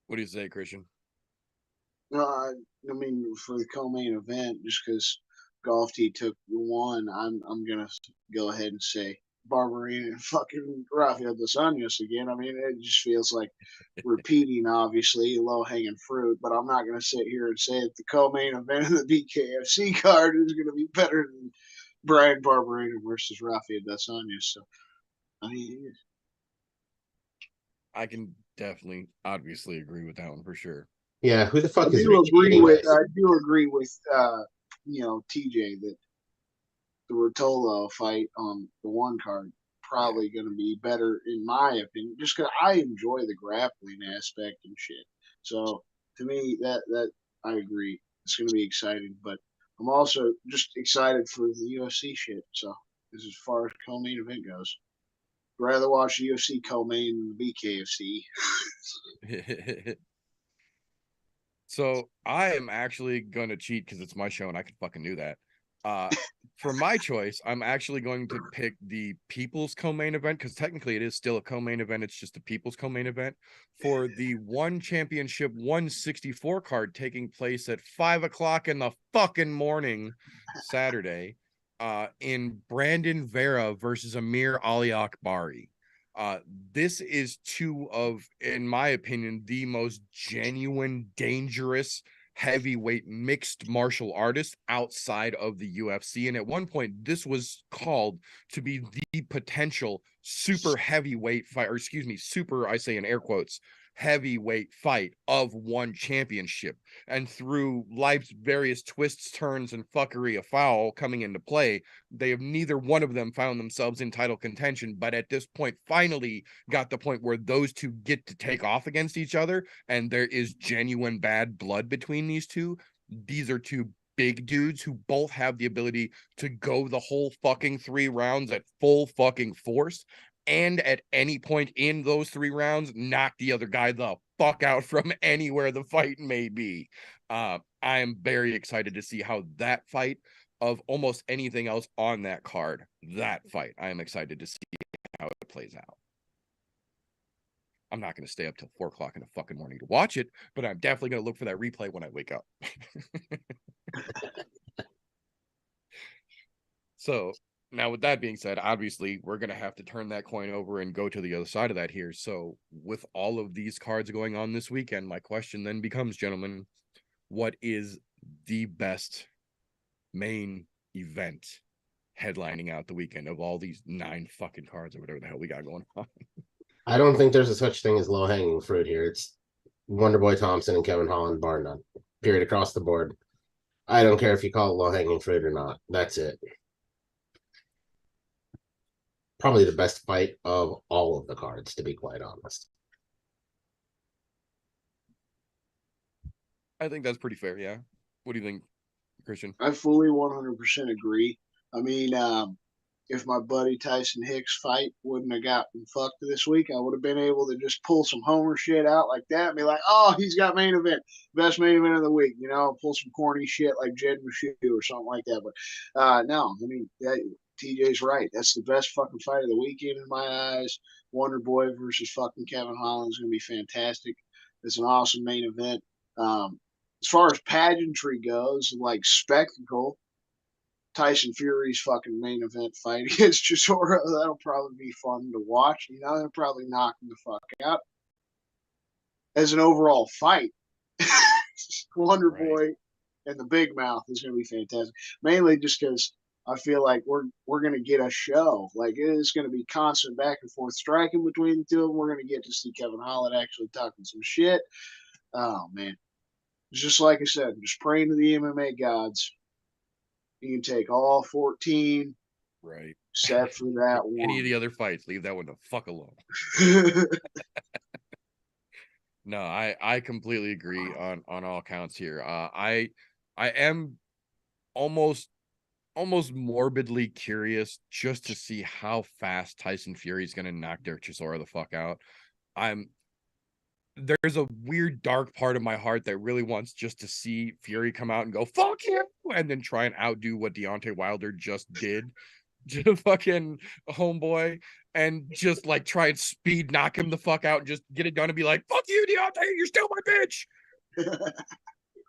What do you say, Christian? I mean, for the co-main event, just because Golf T took the 1, I'm gonna go ahead and say Barberina and fucking Rafael dos Anjos again. I mean, it just feels like repeating, obviously, low hanging fruit. But I'm not gonna sit here and say that the co-main event of the BKFC card is gonna be better than Brian Barberina versus Rafael dos Anjos. So, I mean, I can definitely, obviously agree with that one for sure. Yeah, who the fuck I is do Richie agree anyways? with TJ that the Rotolo fight on the 1 card probably going to be better in my opinion, just because I enjoy the grappling aspect and shit. So to me, that I agree, it's going to be exciting. But I'm also just excited for the UFC shit. So as far as co-main event goes, I'd rather watch the UFC co-main than the BKFC. So I am actually going to cheat because it's my show and I can fucking do that. For my choice, I'm actually going to pick the People's co-main event because technically it is still a co-main event. It's just the People's co-main event for the One Championship 164 card taking place at 5 o'clock in the fucking morning Saturday in Brandon Vera versus Amir Ali Akbari. This is 2 of, in my opinion, the most genuine, dangerous heavyweight mixed martial artists outside of the UFC. And at one point, this was called to be the potential super heavyweight fight, or excuse me, super, I say in air quotes, heavyweight fight of one championship. And through life's various twists, turns, and fuckery afoul coming into play, they have neither one of them found themselves in title contention, but at this point finally got the point where those 2 get to take off against each other and there is genuine bad blood between these 2. these are two big dudes who both have the ability to go the whole fucking 3 rounds at full fucking force, and at any point in those 3 rounds knock the other guy the fuck out from anywhere the fight may be. I am very excited to see how that fight, of almost anything else on that card, that fight, I am excited to see how it plays out. I'm not going to stay up till 4 o'clock in the fucking morning to watch it, but I'm definitely going to look for that replay when I wake up. So now, with that being said, obviously we're going to have to turn that coin over and go to the other side of that here. So with all of these cards going on this weekend, my question then becomes, gentlemen, what is the best main event headlining out the weekend of all these 9 fucking cards or whatever the hell we got going on? I don't think there's a such thing as low hanging fruit here. It's Wonderboy Thompson and Kevin Holland, bar none. Period, across the board. I don't care if you call it low hanging fruit or not. That's it. Probably the best fight of all of the cards, to be quite honest. I think that's pretty fair, yeah. What do you think, Christian? I fully 100% agree. I mean, if my buddy Tyson Hicks fight wouldn't have gotten fucked this week, I would have been able to just pull some Homer shit out like that and be like, oh, he's got main event, best main event of the week, you know, pull some corny shit like Jed Mashu or something like that. But no, I mean, TJ's right. That's the best fucking fight of the weekend in my eyes. Wonder Boy versus fucking Kevin Holland is going to be fantastic. It's an awesome main event. As far as pageantry goes, like spectacle, Tyson Fury's fucking main event fight against Chisora, that'll probably be fun to watch. You know, they'll probably knock him the fuck out. As an overall fight, Wonder Boy and the Big Mouth is going to be fantastic. Mainly just because I feel like we're going to get a show. Like, it's going to be constant back and forth striking between the two of them. We're going to get to see Kevin Holland actually talking some shit. Oh, man. Just like I said, just praying to the MMA gods. You can take all 14, right? Except for that one. Any of the other fights, leave that one the fuck alone. No, I completely agree on all counts here. I am almost morbidly curious just to see how fast Tyson Fury is going to knock Derek Chisora the fuck out. There's a weird dark part of my heart that really wants just to see Fury come out and go fuck you, and then try and outdo what Deontay Wilder just did to fucking homeboy, and just like try and speed knock him the fuck out and just get it done and be like, fuck you, Deontay, you're still my bitch.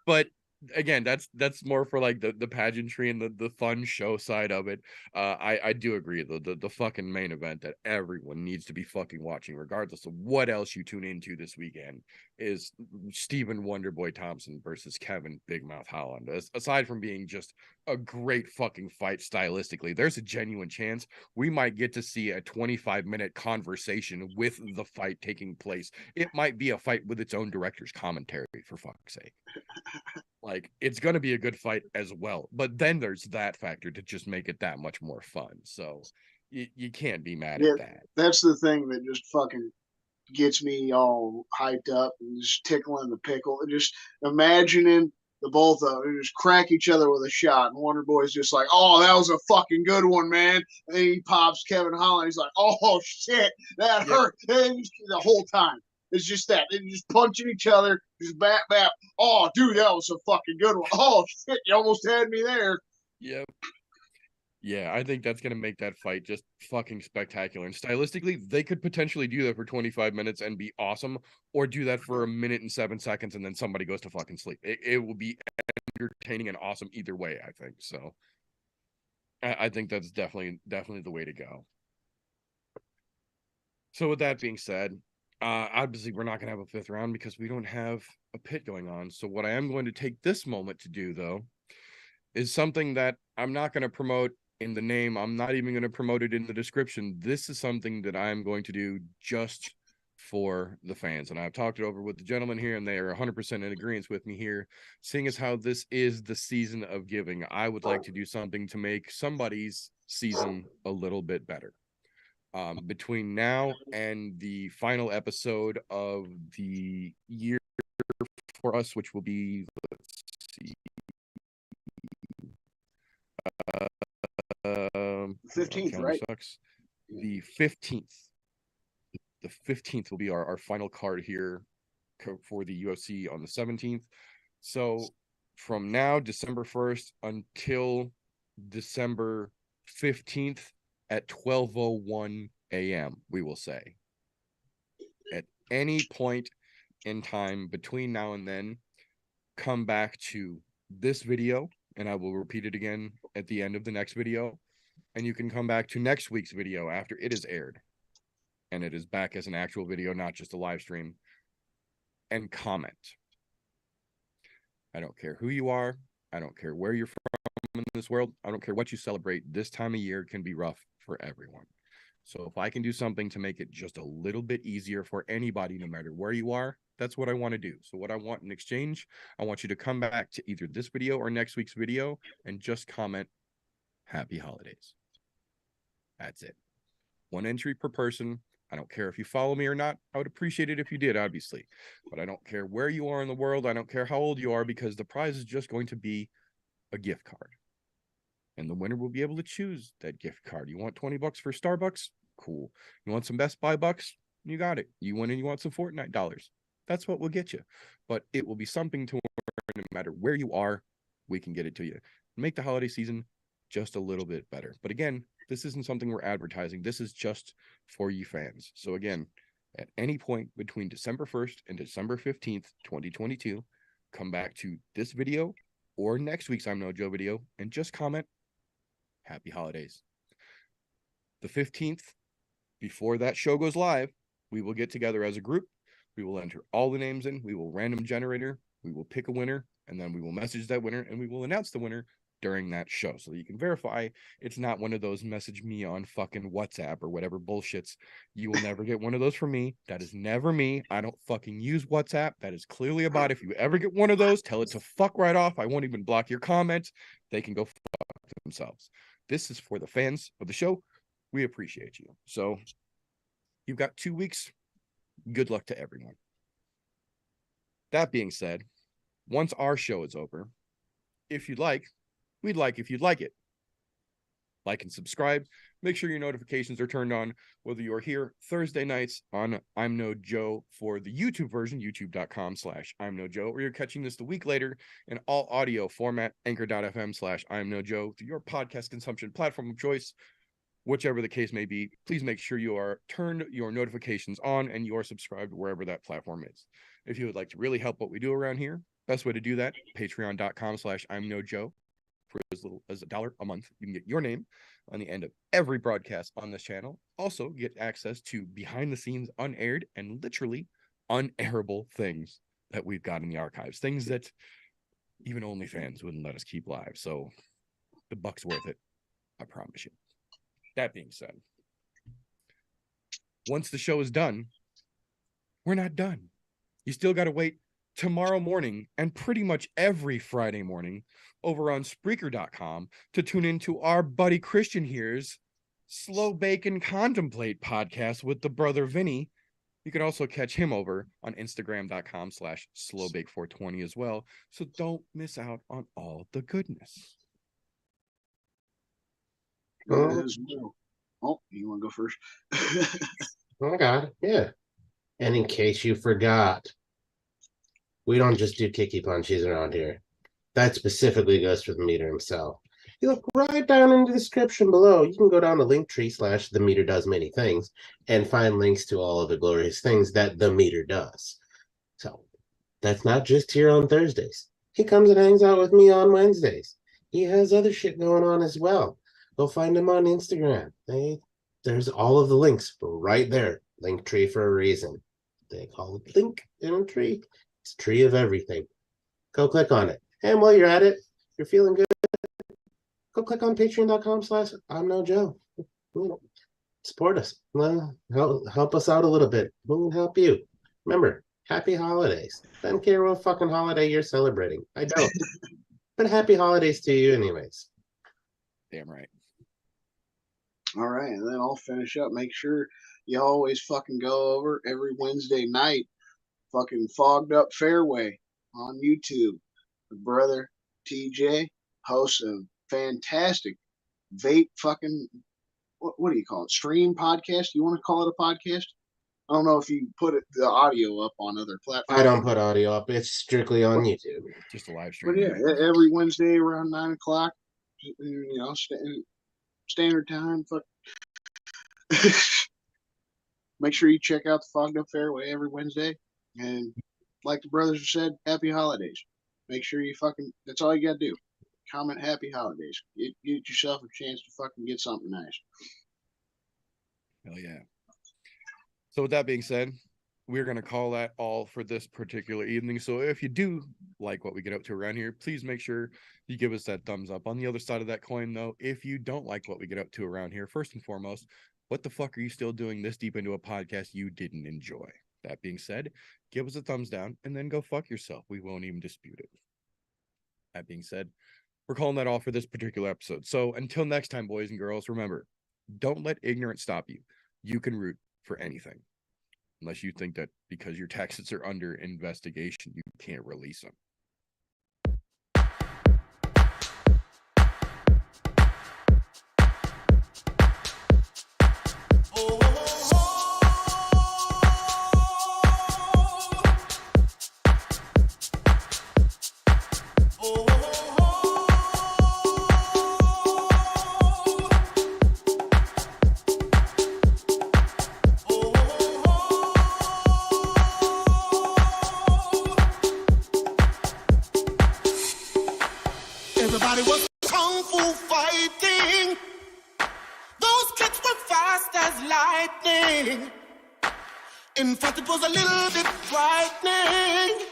But again, that's more for like the pageantry and the fun show side of it. I do agree though, the fucking main event that everyone needs to be fucking watching, regardless of what else you tune into this weekend, is Stephen Wonderboy Thompson versus Kevin Big Mouth Holland. Aside from being just a great fucking fight stylistically, there's a genuine chance we might get to see a 25-minute conversation with the fight taking place. It might be a fight with its own director's commentary, for fuck's sake. Like, it's going to be a good fight as well. But then there's that factor to just make it that much more fun. So you can't be mad at that. That's the thing that just fucking gets me all hyped up and just tickling the pickle. And just imagining the both of them just crack each other with a shot. And Wonder Boy's just like, oh, that was a fucking good one, man. And then he pops Kevin Holland. He's like, oh, shit, that hurt. And just, the whole time. It's just that. They're just punching each other, just bap. Oh, dude, that was a fucking good one. Oh, shit, you almost had me there. Yep. Yeah, I think that's going to make that fight just fucking spectacular. And stylistically, they could potentially do that for 25 minutes and be awesome, or do that for 1 minute and 7 seconds and then somebody goes to fucking sleep. It will be entertaining and awesome either way, I think. So I think that's definitely the way to go. So with that being said, obviously we're not going to have a 5th round because we don't have a pit going on. So what I am going to take this moment to do, though, is something that I'm not going to promote in the name. I'm not even going to promote it in the description. This is something that I'm going to do just for the fans. And I've talked it over with the gentlemen here, and they are 100% in agreement with me here. Seeing as how this is the season of giving, I would like to do something to make somebody's season a little bit better. Between now and the final episode of the year for us, which will be, let's see, 15th, calendar right? sucks. The 15th. The 15th will be our final card here for the UFC on the 17th. So from now, December 1st until December 15th at 12:01 a.m., we will say. At any point in time between now and then, come back to this video, and I will repeat it again at the end of the next video. And you can come back to next week's video after it is aired. And it is back as an actual video, not just a live stream. And comment. I don't care who you are. I don't care where you're from in this world. I don't care what you celebrate. This time of year can be rough for everyone. So if I can do something to make it just a little bit easier for anybody, no matter where you are, that's what I want to do. So what I want in exchange, I want you to come back to either this video or next week's video and just comment, Happy Holidays. That's it. One entry per person. I don't care if you follow me or not. I would appreciate it if you did, obviously. But I don't care where you are in the world. I don't care how old you are, because the prize is just going to be a gift card. And the winner will be able to choose that gift card. You want $20 for Starbucks? Cool. You want some Best Buy bucks? You got it. You win and you want some Fortnite dollars. That's what we'll get you. But it will be something to where no matter where you are, we can get it to you. Make the holiday season just a little bit better. But again, this isn't something we're advertising. This is just for you fans. So again, at any point between December 1st and December 15th, 2022, come back to this video or next week's I'm No Joe video and just comment, Happy Holidays. The 15th, before that show goes live, we will get together as a group. We will enter all the names in. We will random generator. We will pick a winner, and then we will message that winner, and we will announce the winner during that show so that you can verify it's not one of those message me on fucking WhatsApp or whatever bullshits. You will never get one of those from me. That is never me. I don't fucking use WhatsApp. That is clearly about if you ever get one of those, tell it to fuck right off. I won't even block your comments. They can go fuck themselves. This is for the fans of the show. We appreciate you. So you've got 2 weeks. Good luck to everyone. That being said, once our show is over, if you'd like, we'd like if you'd like it. Like and subscribe. Make sure your notifications are turned on, whether you're here Thursday nights on I'm No Joe for the YouTube version, youtube.com/ImNoJoe, or you're catching this the week later in all audio format, anchor.fm/ImNoJoe, to your podcast consumption platform of choice. Whichever the case may be, please make sure you are turned your notifications on and you are subscribed wherever that platform is. If you would like to really help what we do around here, best way to do that, patreon.com/ImNoJoe. For as little as $1 a month, you can get your name on the end of every broadcast on this channel. Also get access to behind the scenes, unaired, and literally unairable things that we've got in the archives. Things that even OnlyFans wouldn't let us keep live. So the buck's worth it. I promise you. That being said, once the show is done, we're not done. You still got to wait tomorrow morning and pretty much every Friday morning over on Spreaker.com to tune into our buddy Christian here's Slow Bake and Contemplate podcast with the brother Vinny. You can also catch him over on Instagram.com/SlowBake420 as well. So don't miss out on all the goodness. Oh, you want to go first? Oh my God, yeah. And in case you forgot, we don't just do kicky punchies around here. That specifically goes for the meter himself. You look right down in the description below. You can go down to Linktree/The Meter Does Many Things and find links to all of the glorious things that the meter does. So that's not just here on Thursdays. He comes and hangs out with me on Wednesdays. He has other shit going on as well. Go find him on Instagram. There's all of the links right there. Linktree for a reason. They call it link in a tree. It's a tree of everything. Go click on it. And while you're at it, if you're feeling good, go click on patreon.com/ImNoJoe. Support us. Well, help us out a little bit. We'll help you. Remember, happy holidays. I don't care what fucking holiday you're celebrating. I don't. But happy holidays to you anyways. Damn right. All right, and then I'll finish up. Make sure you always fucking go over every Wednesday night, fucking Fogged Up Fairway on YouTube. The brother TJ hosts a fantastic vape fucking what do you call it? Stream podcast? You want to call it a podcast? I don't know if you put the audio up on other platforms. I don't put audio up. It's strictly on YouTube. Just a live stream. But yeah, every Wednesday around 9 o'clock, standard time. Fuck. Make sure you check out the Fogged Up Fairway every Wednesday. And like the brothers have said, happy holidays. Make sure you that's all you got to do. Comment happy holidays. Get yourself a chance to fucking get something nice. Hell yeah. So with that being said, we're going to call that all for this particular evening. So if you do like what we get up to around here, please make sure you give us that thumbs up. On the other side of that coin, though, if you don't like what we get up to around here, first and foremost, what the fuck are you still doing this deep into a podcast you didn't enjoy? That being said, give us a thumbs down and then go fuck yourself. We won't even dispute it. That being said, we're calling that all for this particular episode. So until next time, boys and girls, remember, don't let ignorance stop you. You can root for anything. Unless you think that because your taxes are under investigation, you can't release them. Everybody was kung fu fighting. Those kicks were fast as lightning. In fact, it was a little bit frightening.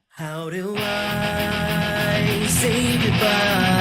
How do I say goodbye?